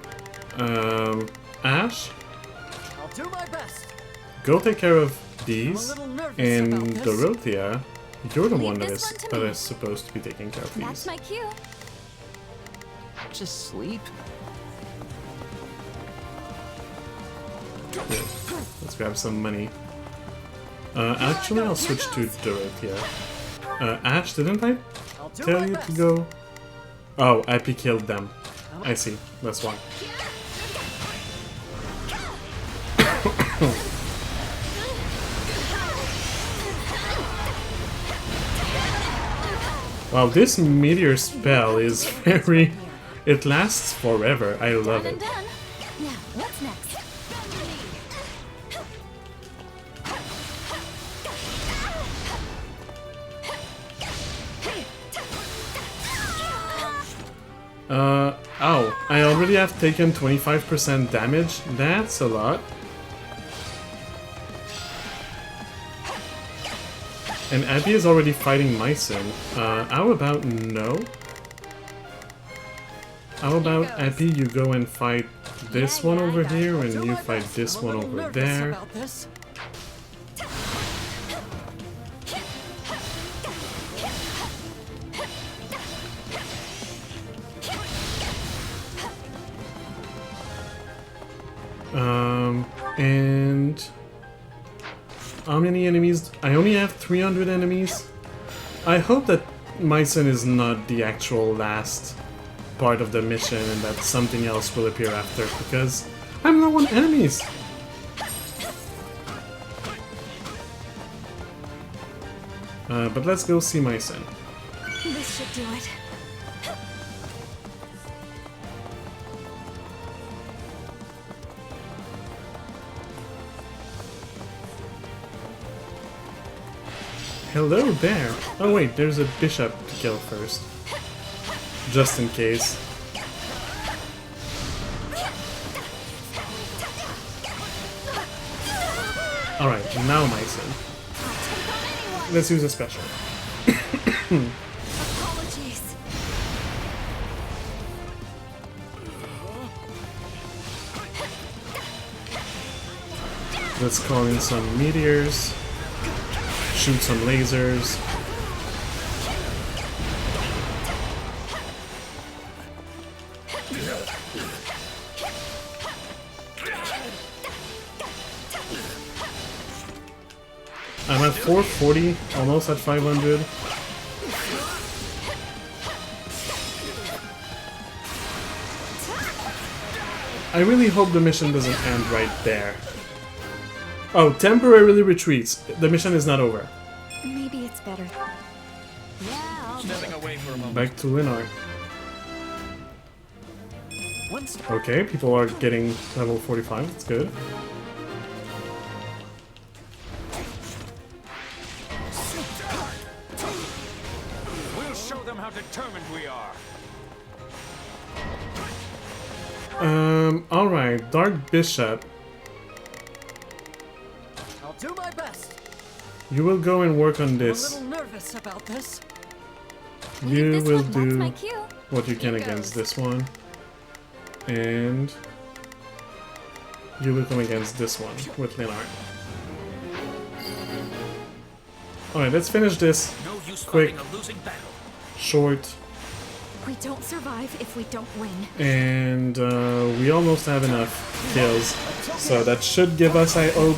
Speaker 1: Ash?
Speaker 13: I'll do my best.
Speaker 1: Go take care of these. And Dorothea, you're the one that is supposed to be taking care of these.
Speaker 9: That's my cue.
Speaker 7: Just sleep.
Speaker 1: Yeah. Let's grab some money. Actually, I'll switch to Dorothea. Ash, didn't I tell you to go? Oh, Epi killed them. I see. That's why. Wow, this meteor spell is very... It lasts forever. I love it.
Speaker 9: Now, what's next?
Speaker 1: Ow. I already have taken 25% damage. That's a lot. And Abby is already fighting Myson. How about no? How about Abby, you go and fight this one over here, and you fight this one over there. And how many enemies? I only have 300 enemies. I hope that Myson is not the actual last part of the mission and that something else will appear after, because I'm low on enemies. But let's go see Myson.
Speaker 9: This should do it.
Speaker 1: Hello there! Oh wait, there's a bishop to kill first. Just in case. Alright, now Myson. Let's use a special.
Speaker 9: Apologies.
Speaker 1: Let's call in some meteors. Shoot some lasers. I'm at 440, almost at 500. I really hope the mission doesn't end right there. Oh, temporarily retreats. The mission is not over.
Speaker 6: Maybe it's better.
Speaker 16: Stepping away for a moment.
Speaker 1: Back to Linar. Okay, people are getting level 45, that's good.
Speaker 12: We'll show them how determined we are.
Speaker 1: Alright, Dark Bishop.
Speaker 13: I'll do my best.
Speaker 1: You will go and work on
Speaker 13: I'm a
Speaker 1: this.
Speaker 13: little nervous about this.
Speaker 1: You
Speaker 2: This
Speaker 1: will
Speaker 2: one, that's
Speaker 1: do
Speaker 2: my cue.
Speaker 1: what you can
Speaker 2: Here
Speaker 1: against
Speaker 2: goes.
Speaker 1: this one. And you will come against this one with Linar. Alright, let's finish this
Speaker 16: No use
Speaker 1: quick,
Speaker 16: fighting a losing battle.
Speaker 1: short,
Speaker 6: We don't survive if we don't win.
Speaker 1: and we almost have enough kills. So that should give us, I hope,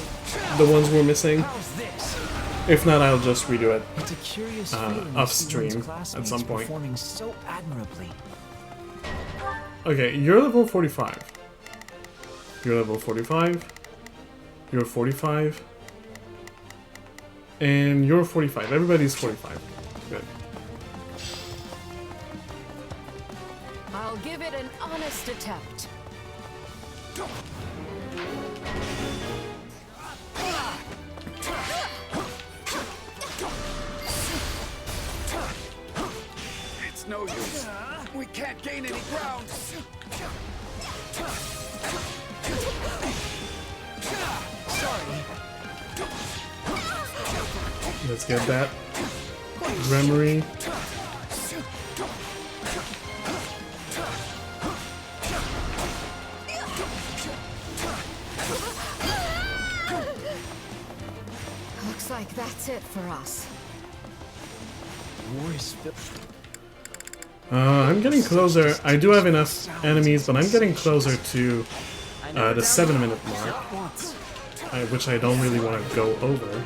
Speaker 1: the ones we're missing. If not, I'll just redo it
Speaker 7: It's a curious
Speaker 1: off stream at some point.
Speaker 7: performing so admirably.
Speaker 1: Okay, you're level 45. You're level 45. You're 45. And you're 45. Everybody's 45. Good.
Speaker 11: I'll give it an honest attempt.
Speaker 14: It's no use. We can't gain any ground.
Speaker 13: Sorry.
Speaker 1: Let's get that. Remory.
Speaker 11: Looks like that's it for us.
Speaker 7: War is filled.
Speaker 1: I'm getting closer. I do have enough enemies, but I'm getting closer to the 7-minute mark, which I don't really want to go over.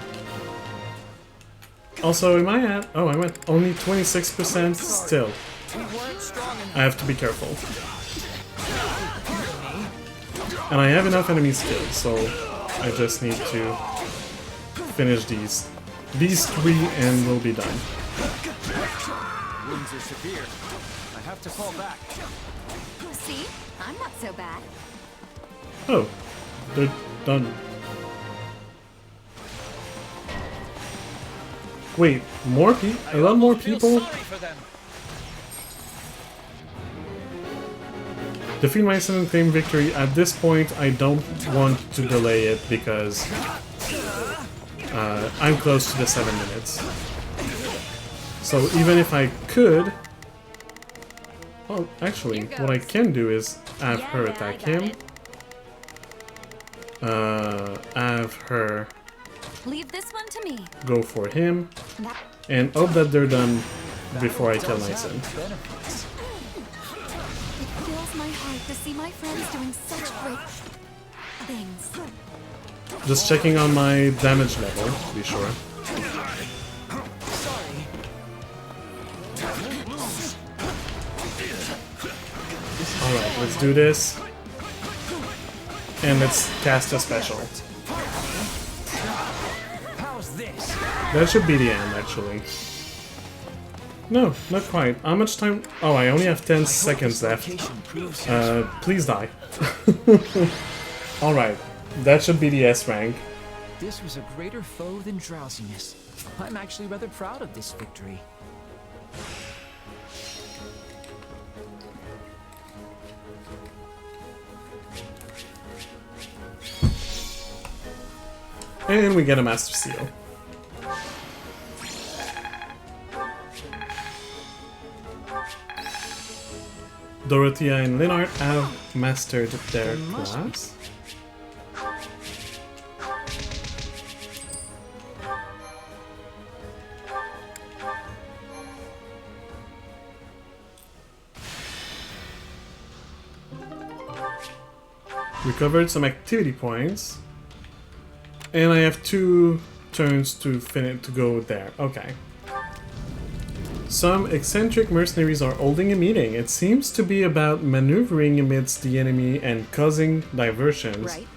Speaker 1: Also, am I at... Oh, I'm at only 26% still. I have to be careful. And I have enough enemies killed, so I just need to finish these three and we'll be done.
Speaker 12: Wounds are severe. I have to fall back.
Speaker 2: See? I'm not so bad.
Speaker 1: Oh, they're done. Wait, more people? A lot more people? Defeat my son and claim victory. At this point, I don't want to delay it because I'm close to the 7 minutes. So even if I could... Well, actually, what I can do is have her attack him. Have her
Speaker 2: Leave this one to me.
Speaker 1: go for him. And hope that they're done before I kill my son.
Speaker 6: It fills my heart to see my friends doing such great things.
Speaker 1: Just checking on my damage level, to be sure. Alright, let's do this. And let's cast a special. That should be the end, actually. No, not quite. How much time? Oh, I only have 10 seconds left. Please die. Alright, that should be the S rank.
Speaker 7: This was a greater foe than drowsiness. I'm actually rather proud of this victory.
Speaker 1: And we get a Master Seal. Dorothea and Linard have mastered their class. Recovered some activity points, and I have 2 turns to go there. Okay. Some eccentric mercenaries are holding a meeting. It seems to be about maneuvering amidst the enemy and causing diversions.
Speaker 9: Right.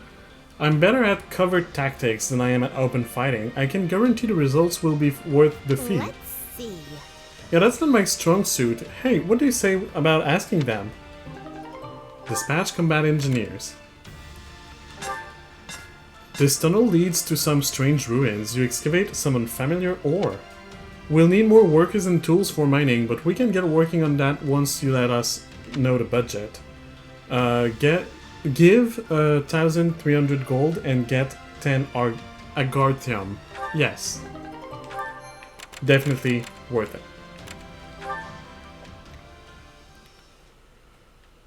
Speaker 1: I'm better at covert tactics than I am at open fighting. I can guarantee the results will be worth the fee.
Speaker 6: Let's see.
Speaker 1: Yeah, that's not my strong suit. Hey, what do you say about asking them? Dispatch combat engineers. This tunnel leads to some strange ruins. You excavate some unfamiliar ore. We'll need more workers and tools for mining, but we can get working on that once you let us know the budget. Give 1,300 gold and get 10 agarthium. Yes. Definitely worth it.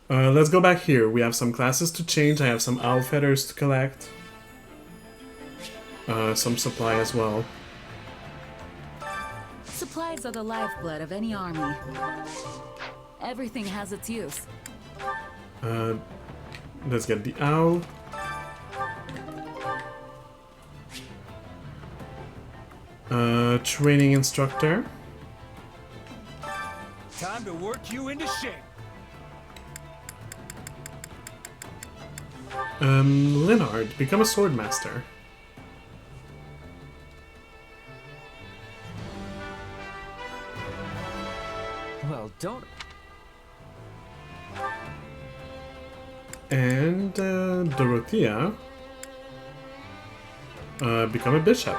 Speaker 1: Let's go back here. We have some classes to change. I have some owl feathers to collect. Some supply as well.
Speaker 17: Supplies are the lifeblood of any army. Everything has its use.
Speaker 1: Let's get the owl. Training instructor.
Speaker 10: Time to work you into shape.
Speaker 1: Linard, become a sword master.
Speaker 7: Well, don't...
Speaker 1: And Dorothea, become a bishop.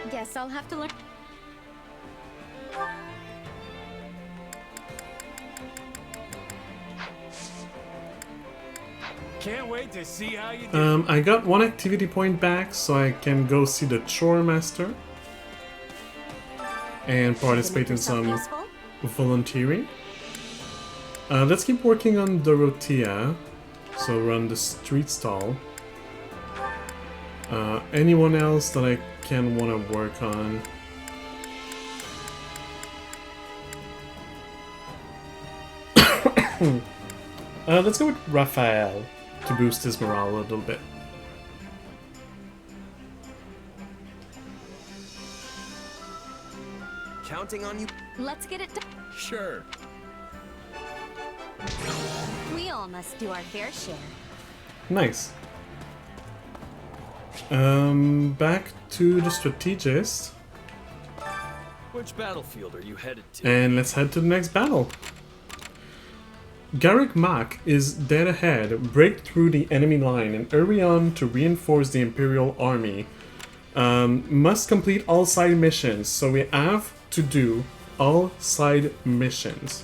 Speaker 6: Guess I'll have to learn.
Speaker 10: Can't wait to see how you do.
Speaker 1: I got 1 activity point back, so I can go see the chore master and participate in some volunteering. Let's keep working on Dorothea. So run the street stall. Anyone else that I can want to work on? Let's go with Raphael to boost his morale a little bit.
Speaker 3: Counting on you.
Speaker 6: Let's get it done.
Speaker 3: Sure.
Speaker 6: We all must do our fair share.
Speaker 1: Nice. Back to the strategist.
Speaker 16: Which battlefield are you headed to?
Speaker 1: And let's head to the next battle. Garrick Mack is dead ahead. Break through the enemy line and hurry on to reinforce the Imperial Army. Must complete all side missions, so we have to do all side missions.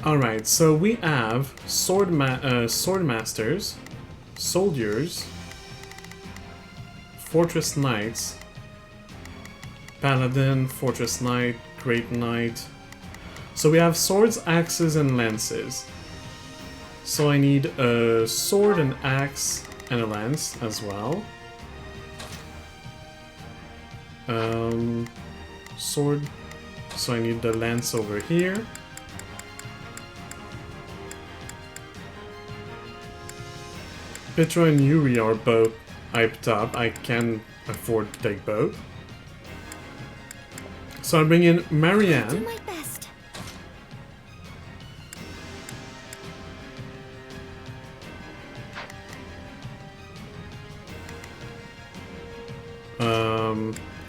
Speaker 1: Alright, so we have sword masters, soldiers, fortress knights, paladin, fortress knight, great knight. So we have swords, axes, and lances. So I need a sword, an axe, and a lance as well. Sword. So I need the lance over here. Petra and Yuri are both hyped up. I can afford to take both. So I bring in Marianne.
Speaker 6: Do my best.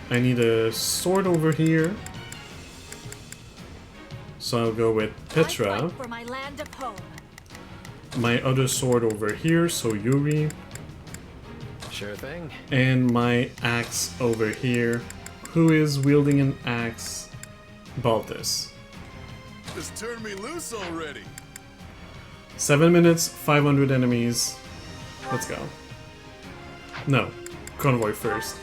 Speaker 1: I need a sword over here. So I'll go with Petra.
Speaker 17: For my land of home.
Speaker 1: My other sword over here, so Yuri.
Speaker 15: Sure thing.
Speaker 1: And my axe over here. Who is wielding an axe? Baltus.
Speaker 14: Just turn me loose already.
Speaker 1: 7 minutes, 500 enemies. Let's go. No, convoy first.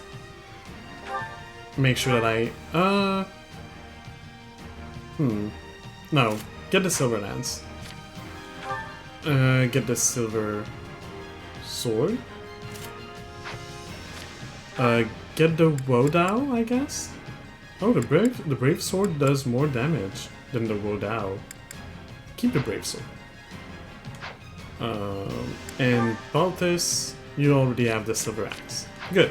Speaker 1: Make sure that I... No, get the silver lance. Get the silver sword. Get the Wodao, I guess? Oh, the brave sword does more damage than the Wodao. Keep the brave sword. And Baltus, you already have the silver axe. Good.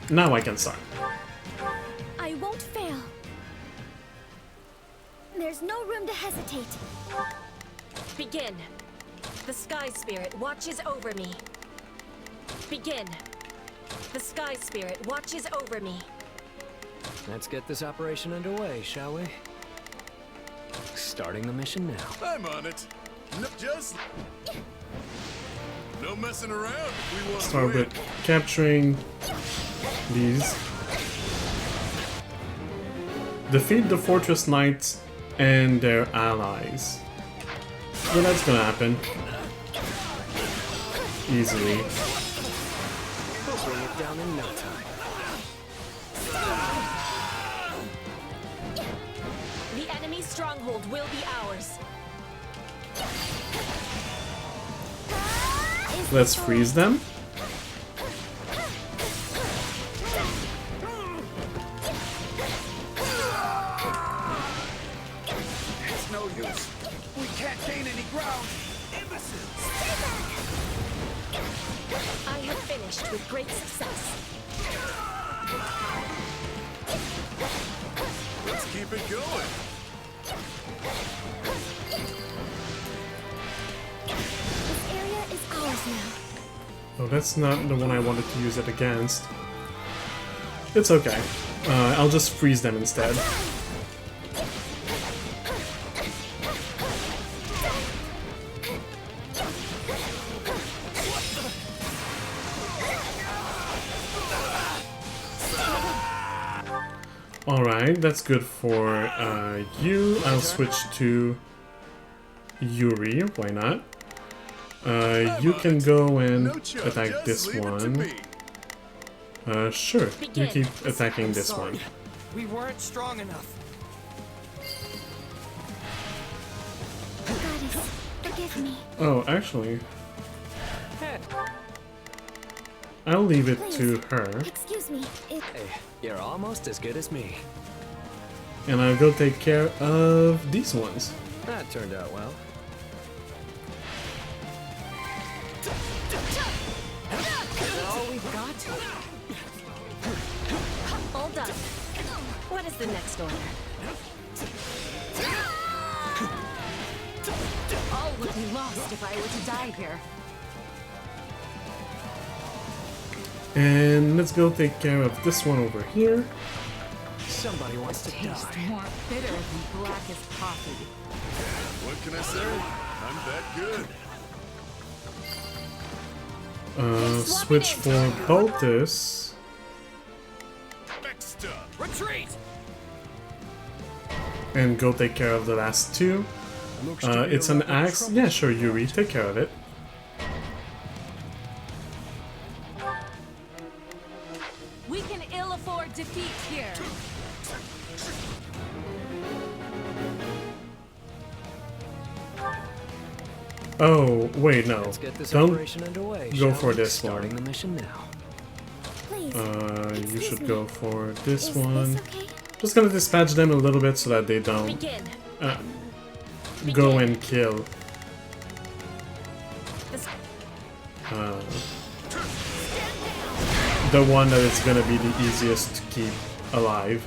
Speaker 1: Now I can start.
Speaker 6: I won't fail. There's no room to hesitate.
Speaker 11: Begin. The Sky Spirit watches over me. Begin. The Sky Spirit watches over me.
Speaker 15: Let's get this operation underway, shall we? Starting the mission now.
Speaker 14: I'm on it. No, just no messing around if we want
Speaker 1: Start
Speaker 14: to win.
Speaker 1: with capturing these. Defeat the Fortress Knights and their allies. Yeah, that's gonna happen. Easily.
Speaker 15: We'll bring it down in no time.
Speaker 11: The enemy stronghold will be ours.
Speaker 1: Let's freeze them.
Speaker 14: It's no use. We can't gain any ground. Imbeciles.
Speaker 11: I have finished with great success.
Speaker 14: Let's keep it going.
Speaker 6: This area is ours now.
Speaker 1: Oh, that's not the one I wanted to use it against. It's okay. I'll just freeze them instead. Alright, that's good for you. I'll switch to Yuri, why not? You can go and attack this one. Sure, you keep attacking this one.
Speaker 13: We weren't strong enough.
Speaker 6: Goddess, forgive me.
Speaker 1: Oh, actually, I'll leave it to her,
Speaker 6: Excuse me.
Speaker 15: Hey, you're almost as good as me.
Speaker 1: and I'll go take care of these ones.
Speaker 15: That turned out well.
Speaker 11: Is that all we've got? All done. What is the next order? All would be lost if I were to die here.
Speaker 1: And let's go take care of this one over here.
Speaker 15: Somebody wants to
Speaker 17: Taste
Speaker 15: die.
Speaker 17: more bitter than blackest coffee.
Speaker 14: What can I say? I'm that good.
Speaker 1: Switch for Baltus.
Speaker 14: Next up.
Speaker 5: Retreat!
Speaker 1: And go take care of the last two. It's an axe. Yeah, sure, Yuri, take care of it.
Speaker 11: We can ill afford defeat here.
Speaker 1: Oh, wait, no.
Speaker 15: Let's get this
Speaker 1: Don't
Speaker 15: operation underway.
Speaker 1: go
Speaker 15: shall
Speaker 1: for
Speaker 15: we?
Speaker 1: this
Speaker 15: Starting
Speaker 1: one.
Speaker 15: the mission now.
Speaker 6: Please.
Speaker 1: You
Speaker 6: excuse
Speaker 1: should
Speaker 6: me.
Speaker 1: go for this
Speaker 6: Is
Speaker 1: one.
Speaker 6: this okay?
Speaker 1: Just gonna dispatch them a little bit so that they don't
Speaker 11: Begin.
Speaker 1: go and kill.
Speaker 11: This
Speaker 1: The one that is gonna be the easiest to keep alive.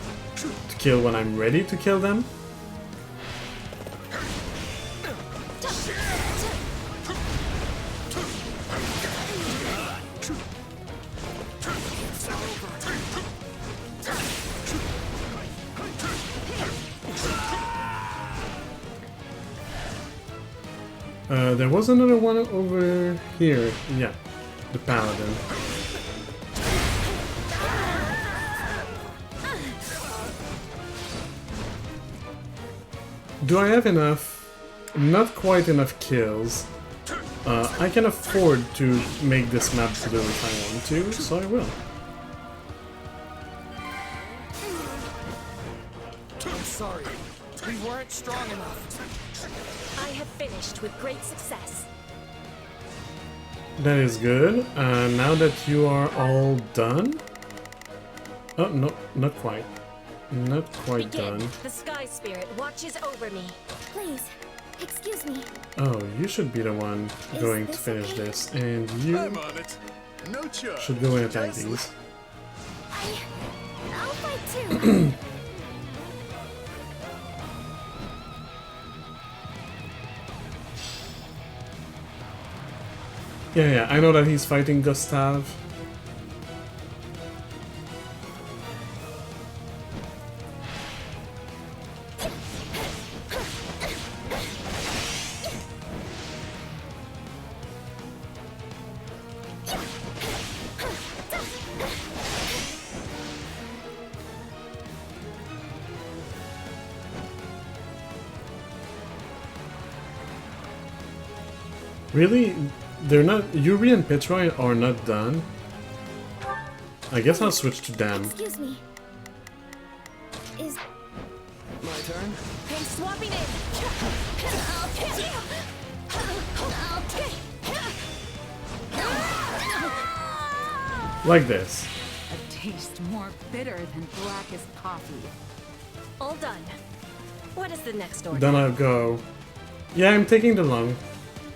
Speaker 1: To kill when I'm ready to kill them. There was another one over here. Yeah, the paladin. do I have enough? Not quite enough kills. I can afford to make this map blue if I want to, so I will.
Speaker 13: I'm sorry. We weren't strong enough.
Speaker 11: I have finished with great success.
Speaker 1: That is good. Now that you are all done... Oh, no, not quite. Not quite
Speaker 11: Begin.
Speaker 1: done.
Speaker 11: The Sky Spirit watches over me.
Speaker 6: Please, excuse me.
Speaker 1: Oh, you should be the one going to
Speaker 6: this
Speaker 1: finish
Speaker 6: okay?
Speaker 1: this, and you
Speaker 14: I'm on it. No charge.
Speaker 1: should go and attack these.
Speaker 6: I'll fight too.
Speaker 1: Yeah, I know that he's fighting Gustav. Really? They're not... Yuri and Petroy are not done? I guess I'll switch to them.
Speaker 6: Excuse me. Is
Speaker 15: My turn?
Speaker 11: I'm swapping in.
Speaker 1: Like this.
Speaker 17: A taste more bitter than blackest coffee.
Speaker 11: All done. What is the next order?
Speaker 1: Then I'll go... Yeah, I'm taking the long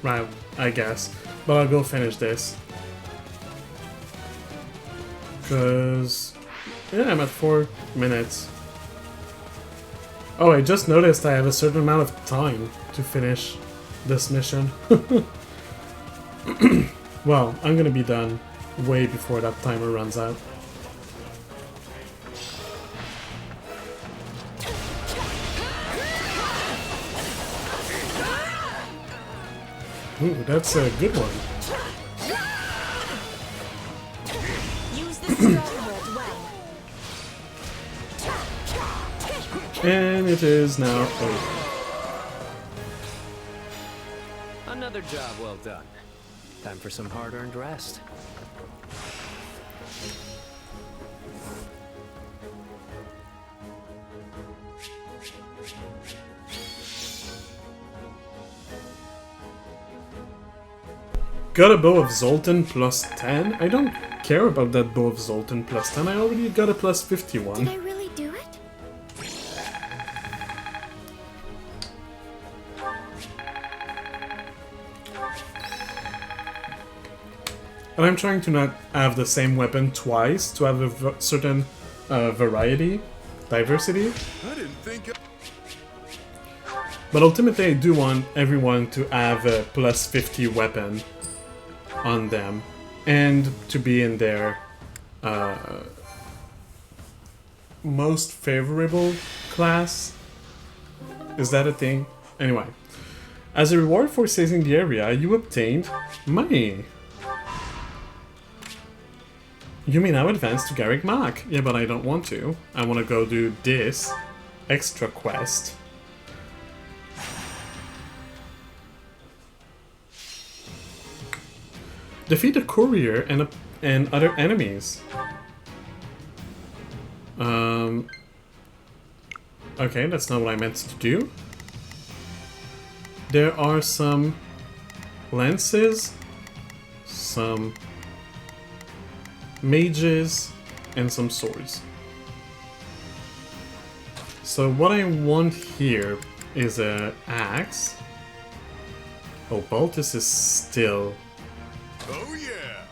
Speaker 1: route, I guess. But I'll go finish this. Because... Yeah, I'm at 4 minutes. Oh, I just noticed I have a certain amount of time to finish this mission. Well, I'm gonna be done way before that timer runs out. Ooh, that's a good one.
Speaker 11: Use this stronghold well.
Speaker 1: And it is now over.
Speaker 15: Another job well done. Time for some hard-earned rest.
Speaker 1: Got a bow of Zoltan plus 10? I don't care about that bow of Zoltan plus 10, I already got a plus 51.
Speaker 6: did I really do it?
Speaker 1: And I'm trying to not have the same weapon twice, to have a certain variety, diversity.
Speaker 14: I didn't think.
Speaker 1: But ultimately I do want everyone to have a plus 50 weapon on them, and to be in their most favorable class. Is that a thing? Anyway, as a reward for seizing the area, you obtained money. You may now advance to Garrick Mach. Yeah, but I don't want to. I want to go do this extra quest. Defeat a courier and other enemies. Okay, that's not what I meant to do. There are some lances, some mages, and some swords. So what I want here is an axe. Oh, Baltus is still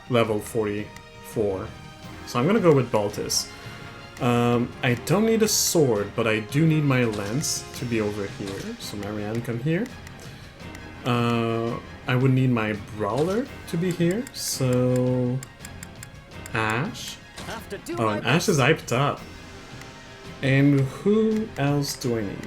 Speaker 1: level 44. So I'm gonna go with Baltus. I don't need a sword, but I do need my lance to be over here. So Marianne, come here. I would need my brawler to be here. So Ash. Oh, and Ash is hyped up. And who else do I need?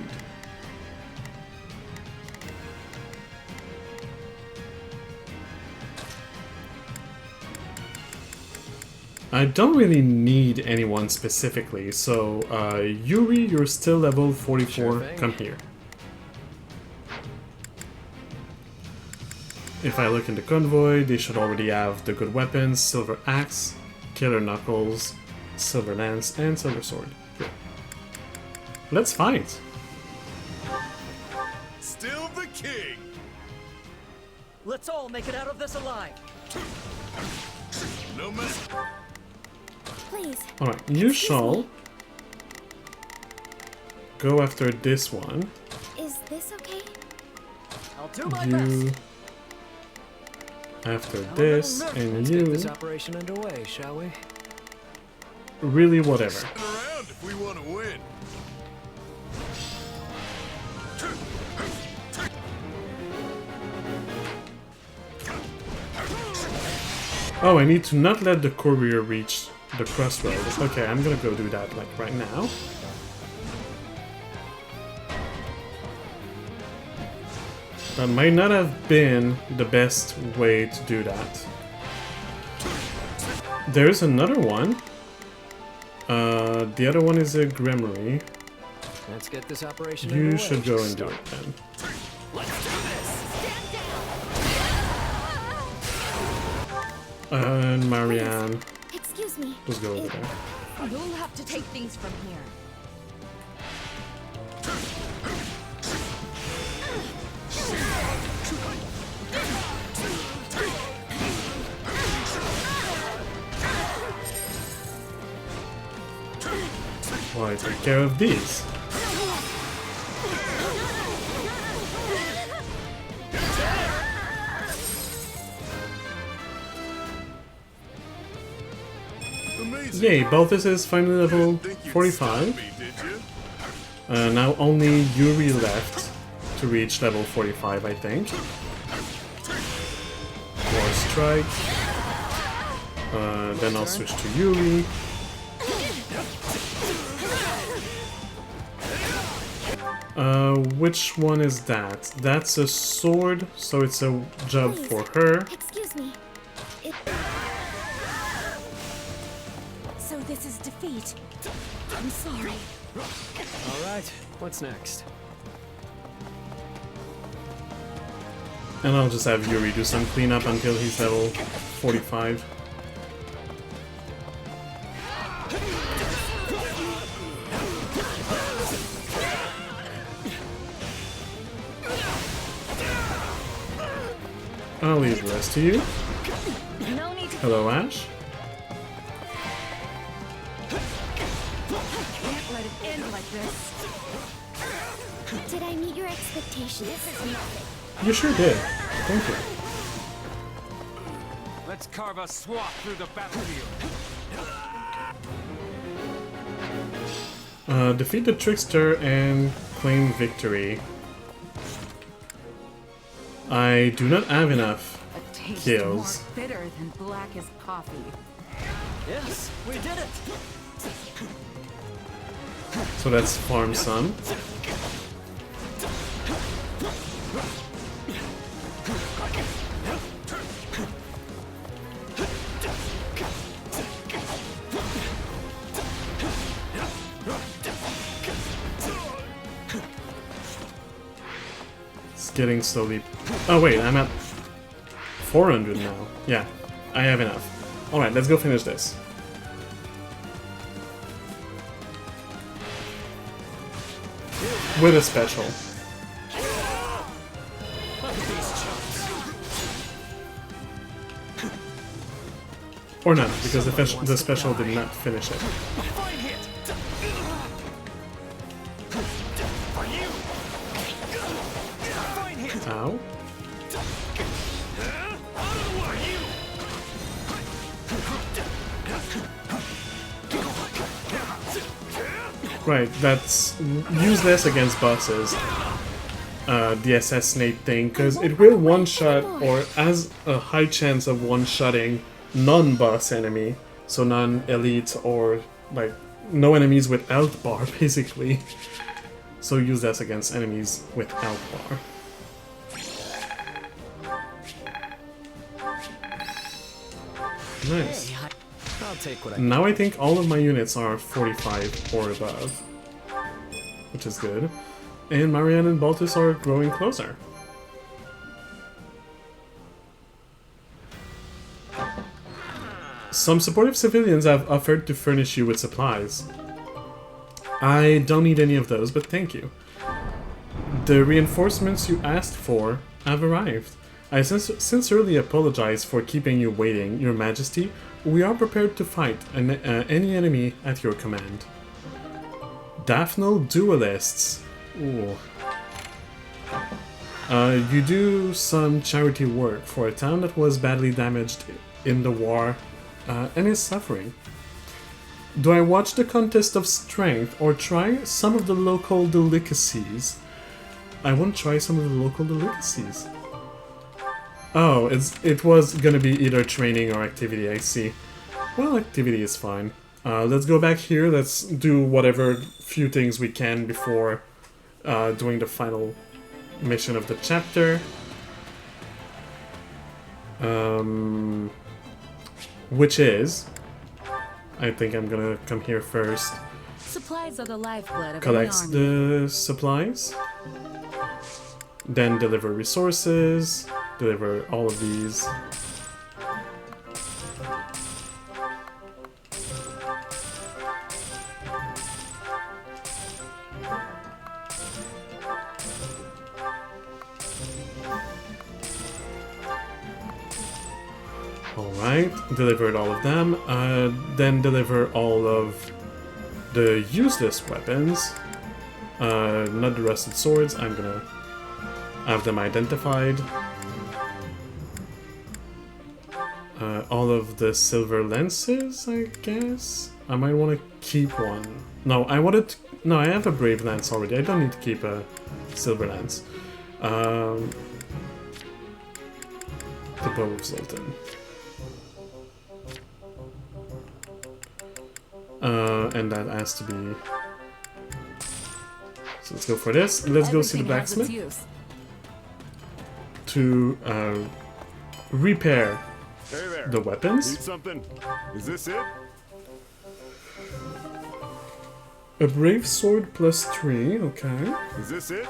Speaker 1: I don't really need anyone specifically, so Yuri, you're still level 44, come here. if I look in the convoy, they should already have the good weapons, Silver Axe, Killer Knuckles, Silver Lance, and Silver Sword. Good. Let's fight!
Speaker 14: Still the king!
Speaker 18: Let's all make it out of this alive!
Speaker 14: No mess.
Speaker 6: Please.
Speaker 1: Alright, you shall go after this one.
Speaker 6: Is this okay?
Speaker 18: I'll do my
Speaker 1: You
Speaker 18: best.
Speaker 1: after this, and
Speaker 15: Let's
Speaker 1: you
Speaker 15: get this operation underway, shall we?
Speaker 1: really whatever.
Speaker 14: Stick around if we want to win.
Speaker 1: Oh, I need to not let the courier reach the crossroads. Okay, I'm gonna go do that, like, right now. That might not have been the best way to do that. There's another one. The other one is a Grimoire.
Speaker 15: Let's get this operation
Speaker 1: You
Speaker 15: underway.
Speaker 1: should go and do it then. And Marianne.
Speaker 6: Excuse me.
Speaker 1: Just go over there.
Speaker 17: You'll have to take things from here.
Speaker 1: Why take care of these? Yay, Balthus is finally level 45. Now only Yuri left to reach level 45, I think. War Strike. Then I'll switch to Yuri. Which one is that? That's a sword, so it's a job for her.
Speaker 6: Excuse me. So this is defeat. I'm sorry.
Speaker 15: Alright, what's next?
Speaker 1: And I'll just have Yuri do some cleanup until he's level 45. I'll leave the rest to you.
Speaker 8: No need to.
Speaker 1: Hello, Ash.
Speaker 17: Can't let it end like this.
Speaker 6: Did I meet your expectations? This is nothing.
Speaker 1: You sure did. Thank you.
Speaker 12: Let's carve a swath through the battlefield.
Speaker 1: Defeat the Trickster and claim victory. I do not have enough
Speaker 17: A taste
Speaker 1: kills.
Speaker 17: more bitter than black as coffee.
Speaker 18: Yes, we did it!
Speaker 1: So let's farm some. It's getting slowly... Oh wait, I'm at 400 now. Yeah, I have enough. Alright, let's go finish this. With a special. Or not, because the special did not finish it. Ow. Right, that's useless against bosses. The assassinate thing, because it will one-shot or has a high chance of one-shotting non-boss enemy, so non-elite or like no enemies with health bar basically. So use this against enemies with health bar. Nice.
Speaker 15: I'll take what I
Speaker 1: Now I think all of my units are 45 or above, which is good. And Marianne and Baltus are growing closer. Some supportive civilians have offered to furnish you with supplies. I don't need any of those, but thank you. The reinforcements you asked for have arrived. I sincerely apologize for keeping you waiting, Your Majesty. We are prepared to fight any enemy at your command. Daphnal Duelists. Ooh. You do some charity work for a town that was badly damaged in the war and is suffering. Do I watch the contest of strength or try some of the local delicacies? I want to try some of the local delicacies. Oh, it was gonna be either training or activity, I see. Well, activity is fine. Let's go back here, let's do whatever few things we can before doing the final mission of the chapter. Which is... I think I'm gonna come here first.
Speaker 17: Supplies are the lifeblood of
Speaker 1: Collects
Speaker 17: any army.
Speaker 1: the supplies. Then deliver resources. Deliver all of these. Alright, delivered all of them. Then deliver all of the useless weapons. Not the rusted swords, I'm gonna have them identified. All of the silver lances, I guess? I might want to keep one. No, I wanted to, no, I have a brave lance already. I don't need to keep a silver lance. The bow of Zoltan. And that has to be... So let's go for this. Let's go see the blacksmith. To repair the weapons.
Speaker 19: Need something? Is this it?
Speaker 1: A brave sword +3, okay.
Speaker 19: Is this it?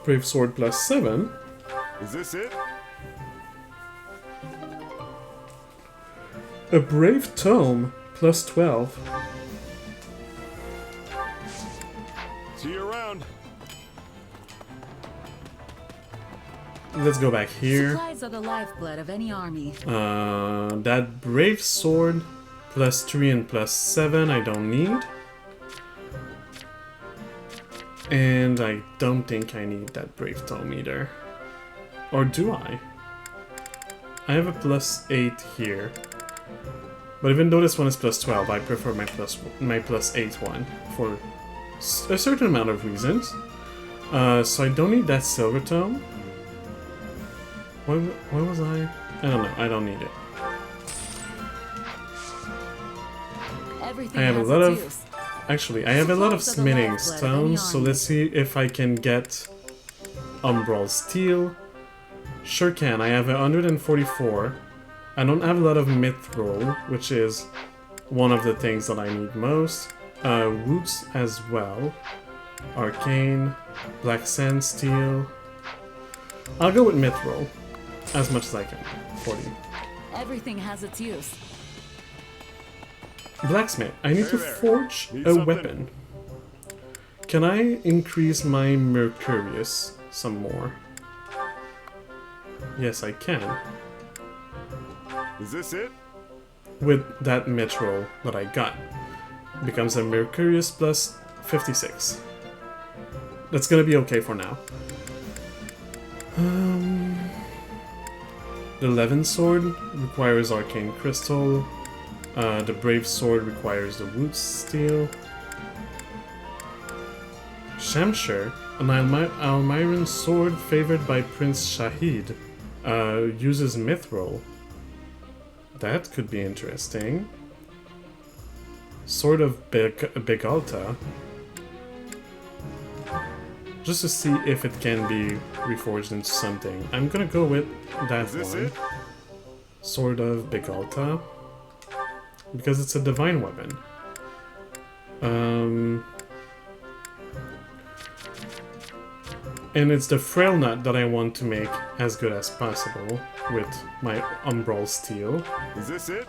Speaker 1: Brave sword +7.
Speaker 19: Is this it?
Speaker 1: A brave tome +12.
Speaker 19: See you around.
Speaker 1: Let's go back here.
Speaker 17: Supplies are the lifeblood of any army.
Speaker 1: That brave sword +3 and +7 I don't need. And I don't think I need that brave tome either. Or do I? I have a +8 here. But even though this one is +12, I prefer my +8 one for a certain amount of reasons. So I don't need that silver tome. What was I? I don't know. I don't need it.
Speaker 17: Everything
Speaker 1: I have a
Speaker 17: has
Speaker 1: lot
Speaker 17: its
Speaker 1: of...
Speaker 17: use.
Speaker 1: Actually, I have a lot of smithing stones, so let's see if I can get Umbral Steel. Sure can. I have 144. I don't have a lot of Mithril, which is one of the things that I need most. Roots as well. Arcane. Black Sand Steel. I'll go with Mithril. As much as I can. 40.
Speaker 17: Everything has its use.
Speaker 1: Blacksmith. I need to forge a weapon. Can I increase my Mercurius some more? Yes, I can.
Speaker 19: Is this it?
Speaker 1: With that Mithril that I got. Becomes a Mercurius +56. That's gonna be okay for now. The Levin Sword requires Arcane Crystal. The Brave Sword requires the Wood Steel. Shamshir, an Almyran sword favored by Prince Shahid, uses Mithril. That could be interesting. Sword of Begalta. Just to see if it can be reforged into something. I'm gonna go with that one. Sword of Begalta. Because it's a divine weapon. And it's the frail nut that I want to make as good as possible with my umbral steel.
Speaker 19: Is this it?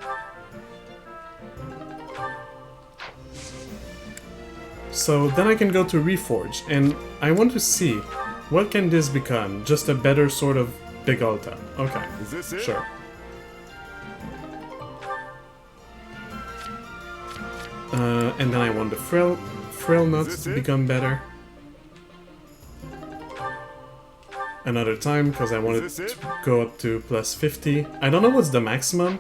Speaker 1: So then I can go to Reforge, and I want to see what can this become? Just a better sort of Big Alta. Okay.
Speaker 19: Is this it?
Speaker 1: Sure. And then I want the frail nuts to become better. Another time, because I wanted to go up to plus 50. I don't know what's the maximum,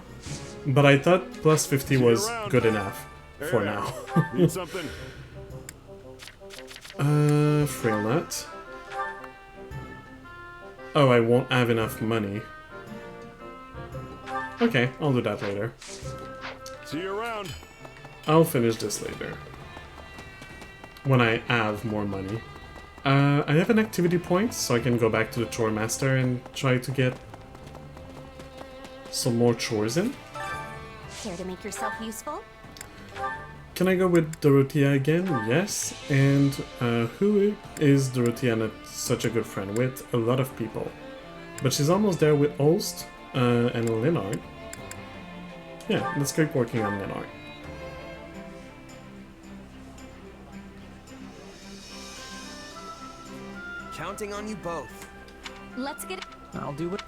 Speaker 1: but I thought plus 50 was good enough for now.
Speaker 19: Need something?
Speaker 1: Frail nut. Oh, I won't have enough money. Okay, I'll do that later.
Speaker 19: See you around.
Speaker 1: I'll finish this later. When I have more money. I have an activity point, so I can go back to the chore master and try to get some more chores in.
Speaker 20: Care to make yourself useful?
Speaker 1: Can I go with Dorothea again? Yes. And who is Dorothea not such a good friend with? A lot of people. But she's almost there with Ulst and Linard. Yeah, let's keep working on Linard.
Speaker 13: Counting on you both.
Speaker 20: Let's get it.
Speaker 7: I'll do it.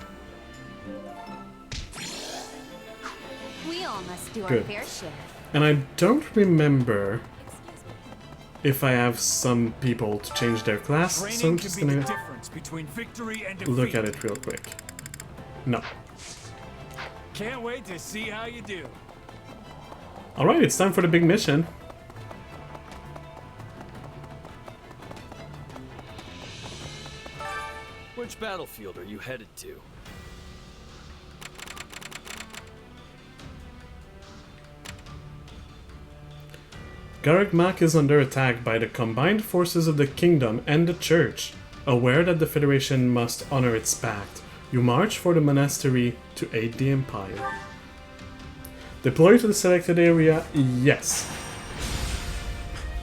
Speaker 20: We all must do
Speaker 1: Good.
Speaker 20: our fair share.
Speaker 1: And I don't remember if I have some people to change their class, so I'm just gonna look at it real quick. No.
Speaker 14: Can't wait to see how you do.
Speaker 1: Alright, it's time for the big mission.
Speaker 16: Which battlefield are you headed to?
Speaker 1: Garagmak is under attack by the combined forces of the kingdom and the church. Aware that the Federation must honor its pact, you march for the monastery to aid the Empire. Deploy to the selected area, yes.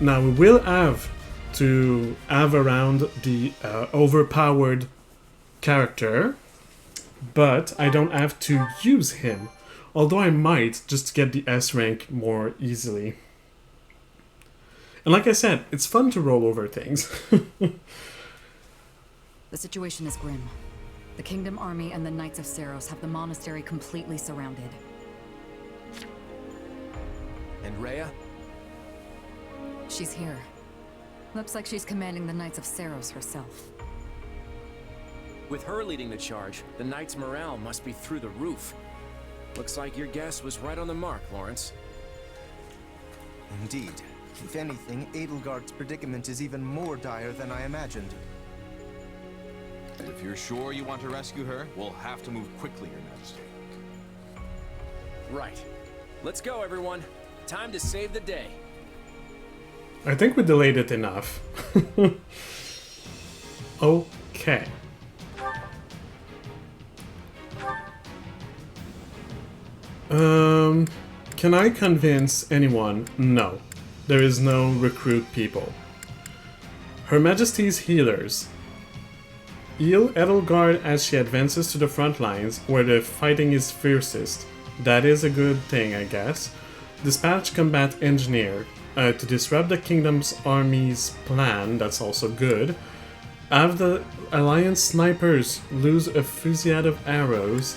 Speaker 1: Now we will have to have around the overpowered character, but I don't have to use him, although I might just to get the S rank more easily. And like I said, it's fun to roll over things.
Speaker 17: The situation is grim. The Kingdom Army and the Knights of Seiros have the monastery completely surrounded.
Speaker 3: And Rhea?
Speaker 17: She's here. Looks like she's commanding the Knights of Seiros herself.
Speaker 3: With her leading the charge, the Knights' morale must be through the roof. Looks like your guess was right on the mark, Lawrence.
Speaker 10: Indeed. If anything, Edelgard's predicament is even more dire than I imagined.
Speaker 21: And if you're sure you want to rescue her, we'll have to move quickly, Your Majesty.
Speaker 3: Right. Let's go, everyone. Time to save the day.
Speaker 1: I think we delayed it enough. Okay. Can I convince anyone? No. There is no recruit people. Her Majesty's healers. Heal Edelgard as she advances to the front lines, where the fighting is fiercest. That is a good thing, I guess. Dispatch combat engineer to disrupt the kingdom's army's plan. That's also good. Have the alliance snipers lose a fusillade of arrows.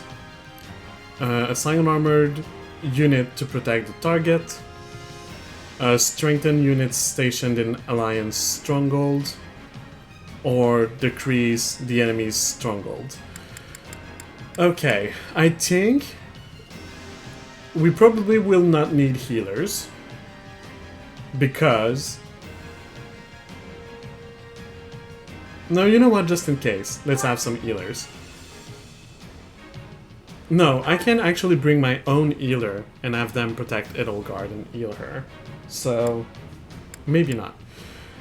Speaker 1: Assign an armored unit to protect the target. Strengthen units stationed in alliance stronghold. Or decrease the enemy's stronghold. Okay, I think we probably will not need healers. Because... No, you know what, just in case. Let's have some healers. No, I can actually bring my own healer and have them protect Edelgard and heal her. So, maybe not.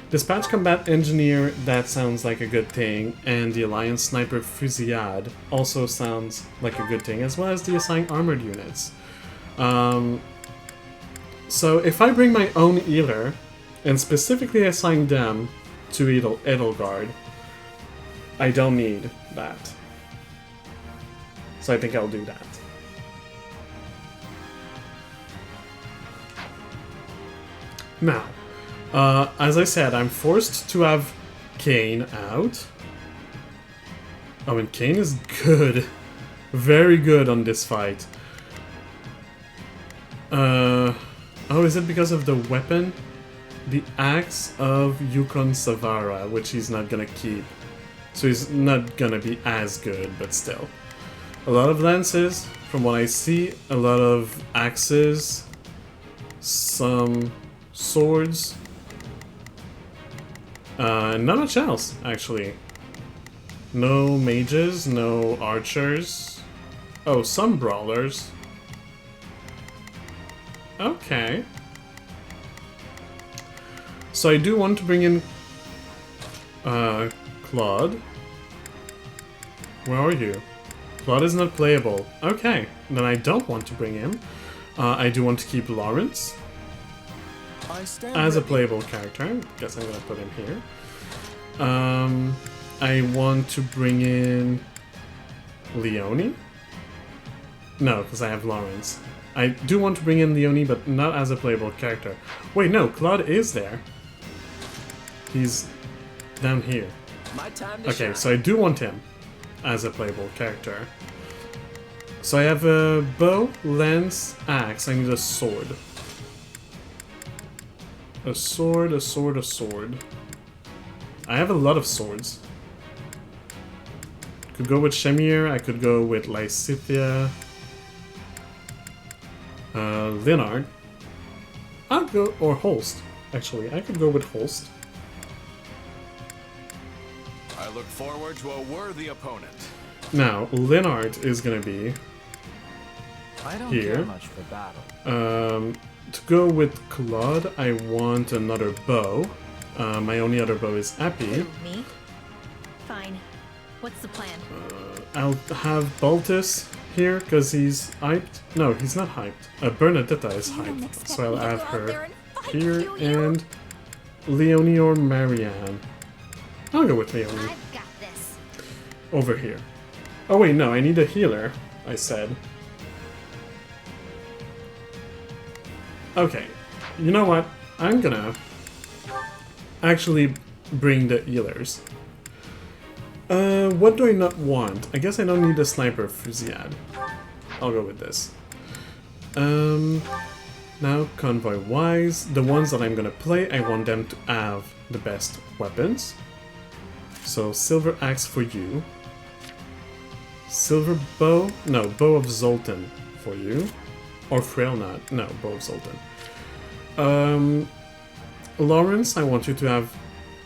Speaker 1: Dispatch Combat Engineer, that sounds like a good thing, and the Alliance Sniper Fusillade also sounds like a good thing, as well as the assigned armored units. So if I bring my own healer, and specifically assign them to Edelgard, I don't need that. So I think I'll do that. Now, as I said, I'm forced to have Kane out. Oh, and Kane is good. Very good on this fight. Oh, is it because of the weapon? The axe of Yukon Savara, which he's not gonna keep. So he's not gonna be as good, but still. A lot of lances, from what I see, a lot of axes, some swords, not much else, actually. No mages, no archers. Oh, some brawlers. Okay. So I do want to bring in Claude. Where are you? Claude is not playable. Okay, then I don't want to bring him. I do want to keep Lawrence as a playable character. Guess I'm gonna put him here. I want to bring in Leonie. No, because I have Lawrence. I do want to bring in Leonie, but not as a playable character. Wait, no, Claude is there. He's down here.
Speaker 3: My time to
Speaker 1: Okay,
Speaker 3: shine.
Speaker 1: so I do want him as a playable character. So I have a bow, lance, axe. I need a sword. A sword, a sword, a sword. I have a lot of swords. Could go with Shamir, I could go with Lysithia. Leonard. I'll go, or Holst, actually. I could go with Holst.
Speaker 21: I look forward to a worthy opponent.
Speaker 1: Now, Leonard is gonna be
Speaker 7: I don't
Speaker 1: here.
Speaker 7: care much for battle.
Speaker 1: To go with Claude, I want another bow. My only other bow is Appy.
Speaker 8: Me? Fine. What's the plan?
Speaker 1: I'll have Baltus here because he's hyped. No, he's not hyped. Bernadetta is hyped, so I'll have her here and Leonie or Marianne. I'll go with Leonie.
Speaker 2: I've got this.
Speaker 1: Over here. Oh wait, no, I need a healer, I said. Okay, you know what? I'm gonna actually bring the healers. What do I not want? I guess I don't need a sniper fusillade. I'll go with this. Now, convoy-wise, the ones that I'm gonna play, I want them to have the best weapons. So, silver axe for you. Silver bow? No, bow of Zoltan for you. Or frail knot. No, bow of Zoltan. Lawrence, I want you to have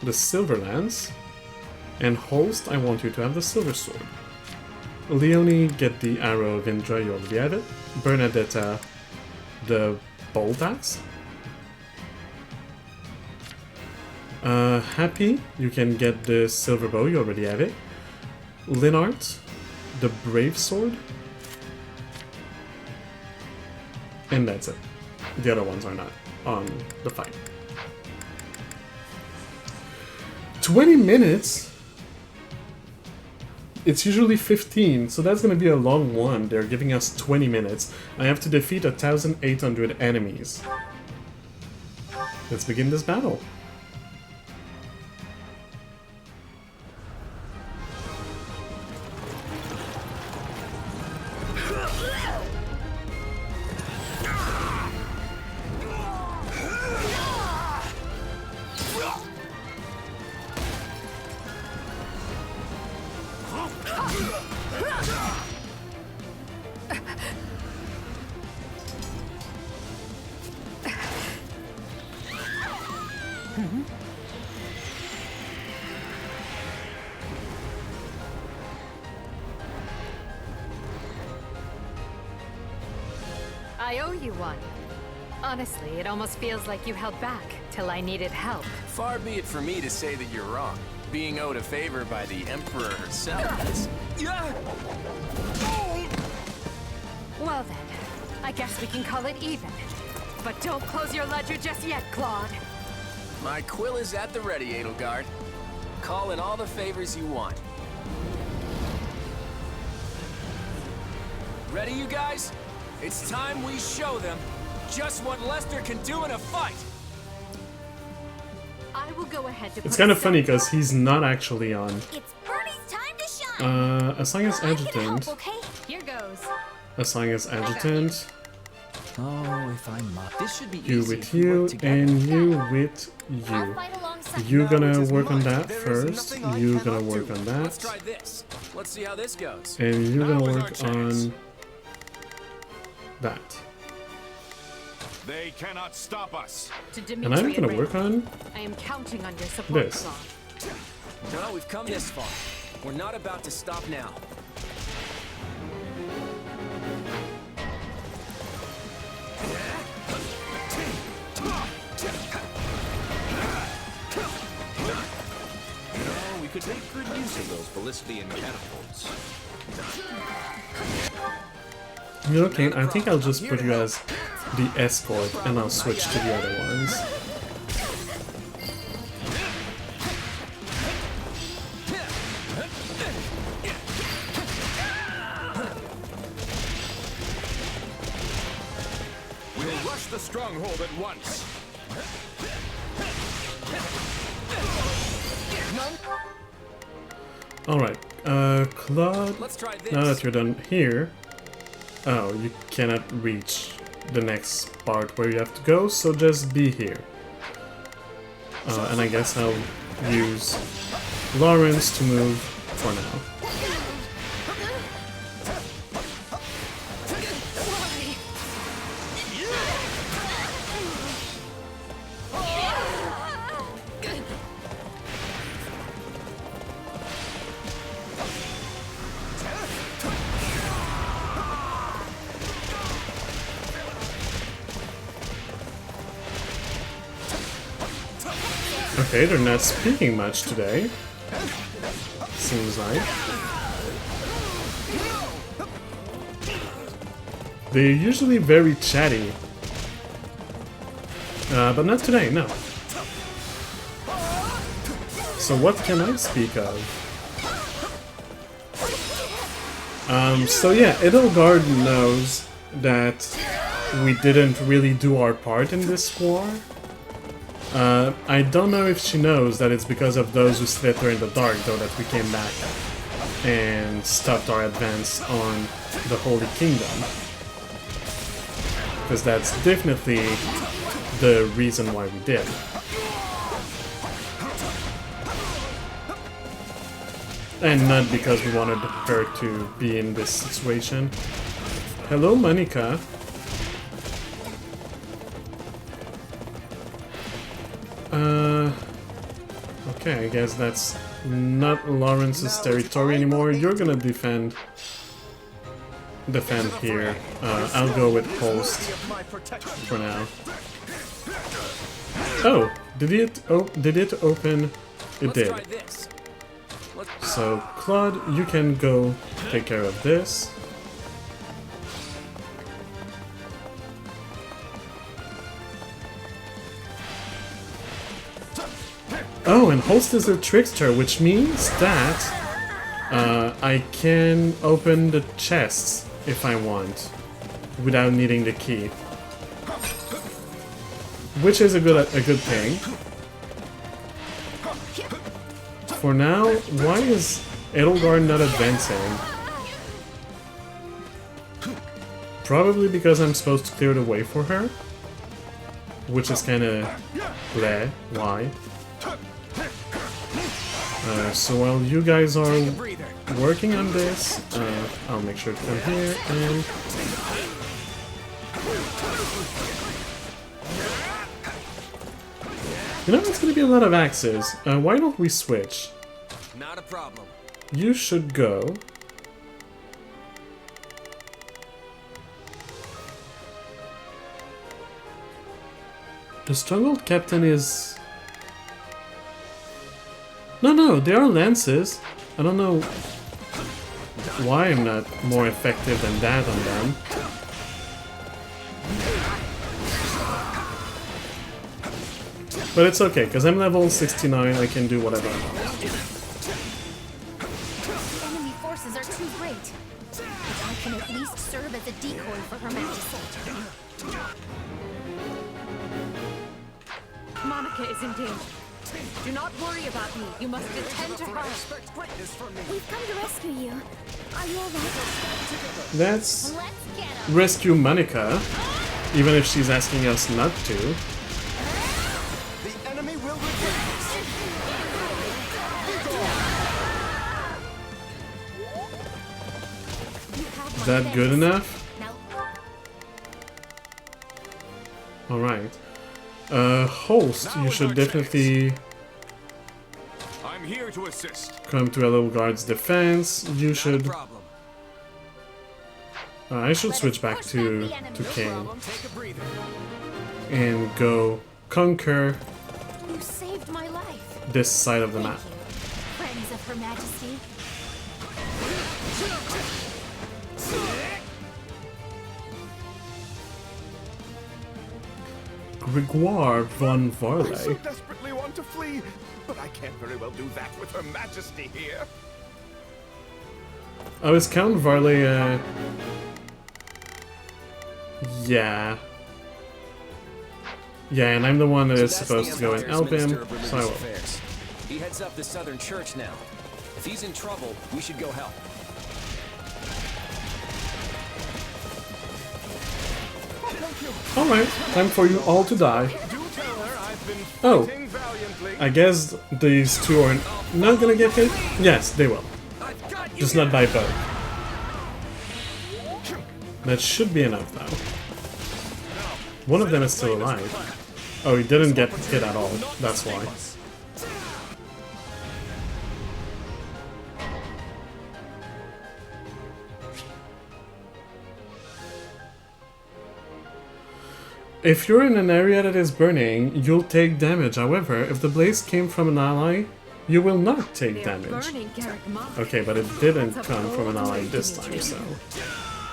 Speaker 1: the silver lance. And Holst, I want you to have the silver sword. Leonie, get the arrow of Indra, you already have it. Bernadetta, the bolt axe. Happy, you can get the silver bow, you already have it. Linart, the brave sword. And that's it. The other ones are not on the fight. 20 minutes? It's usually 15, so that's gonna be a long one. They're giving us 20 minutes. I have to defeat 1,800 enemies. Let's begin this battle.
Speaker 4: I owe you one. Honestly, it almost feels like you held back till I needed help.
Speaker 3: Far be it for me to say that you're wrong. Being owed a favor by the Emperor herself is...
Speaker 4: Well then, I guess we can call it even. But don't close your ledger just yet, Claude.
Speaker 3: My quill is at the ready, Edelgard. Call in all the favors you want. Ready, you guys? It's time we show them just what Lester can do in a fight.
Speaker 4: I will go ahead to
Speaker 1: It's kind of funny because he's not actually on.
Speaker 6: It's Bernie's time to shine.
Speaker 1: Assign as adjutant.
Speaker 6: Okay,
Speaker 4: here goes.
Speaker 1: Assign as adjutant.
Speaker 7: Oh, if I'm not. This should be
Speaker 1: You
Speaker 7: easy
Speaker 1: with
Speaker 7: if we
Speaker 1: you
Speaker 7: work together.
Speaker 1: and you with you. You gonna work on that first. You gonna work on
Speaker 3: Let's
Speaker 1: that.
Speaker 3: try this. Let's see how this goes.
Speaker 1: And you're
Speaker 3: Now
Speaker 1: gonna
Speaker 3: is our
Speaker 1: work
Speaker 3: chance.
Speaker 1: on that.
Speaker 19: They cannot stop us.
Speaker 4: To
Speaker 1: And I'm
Speaker 4: Dimitri
Speaker 1: gonna
Speaker 4: and
Speaker 1: work
Speaker 4: Raven.
Speaker 1: on
Speaker 4: I am counting on your support,
Speaker 1: this.
Speaker 4: Claude.
Speaker 3: Well, we've come this far. We're not about to stop now.
Speaker 16: No, we could make good use of those Ballistian catapults.
Speaker 1: Okay, I think I'll just put you as the escort and I'll switch to the other ones.
Speaker 19: We'll rush the stronghold at once.
Speaker 1: Alright, Claude,
Speaker 3: Let's try this.
Speaker 1: now that you're done here, oh, you cannot reach the next part where you have to go, so just be here. And I guess I'll use Lawrence to move for now. Okay, they're not speaking much today. Seems like. They're usually very chatty. But not today, no. So what can I speak of? So yeah, Edelgard knows that we didn't really do our part in this war. I don't know if she knows that it's because of those who slit her in the dark, though, that we came back and stopped our advance on the Holy Kingdom. Because that's definitely the reason why we did. And not because we wanted her to be in this situation. Hello, Monica. Okay, I guess that's not Lawrence's territory anymore. You're gonna defend here. I'll go with Post for now. Oh, did it open? It did. So Claude, you can go take care of this. Oh, and Host is a trickster, which means that I can open the chests if I want, without needing the key, which is a good thing. For now, why is Edelgard not advancing? Probably because I'm supposed to clear the way for her, which is kind of bleh. Why? So while you guys are working on this, I'll make sure to come here and... You know, it's gonna be a lot of axes. Why don't we switch?
Speaker 3: Not a problem.
Speaker 1: You should go. The Stronghold Captain is... No, they are lances. I don't know why I'm not more effective than that on them. But it's okay, because I'm level 69, I can do whatever I want.
Speaker 2: Enemy forces are too great. But I can at least serve a decoy for Her Majesty.
Speaker 4: Monica is in danger. Do not worry about me. You must attend to her.
Speaker 6: We've come to rescue you. Are you alright?
Speaker 1: Let's rescue Monica, even if she's asking us not to.
Speaker 10: The enemy will retreat.
Speaker 1: Is that good enough? Alright. Host, you should definitely
Speaker 19: I'm here to assist.
Speaker 1: come to Edelgard's defense. You should... I should switch back to Kane and go conquer
Speaker 2: You saved my life.
Speaker 1: this side of the map.
Speaker 2: Friends of Her Majesty.
Speaker 1: Grégoire von
Speaker 10: I so
Speaker 1: Varley.
Speaker 10: desperately want to flee, but I can't very well do that with Her Majesty here.
Speaker 1: Oh, is Count Varley, yeah. Yeah, and I'm the one that is supposed to go and help him, so I will.
Speaker 3: He heads up the Southern Church now. If he's in trouble, we should go help.
Speaker 1: Alright, time for you all to die. Oh, I guess these two are not gonna get hit? Yes, they will. Just not by both. That should be enough, though. One of them is still alive. Oh, he didn't get hit at all, that's why. If you're in an area that is burning, you'll take damage. However, if the blaze came from an ally, you will not take damage. Okay, but it didn't come from an ally this time, so...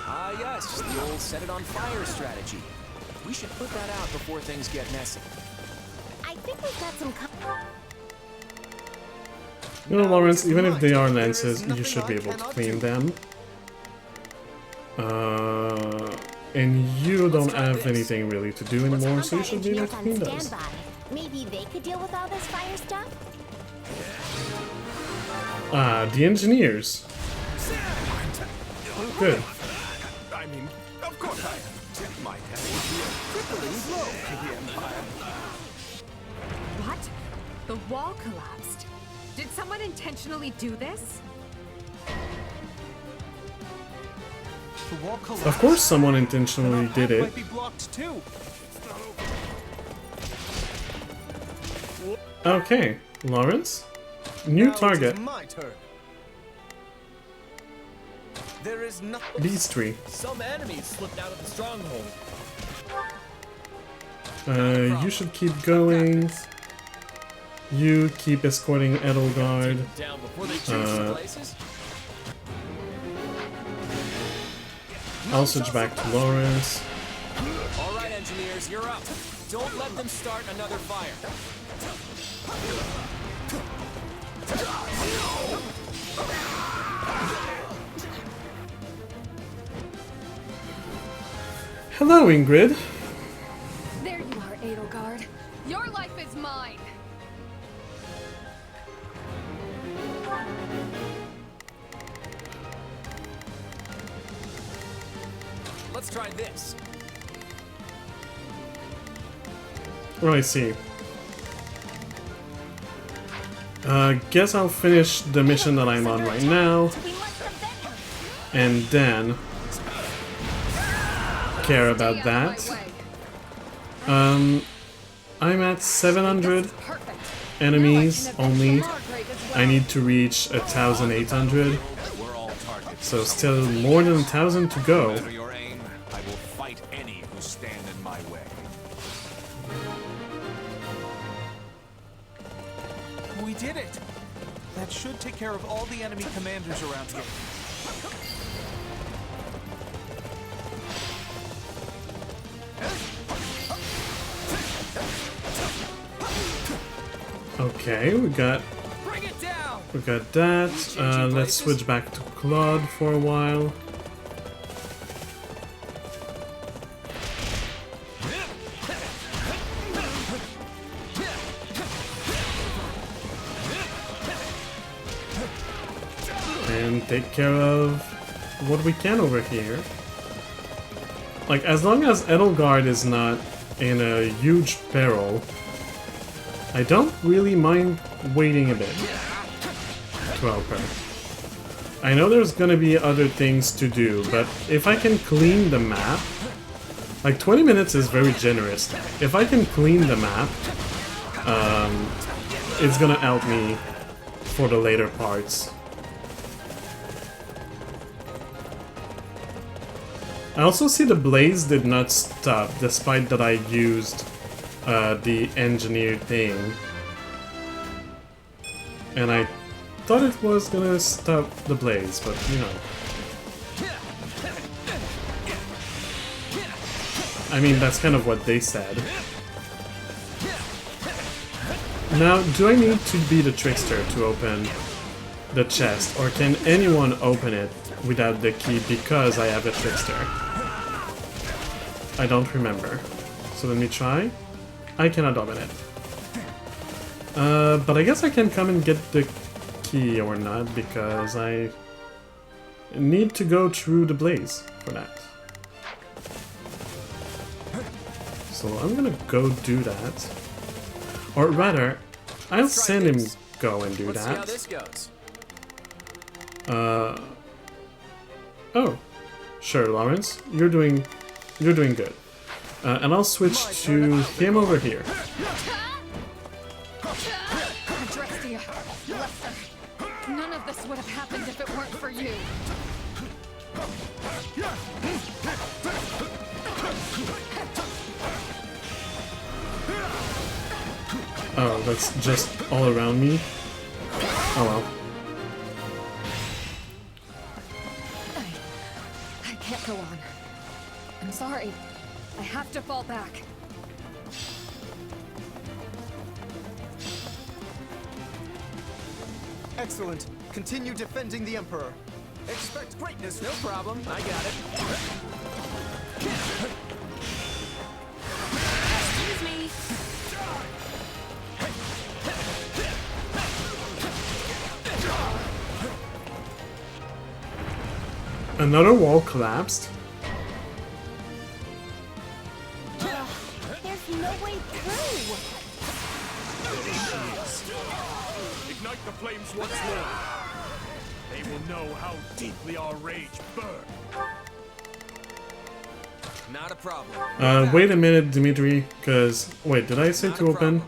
Speaker 3: Ah yes, the old set it on fire strategy. We should put that out before things get messy.
Speaker 2: I think we've got some...
Speaker 1: You know, Lawrence, even if they are lances, you should be able to clean them. And you don't have anything really to do anymore, so you should be able to clean those.
Speaker 2: Maybe they could deal with all this fire stuff?
Speaker 1: Ah, the engineers. Good.
Speaker 10: I mean, of course I am. My head would be a crippling blow to the Empire.
Speaker 4: What? The wall collapsed. Did someone intentionally do this?
Speaker 1: Of course someone intentionally did it. Okay, Lawrence. New target.
Speaker 10: My turn. There is nothing.
Speaker 1: These three.
Speaker 18: Some enemies slipped out of the stronghold.
Speaker 1: You should keep going. You keep escorting Edelgard. I'll switch back to Lawrence.
Speaker 3: Alright, engineers, you're up. Don't let them start another fire.
Speaker 1: Hello, Ingrid.
Speaker 4: There you are, Edelgard. Your life is mine.
Speaker 3: Let's try this.
Speaker 1: Oh, I see. Guess I'll finish the mission that I'm on right now. And then care about that. I'm at 700 enemies only. I need to reach 1,800. So still more than 1,000 to go.
Speaker 19: I will fight any who stand in my way.
Speaker 5: We did it! That should take care of all the enemy commanders around here.
Speaker 1: Okay, we got that. Let's switch back to Claude for a while. and take care of what we can over here. Like, as long as Edelgard is not in a huge peril, I don't really mind waiting a bit to help her. I know there's gonna be other things to do, but if I can clean the map, like 20 minutes is very generous. If I can clean the map, it's gonna help me for the later parts. I also see the blaze did not stop, despite that I used the engineered thing. And I thought it was gonna stop the blaze, but you know. I mean, that's kind of what they said. Now, do I need to be the trickster to open the chest, or can anyone open it without the key because I have a trickster? I don't remember. So let me try. I cannot open it. But I guess I can come and get the key or not, because I need to go through the blaze for that. So I'm gonna go do that. Or rather, I'll send him go and do that.
Speaker 3: See how this goes.
Speaker 1: Oh, sure, Lawrence. You're doing good. And I'll switch to him over here.
Speaker 4: Adrestia, Lester, none of this would have happened if it weren't for you.
Speaker 1: Oh, that's just all around me? Oh well.
Speaker 4: I can't go on. I'm sorry. I have to fall back.
Speaker 13: Excellent. Continue defending the Emperor. Expect greatness.
Speaker 3: No problem. I got it.
Speaker 11: Excuse me.
Speaker 1: Another wall collapsed.
Speaker 11: There's no way through.
Speaker 10: Ignite the flames once more. They will know how deeply our rage burns.
Speaker 13: Not a problem.
Speaker 1: Wait a minute, Dimitri, because... Wait, did I say to open?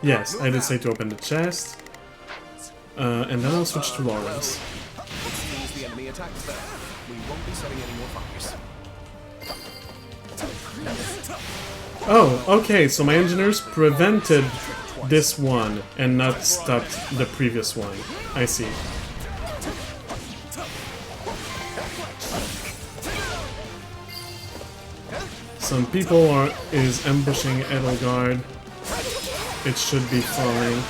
Speaker 1: Yes, I did say to open the chest. And then I'll switch to Lawrence.
Speaker 3: The enemy attacks them. We won't be setting any more fires.
Speaker 1: Oh, okay, so my engineers prevented this one and not stopped the previous one. I see. Some people is ambushing Edelgard. It should be fine.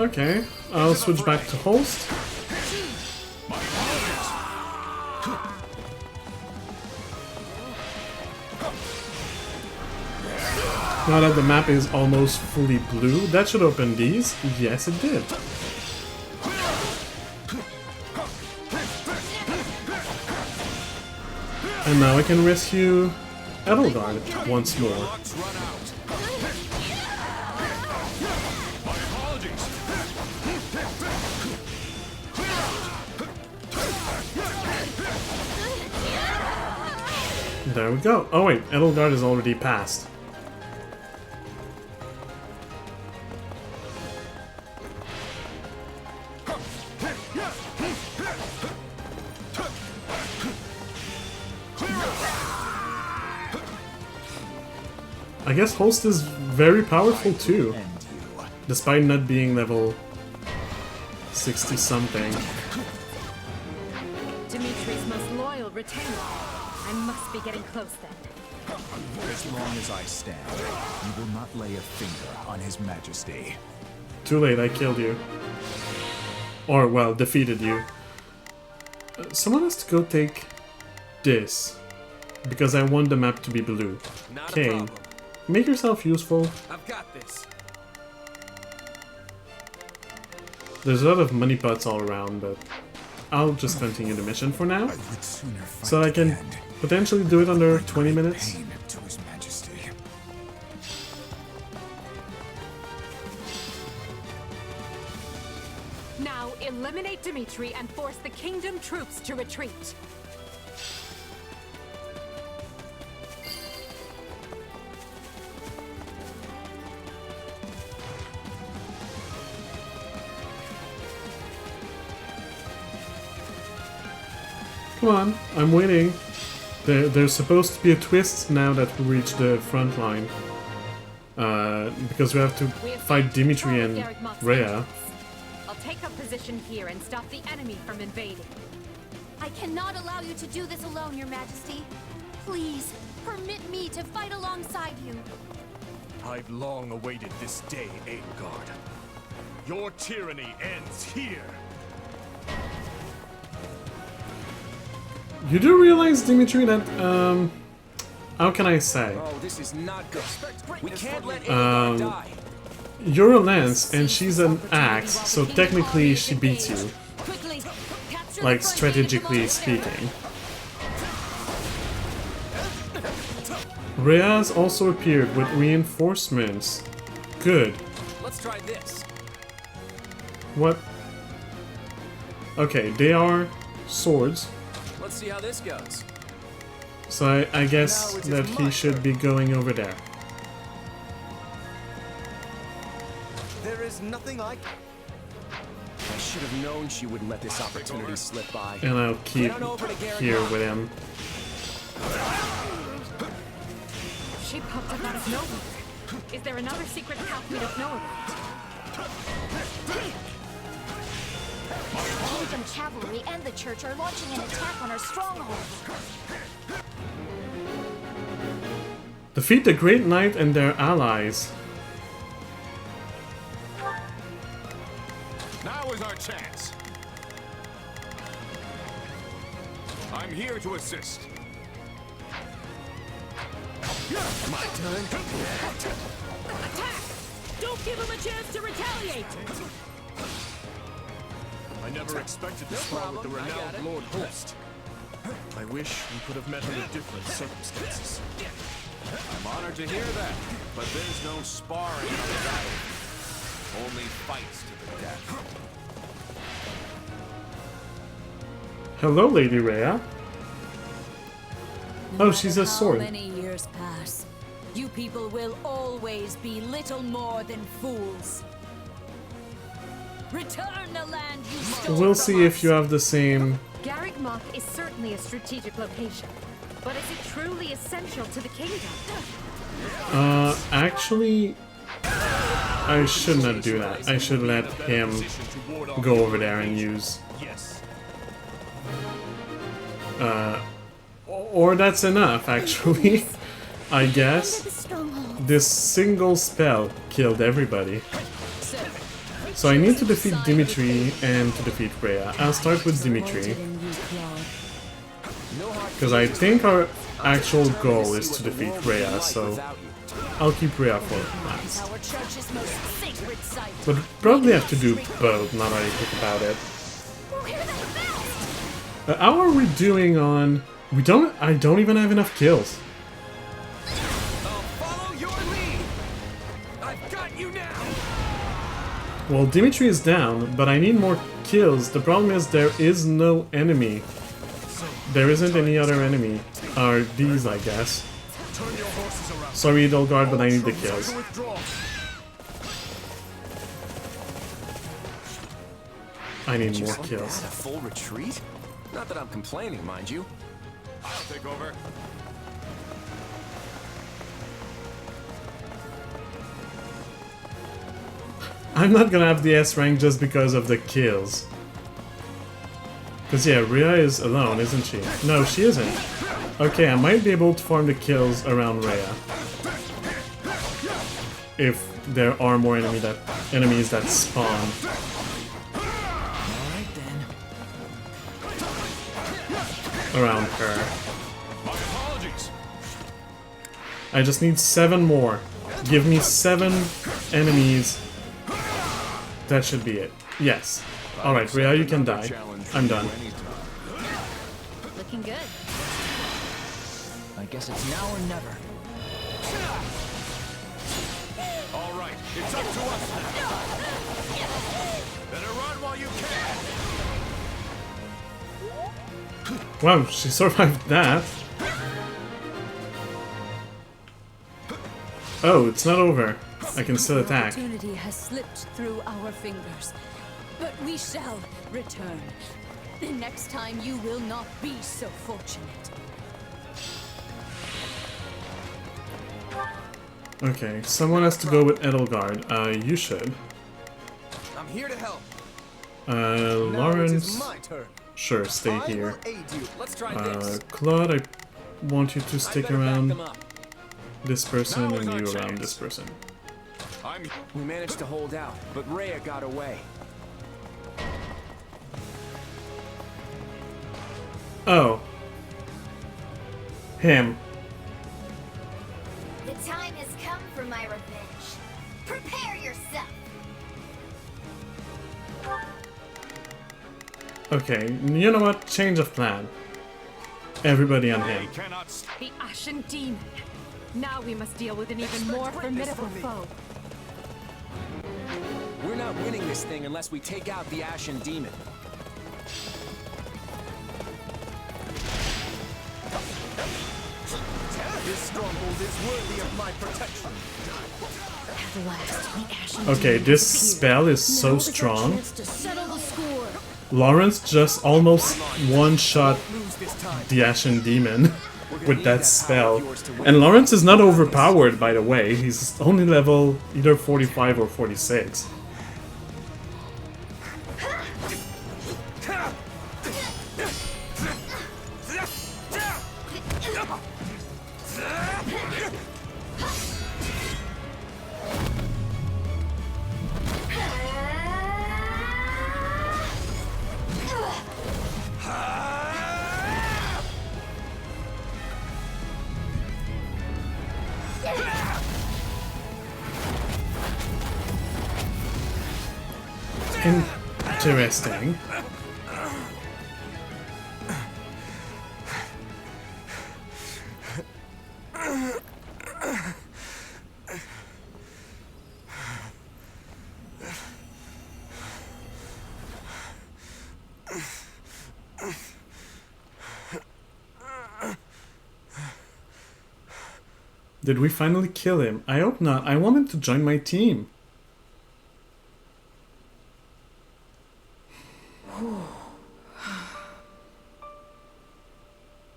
Speaker 1: Okay, I'll switch back to Holst. Now that the map is almost fully blue, that should open these. Yes, it did. And now I can rescue Edelgard once more. There we go. Oh wait, Edelgard is already passed. I guess Holst is very powerful too, despite not being level 60 something.
Speaker 4: Dimitri's most loyal retainer. I must be getting close then.
Speaker 12: As long as I stand, you will not lay a finger on His Majesty.
Speaker 1: Too late, I killed you. Or, well, defeated you. Someone has to go take this, because I want the map to be blue. Okay. make yourself useful.
Speaker 3: I've got this.
Speaker 1: There's a lot of money pots all around, but I'll just continue the mission for now, so I can potentially do it under 20 minutes.
Speaker 12: To His Majesty.
Speaker 4: Now eliminate Dimitri and force the kingdom troops to retreat.
Speaker 1: Come on, I'm waiting. There's supposed to be a twist now that we reach the front line. Because we have to fight Dimitri and Rhea.
Speaker 4: I'll take up position here and stop the enemy from invading.
Speaker 2: I cannot allow you to do this alone, Your Majesty. Please, permit me to fight alongside you.
Speaker 10: I've long awaited this day, Edelgard. Your tyranny ends here.
Speaker 1: You do realize, Dimitri, that, how can I say?
Speaker 3: Oh, this is not good. We can't let Edelgard die.
Speaker 1: You're a lance and she's an axe, so technically she beats you. Like, strategically speaking. Rhea's also appeared with reinforcements. Good.
Speaker 3: Let's try this.
Speaker 1: What? Okay, they are swords.
Speaker 3: Let's see how this goes.
Speaker 1: So I guess that he should be going over there.
Speaker 13: There is nothing I
Speaker 3: should have known she wouldn't let this opportunity slip by.
Speaker 1: And I'll keep here with him.
Speaker 4: She popped up out of nowhere. Is there another secret path we don't know about?
Speaker 2: Kingdom cavalry and the church are launching an attack on our stronghold.
Speaker 1: Defeat the Great Knight and their allies.
Speaker 19: Now is our chance. I'm here to assist.
Speaker 3: My turn.
Speaker 11: Attack! Don't give him a chance to retaliate!
Speaker 10: I never expected to spar with the renowned Lord Host. I wish we could have met under different circumstances.
Speaker 21: I'm honored to hear that, but there's no sparring in the battle. Only fights to the death.
Speaker 1: Hello, Lady Rhea. Oh, she's a sword.
Speaker 9: How many years pass, you people will always be little more than fools. Return the land you stole.
Speaker 1: We'll see if you have the same.
Speaker 4: Garrick Moth is certainly a strategic location, but is it truly essential to the kingdom?
Speaker 1: Actually, I should not do that. I should let him go over there and use. Or that's enough, actually. I guess. This single spell killed everybody. So I need to defeat Dimitri and to defeat Rhea. I'll start with Dimitri. Because I think our actual goal is to defeat Rhea, so I'll keep Rhea for last. But probably have to do both, now that I think about it. How are we doing on... I don't even have enough kills. Well, Dimitri is down, but I need more kills. The problem is there is no enemy. There isn't any other enemy. Are these, I guess. Sorry, Edelgard, but I need the kills. I need more kills.
Speaker 3: A full retreat? Not that I'm complaining, mind you.
Speaker 19: I'll take over.
Speaker 1: I'm not gonna have the S rank just because of the kills. Because yeah, Rhea is alone, isn't she? No, she isn't. Okay, I might be able to farm the kills around Rhea. If there are more enemies that spawn. Around her. I just need 7 more. Give me 7 enemies. That should be it. Yes. Alright, Rhea, you can die. I'm done.
Speaker 8: Looking good.
Speaker 7: I guess it's now or never.
Speaker 21: All right, it's up to us now. Better run while you can.
Speaker 1: Wow, she survived that. Oh, it's not over. I can still attack.
Speaker 9: Opportunity has slipped through our fingers, but we shall return. The next time you will not be so fortunate.
Speaker 1: Okay, someone has to go with Edelgard. You should.
Speaker 13: I'm here to help.
Speaker 1: Lawrence.
Speaker 13: My turn.
Speaker 1: Sure, stay here.
Speaker 3: Let's try this.
Speaker 1: Claude, I want you to stick around this person and you around this person.
Speaker 3: We managed to hold out, but Rhea got away.
Speaker 1: Oh. Him.
Speaker 15: The time has come for my revenge. Prepare yourself.
Speaker 1: Okay, you know what? Change of plan. Everybody on him.
Speaker 4: The Ashen Demon. Now we must deal with an even more formidable foe.
Speaker 3: We're not winning this thing unless we take out the Ashen Demon.
Speaker 13: This stronghold is worthy of my protection.
Speaker 15: At last, the Ashen
Speaker 1: Okay,
Speaker 15: Demon
Speaker 1: this
Speaker 15: disappeared.
Speaker 1: spell is so
Speaker 15: Now is our
Speaker 1: strong.
Speaker 15: chance to settle the score.
Speaker 1: Lawrence just almost one-shot the Ashen Demon with that spell. And Lawrence is not overpowered, by the way. He's only level either 45 or 46. Interesting. Did we finally kill him? I hope not. I want him to join my team.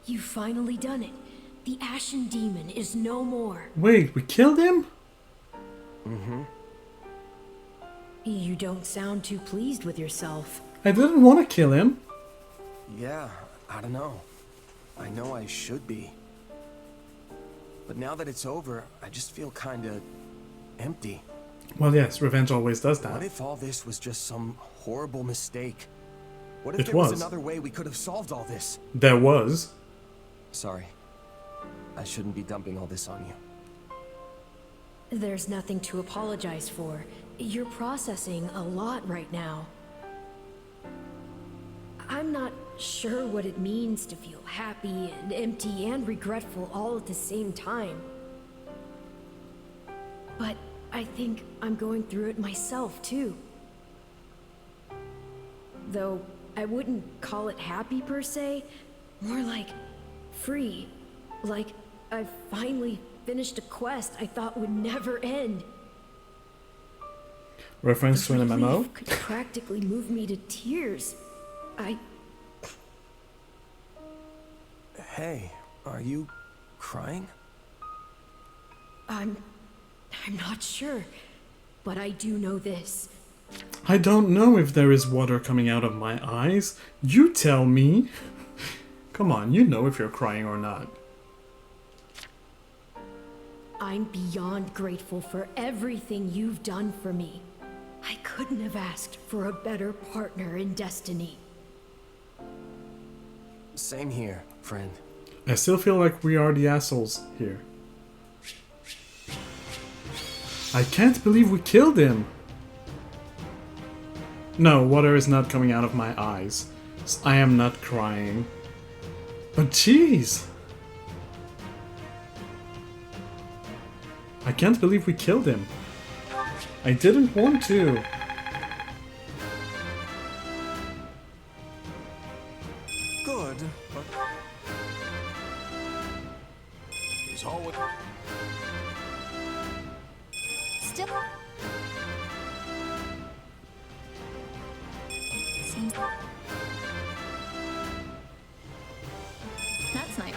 Speaker 15: You've finally done it. The Ashen Demon is no more.
Speaker 1: Wait, we killed him?
Speaker 15: Mm-hmm. You don't sound too pleased with yourself.
Speaker 1: I didn't want to kill him.
Speaker 3: Yeah, I don't know. I know I should be. But now that it's over, I just feel kinda empty.
Speaker 1: Well, yes, revenge always does that.
Speaker 3: What if all this was just some horrible mistake? What if
Speaker 1: It
Speaker 3: there was
Speaker 1: was.
Speaker 3: another way we could have solved all this?
Speaker 1: There was.
Speaker 3: Sorry. I shouldn't be dumping all this on you.
Speaker 15: There's nothing to apologize for. You're processing a lot right now. I'm not sure what it means to feel happy and empty and regretful all at the same time. But I think I'm going through it myself, too. Though I wouldn't call it happy per se, more like free. Like I've finally finished a quest I thought would never end.
Speaker 1: Reference to an MMO?
Speaker 15: Relief could practically move me to tears.
Speaker 3: Hey, are you crying?
Speaker 15: I'm not sure, but I do know this.
Speaker 1: I don't know if there is water coming out of my eyes. You tell me. Come on, you know if you're crying or not.
Speaker 15: I'm beyond grateful for everything you've done for me. I couldn't have asked for a better partner in destiny.
Speaker 3: Same here, friend.
Speaker 1: I still feel like we are the assholes here. I can't believe we killed him! No, water is not coming out of my eyes. I am not crying. But jeez! I can't believe we killed him. I didn't want to.
Speaker 13: Good, but...
Speaker 21: He's always...
Speaker 2: Still... Seems... That's nice.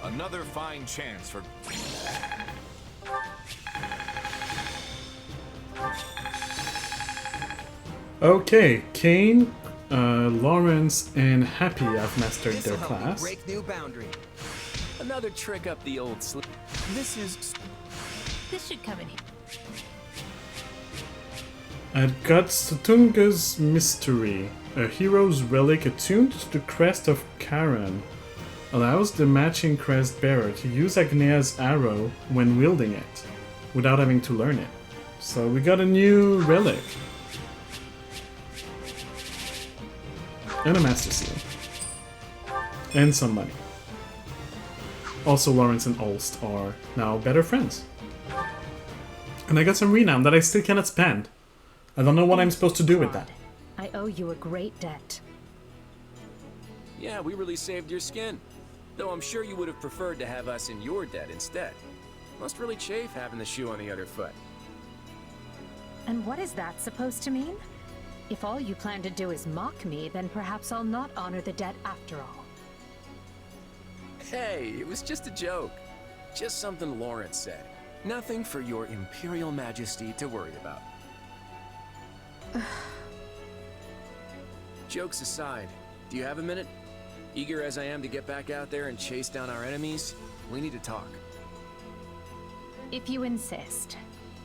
Speaker 21: Another fine chance for...
Speaker 1: Okay, Kane, Lawrence, and Happy have mastered their class.
Speaker 3: Break new boundary. Another trick up the old sleeve.
Speaker 8: This should come in here.
Speaker 1: I've got Satunga's Mystery, a hero's relic attuned to the crest of Charon. Allows the matching crest bearer to use Agnea's arrow when wielding it, without having to learn it. So we got a new relic. And a Master Seal. And some money. Also, Lawrence and Ulst are now better friends. And I got some renown that I still cannot spend. I don't know what I'm supposed to do with that.
Speaker 17: I owe you a great debt.
Speaker 3: Yeah, we really saved your skin. Though I'm sure you would have preferred to have us in your debt instead. Must really chafe having the shoe on the other foot.
Speaker 17: And what is that supposed to mean? If all you plan to do is mock me, then perhaps I'll not honor the debt after all.
Speaker 3: Hey, it was just a joke. Just something Lawrence said. Nothing for your Imperial Majesty to worry about. Jokes aside, do you have a minute? Eager as I am to get back out there and chase down our enemies, we need to talk.
Speaker 17: If you insist.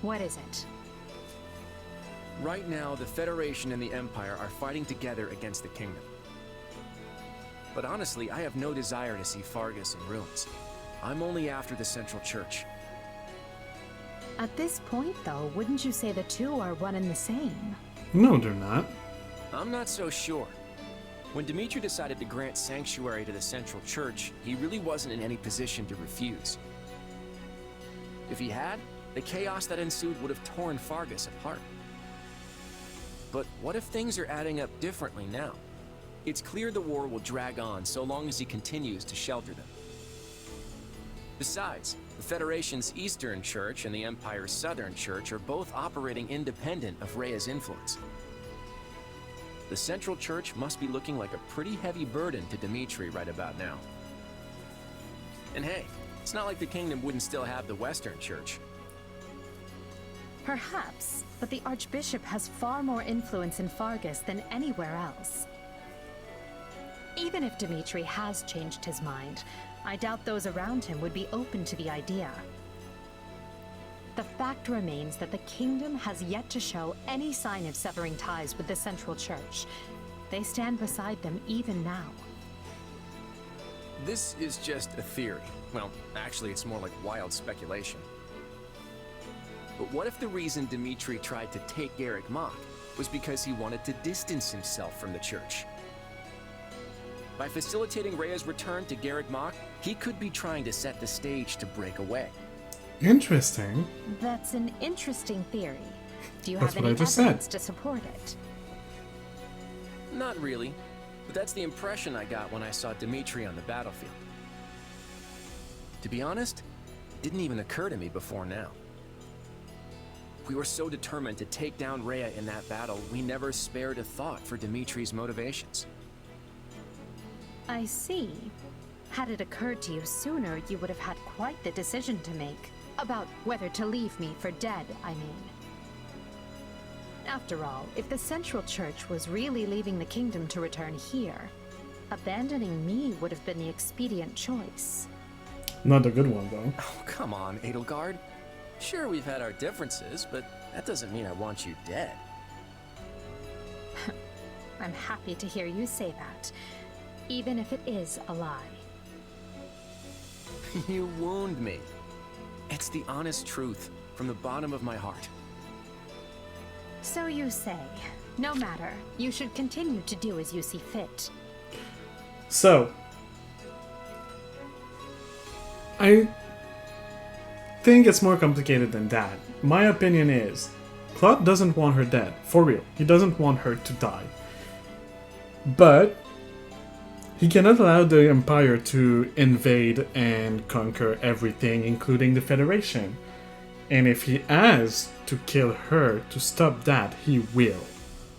Speaker 17: What is it?
Speaker 3: Right now, the Federation and the Empire are fighting together against the Kingdom. But honestly, I have no desire to see Fargus in ruins. I'm only after the Central Church.
Speaker 17: At this point, though, wouldn't you say the two are one and the same?
Speaker 1: No, they're not.
Speaker 3: I'm not so sure. When Dimitri decided to grant sanctuary to the Central Church, he really wasn't in any position to refuse. If he had, the chaos that ensued would have torn Fargus apart. But what if things are adding up differently now? It's clear the war will drag on so long as he continues to shelter them. Besides, the Federation's Eastern Church and the Empire's Southern Church are both operating independent of Rhea's influence. The Central Church must be looking like a pretty heavy burden to Dimitri right about now. And hey, it's not like the Kingdom wouldn't still have the Western Church.
Speaker 17: Perhaps, but the Archbishop has far more influence in Fargus than anywhere else. Even if Dimitri has changed his mind, I doubt those around him would be open to the idea. The fact remains that the Kingdom has yet to show any sign of severing ties with the Central Church. They stand beside them even now.
Speaker 3: This is just a theory. Well, actually, it's more like wild speculation. But what if the reason Dimitri tried to take Garrick Mach was because he wanted to distance himself from the Church? By facilitating Rhea's return to Garrick Mach, he could be trying to set the stage to break away.
Speaker 1: Interesting.
Speaker 17: That's an interesting theory. Do you
Speaker 1: That's
Speaker 17: have
Speaker 1: what
Speaker 17: any
Speaker 1: I just
Speaker 17: evidence
Speaker 1: said.
Speaker 17: to support it?
Speaker 3: Not really, but that's the impression I got when I saw Dimitri on the battlefield. To be honest, it didn't even occur to me before now. We were so determined to take down Rhea in that battle, we never spared a thought for Dimitri's motivations.
Speaker 17: I see. Had it occurred to you sooner, you would have had quite the decision to make. About whether to leave me for dead, I mean. After all, if the Central Church was really leaving the Kingdom to return here, abandoning me would have been the expedient choice.
Speaker 1: Not a good one, though.
Speaker 3: Oh, come on, Edelgard. Sure, we've had our differences, but that doesn't mean I want you dead.
Speaker 17: I'm happy to hear you say that, even if it is a lie.
Speaker 3: You wound me. It's the honest truth, from the bottom of my heart.
Speaker 17: So you say. No matter. You should continue to do as you see fit.
Speaker 1: So, I think it's more complicated than that. My opinion is, Claude doesn't want her dead. For real. He doesn't want her to die. But he cannot allow the Empire to invade and conquer everything, including the Federation. And if he has to kill her to stop that, he will.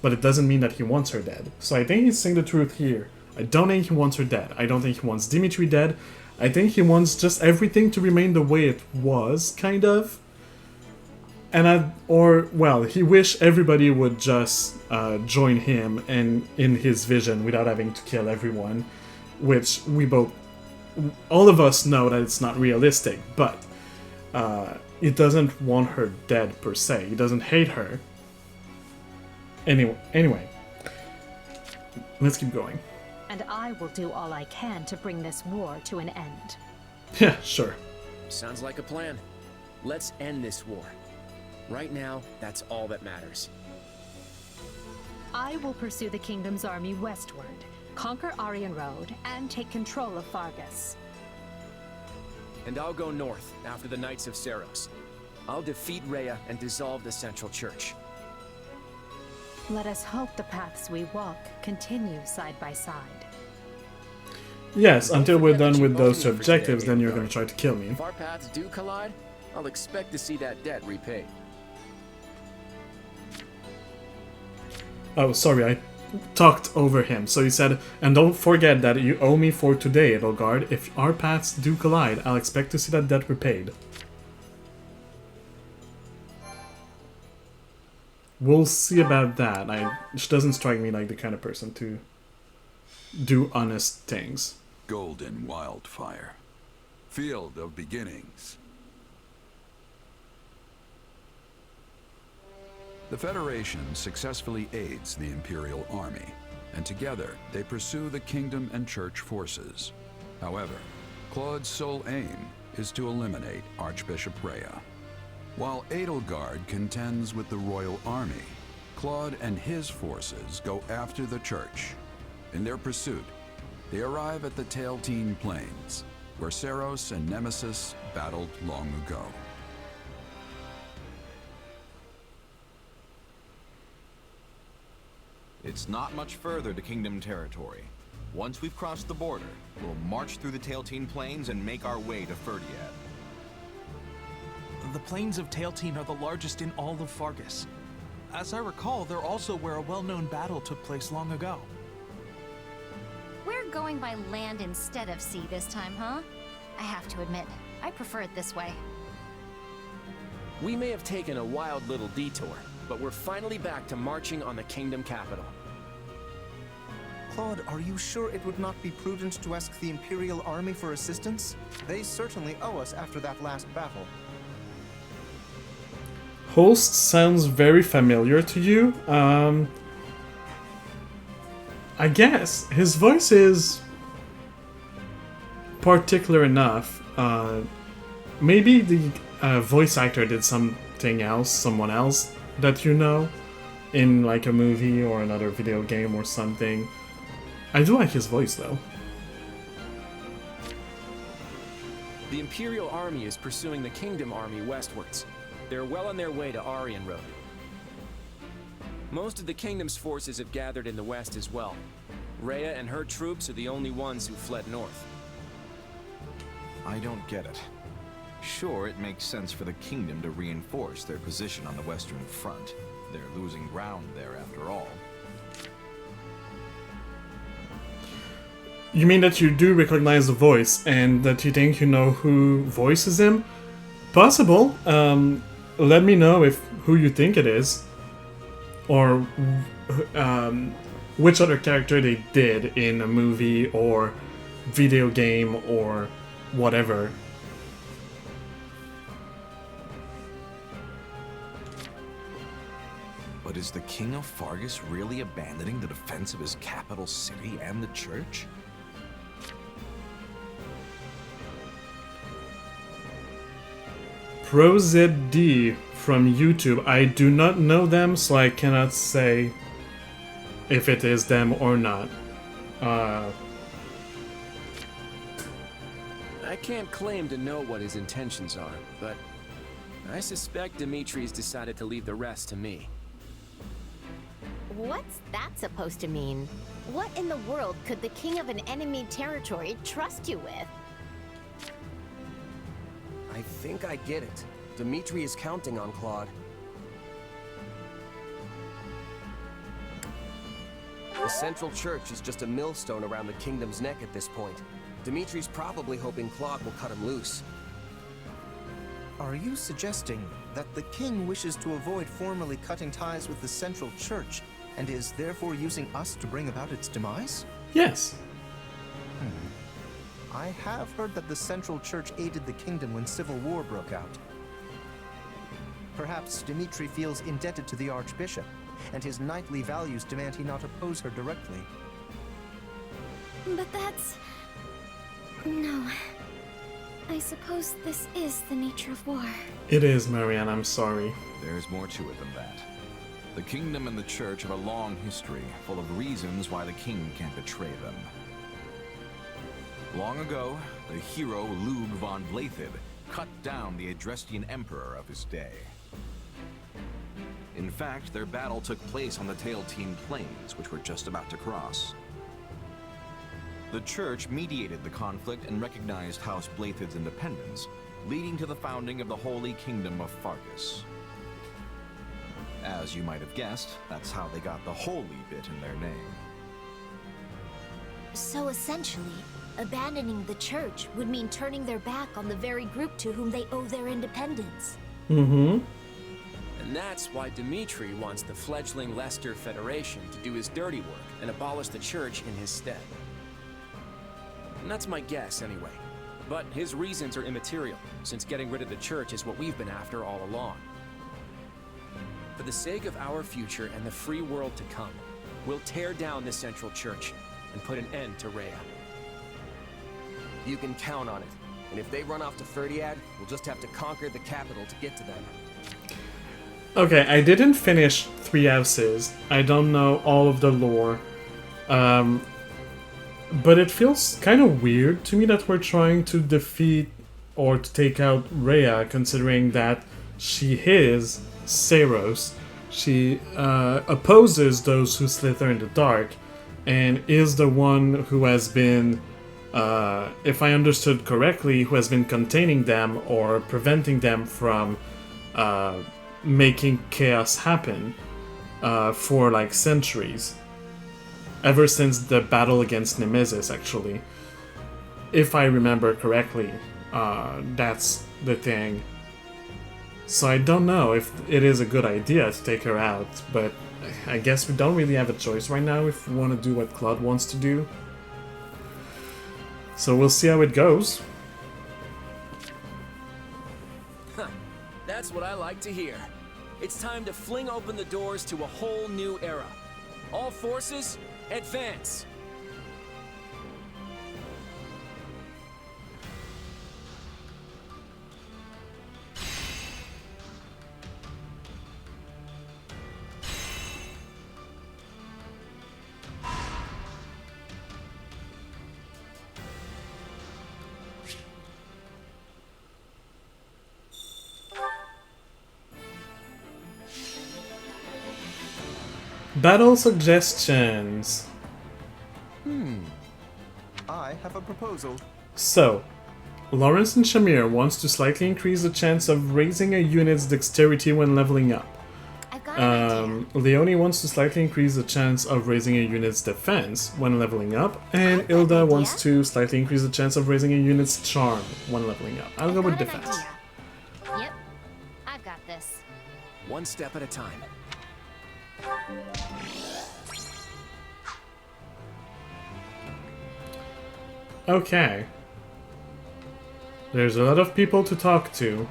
Speaker 1: But it doesn't mean that he wants her dead. So I think he's saying the truth here. I don't think he wants her dead. I don't think he wants Dimitri dead. I think he wants just everything to remain the way it was, kind of. And he wish everybody would just join him and in his vision without having to kill everyone, which all of us know that it's not realistic, but he doesn't want her dead per se. He doesn't hate her. Anyway, let's keep going.
Speaker 17: And I will do all I can to bring this war to an end.
Speaker 1: Yeah, sure.
Speaker 3: Sounds like a plan. Let's end this war. Right now, that's all that matters.
Speaker 17: I will pursue the kingdom's army westward, conquer Aryan Road, and take control of Fargus.
Speaker 3: And I'll go north after the Knights of Seros. I'll defeat Rhea and dissolve the Central Church.
Speaker 17: Let us hope the paths we walk continue side by side.
Speaker 1: Yes, until we're done with those two objectives, then you're gonna try to kill me.
Speaker 3: If our paths do collide, I'll expect to see that debt repaid.
Speaker 1: Oh, sorry, I talked over him. So he said, and don't forget that you owe me for today, Edelgard. If our paths do collide, I'll expect to see that debt repaid. We'll see about that. She doesn't strike me like the kind of person to do honest things.
Speaker 12: Golden Wildfire. Field of Beginnings. The Federation successfully aids the Imperial Army, and together they pursue the Kingdom and Church forces. However, Claude's sole aim is to eliminate Archbishop Rhea. While Edelgard contends with the Royal Army, Claude and his forces go after the Church. In their pursuit, they arrive at the Tailtean Plains, where Seros and Nemesis battled long ago.
Speaker 19: It's not much further to Kingdom territory. Once we've crossed the border, we'll march through the Tailtean Plains and make our way to Ferdiad.
Speaker 5: The plains of Tailtean are the largest in all of Fargus. As I recall, they're also where a well-known battle took place long ago.
Speaker 2: We're going by land instead of sea this time, huh? I have to admit, I prefer it this way.
Speaker 3: We may have taken a wild little detour, but we're finally back to marching on the Kingdom capital.
Speaker 13: Claude, are you sure it would not be prudent to ask the Imperial Army for assistance? They certainly owe us after that last battle.
Speaker 1: Host sounds very familiar to you. I guess his voice is particular enough. Maybe the voice actor did something else, someone else that you know, in like a movie or another video game or something. I do like his voice though.
Speaker 3: The Imperial Army is pursuing the Kingdom Army westwards. They're well on their way to Aryan Road. Most of the Kingdom's forces have gathered in the west as well. Rhea and her troops are the only ones who fled north.
Speaker 19: I don't get it. Sure, it makes sense for the Kingdom to reinforce their position on the Western Front. They're losing ground there after all.
Speaker 1: You mean that you do recognize the voice and that you think you know who voices him? Possible. Let me know who you think it is. Or which other character they did in a movie or video game or whatever.
Speaker 19: But is the King of Fargus really abandoning the defense of his capital city and the church?
Speaker 1: ProZD from YouTube. I do not know them, so I cannot say if it is them or not.
Speaker 3: I can't claim to know what his intentions are, but I suspect Dimitri's decided to leave the rest to me.
Speaker 20: What's that supposed to mean? What in the world could the king of an enemy territory trust you with?
Speaker 22: I think I get it. Dimitri is counting on Claude. The Central Church is just a millstone around the kingdom's neck at this point. Dimitri's probably hoping Claude will cut him loose.
Speaker 13: Are you suggesting that the king wishes to avoid formally cutting ties with the Central Church, and is therefore using us to bring about its demise?
Speaker 1: Yes.
Speaker 13: I have heard that the Central Church aided the kingdom when civil war broke out. Perhaps Dimitri feels indebted to the Archbishop, and his knightly values demand he not oppose her directly.
Speaker 6: But that's... No. I suppose this is the nature of war.
Speaker 1: It is, Marianne, I'm sorry.
Speaker 19: There's more to it than that. The kingdom and the church have a long history, full of reasons why the king can't betray them. Long ago, the hero Lug von Blaidd cut down the Adrestian emperor of his day. In fact, their battle took place on the Tailtean Plains, which we're just about to cross. The church mediated the conflict and recognized House Blaidd's independence, leading to the founding of the Holy Kingdom of Fargus. As you might have guessed, that's how they got the holy bit in their name.
Speaker 20: So essentially, abandoning the church would mean turning their back on the very group to whom they owe their independence.
Speaker 1: Mm-hmm.
Speaker 3: And that's why Dimitri wants the fledgling Leicester Federation to do his dirty work and abolish the church in his stead. And that's my guess, anyway. But his reasons are immaterial, since getting rid of the church is what we've been after all along. For the sake of our future and the free world to come, we'll tear down the Central Church and put an end to Rhea.
Speaker 22: You can count on it. And if they run off to Ferdiad, we'll just have to conquer the capital to get to them.
Speaker 1: Okay, I didn't finish Three Houses. I don't know all of the lore. But it feels kind of weird to me that we're trying to defeat or to take out Rhea, considering that she is Seiros. She opposes those who slither in the dark, and is the one who has been, if I understood correctly, who has been containing them or preventing them from making chaos happen for like centuries. Ever since the battle against Nemesis, actually. If I remember correctly, that's the thing. So I don't know if it is a good idea to take her out, but I guess we don't really have a choice right now if we want to do what Claude wants to do. So we'll see how it goes.
Speaker 3: That's what I like to hear. It's time to fling open the doors to a whole new era. All forces, advance!
Speaker 1: Battle suggestions.
Speaker 13: I have a proposal.
Speaker 1: So, Lawrence and Shamir wants to slightly increase the chance of raising a unit's dexterity when leveling up. Leonie wants to slightly increase the chance of raising a unit's defense when leveling up, and Hilda wants to slightly increase the chance of raising a unit's charm when leveling up. I'll go with defense.
Speaker 2: Yep, I've got this.
Speaker 3: One step at a time.
Speaker 1: Okay. There's a lot of people to talk to.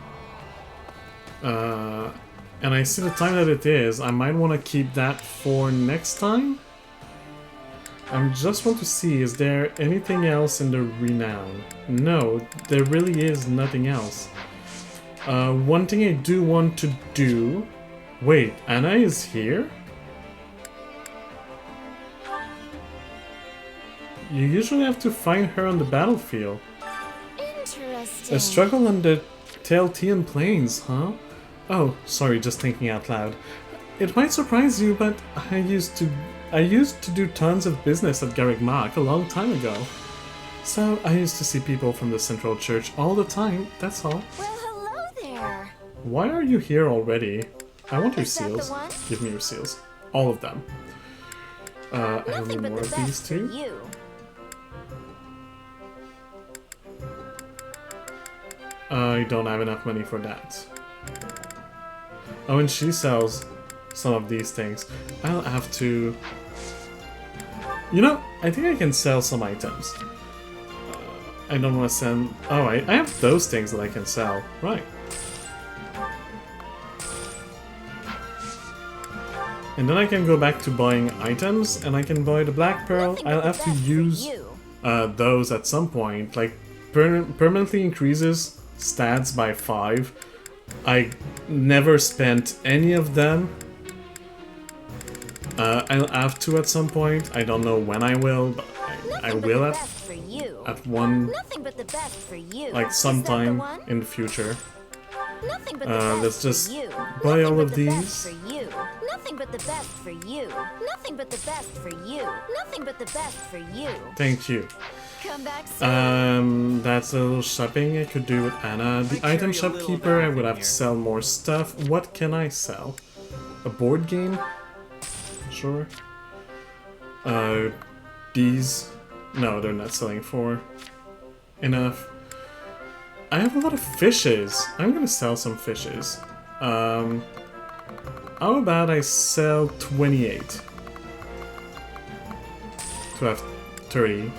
Speaker 1: And I see the time that it is. I might want to keep that for next time. I just want to see, is there anything else in the Renown? No, there really is nothing else. One thing I do want to do... Wait, Anna is here? You usually have to find her on the battlefield.
Speaker 20: Interesting.
Speaker 1: A struggle on the Tailtean Plains, huh? Oh, sorry, just thinking out loud. It might surprise you, but I used to do tons of business at Garreg Mach a long time ago. So I used to see people from the Central Church all the time, that's all.
Speaker 20: Well, hello there.
Speaker 1: Why are you here already? I want your
Speaker 20: Is that the
Speaker 1: seals.
Speaker 20: one?
Speaker 1: Give me your seals. All of them. I don't
Speaker 20: Nothing
Speaker 1: need
Speaker 20: but
Speaker 1: more
Speaker 20: the
Speaker 1: of these
Speaker 20: best for
Speaker 1: two.
Speaker 20: you.
Speaker 1: I don't have enough money for that. Oh, and she sells some of these things. I'll have to... You know, I think I can sell some items. I don't want to send... Oh, I have those things that I can sell. Right. And then I can go back to buying items, and I can buy the Black Pearl. I'll have to use those at some point. Like, permanently increases stats by 5. I never spent any of them. I'll have to at some point. I don't know when I will, but I will at one...
Speaker 20: Nothing but the best for you.
Speaker 1: Like sometime in the future.
Speaker 20: Nothing but the best
Speaker 1: Let's just
Speaker 20: for you.
Speaker 1: buy all
Speaker 20: Nothing
Speaker 1: of
Speaker 20: but the best
Speaker 1: these.
Speaker 20: for you. Nothing but the best for you. Nothing but the best for you. Nothing but the best for you.
Speaker 1: Thank you.
Speaker 20: Come back soon.
Speaker 1: That's a little shopping I could do with Anna. The item shopkeeper, I would have to sell more stuff. What can I sell? A board game? Sure. These? No, they're not selling for enough. I have a lot of fishes. I'm gonna sell some fishes. How about I sell 28? To have 30.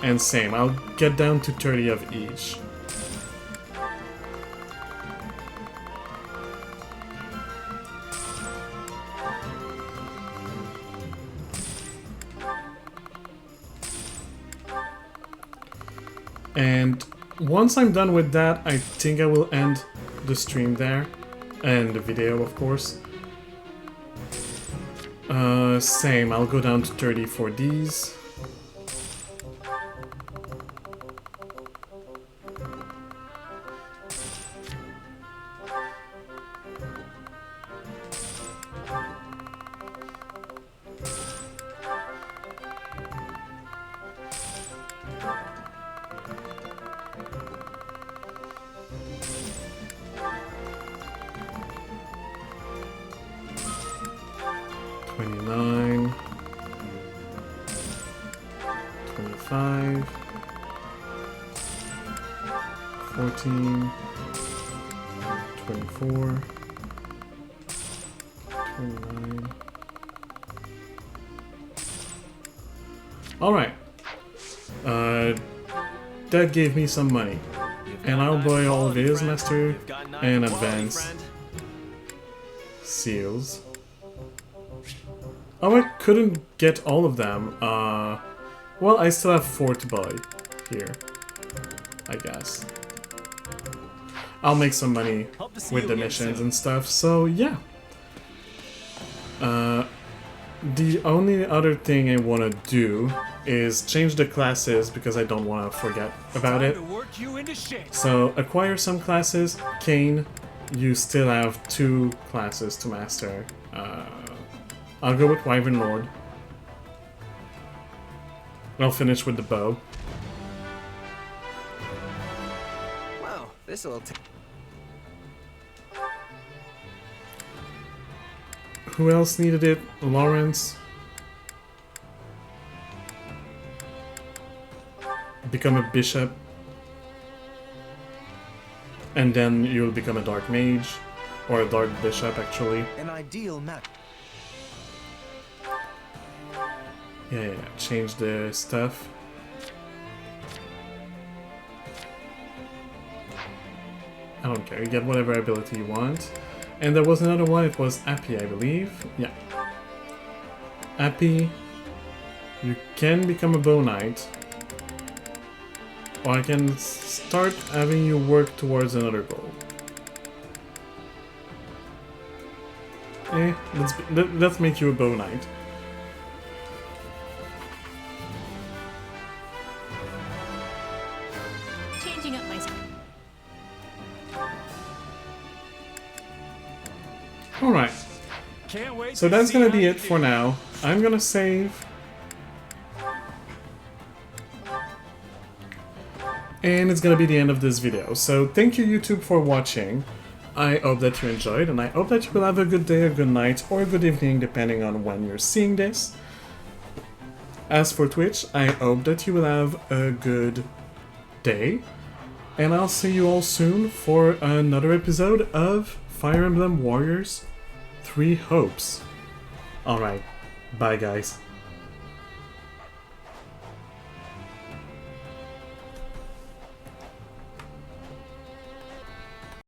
Speaker 1: And same, I'll get down to 30 of each. And once I'm done with that, I think I will end the stream there. And the video, of course. Same, I'll go down to 30 for these. Alright. That gave me some money. And I'll buy all of his master and advance seals. Oh, I couldn't get all of them. Well, I still have 4 to buy here, I guess. I'll make some money with the missions and stuff, so yeah. The only other thing I want to do is change the classes because I don't want to forget about it. So acquire some classes. Kane, you still have 2 classes to master. I'll go with Wyvern Lord. I'll finish with the bow.
Speaker 22: Wow, this'll take.
Speaker 1: Who else needed it? Lawrence. Become a bishop. And then you'll become a dark mage. Or a dark bishop, actually.
Speaker 13: An ideal match.
Speaker 1: Yeah, change the stuff. I don't care, you get whatever ability you want. And there was another one, it was Appy, I believe. Yeah. Appy, you can become a bow knight. Or I can start having you work towards another goal. let's make you a bow knight.
Speaker 8: Changing up my...
Speaker 1: Alright. So that's gonna be it for now. I'm gonna save. And it's gonna be the end of this video. So thank you YouTube for watching. I hope that you enjoyed, and I hope that you will have a good day, a good night, or a good evening depending on when you're seeing this. As for Twitch, I hope that you will have a good day. And I'll see you all soon for another episode of Fire Emblem Warriors 3 Hopes. Alright, bye guys.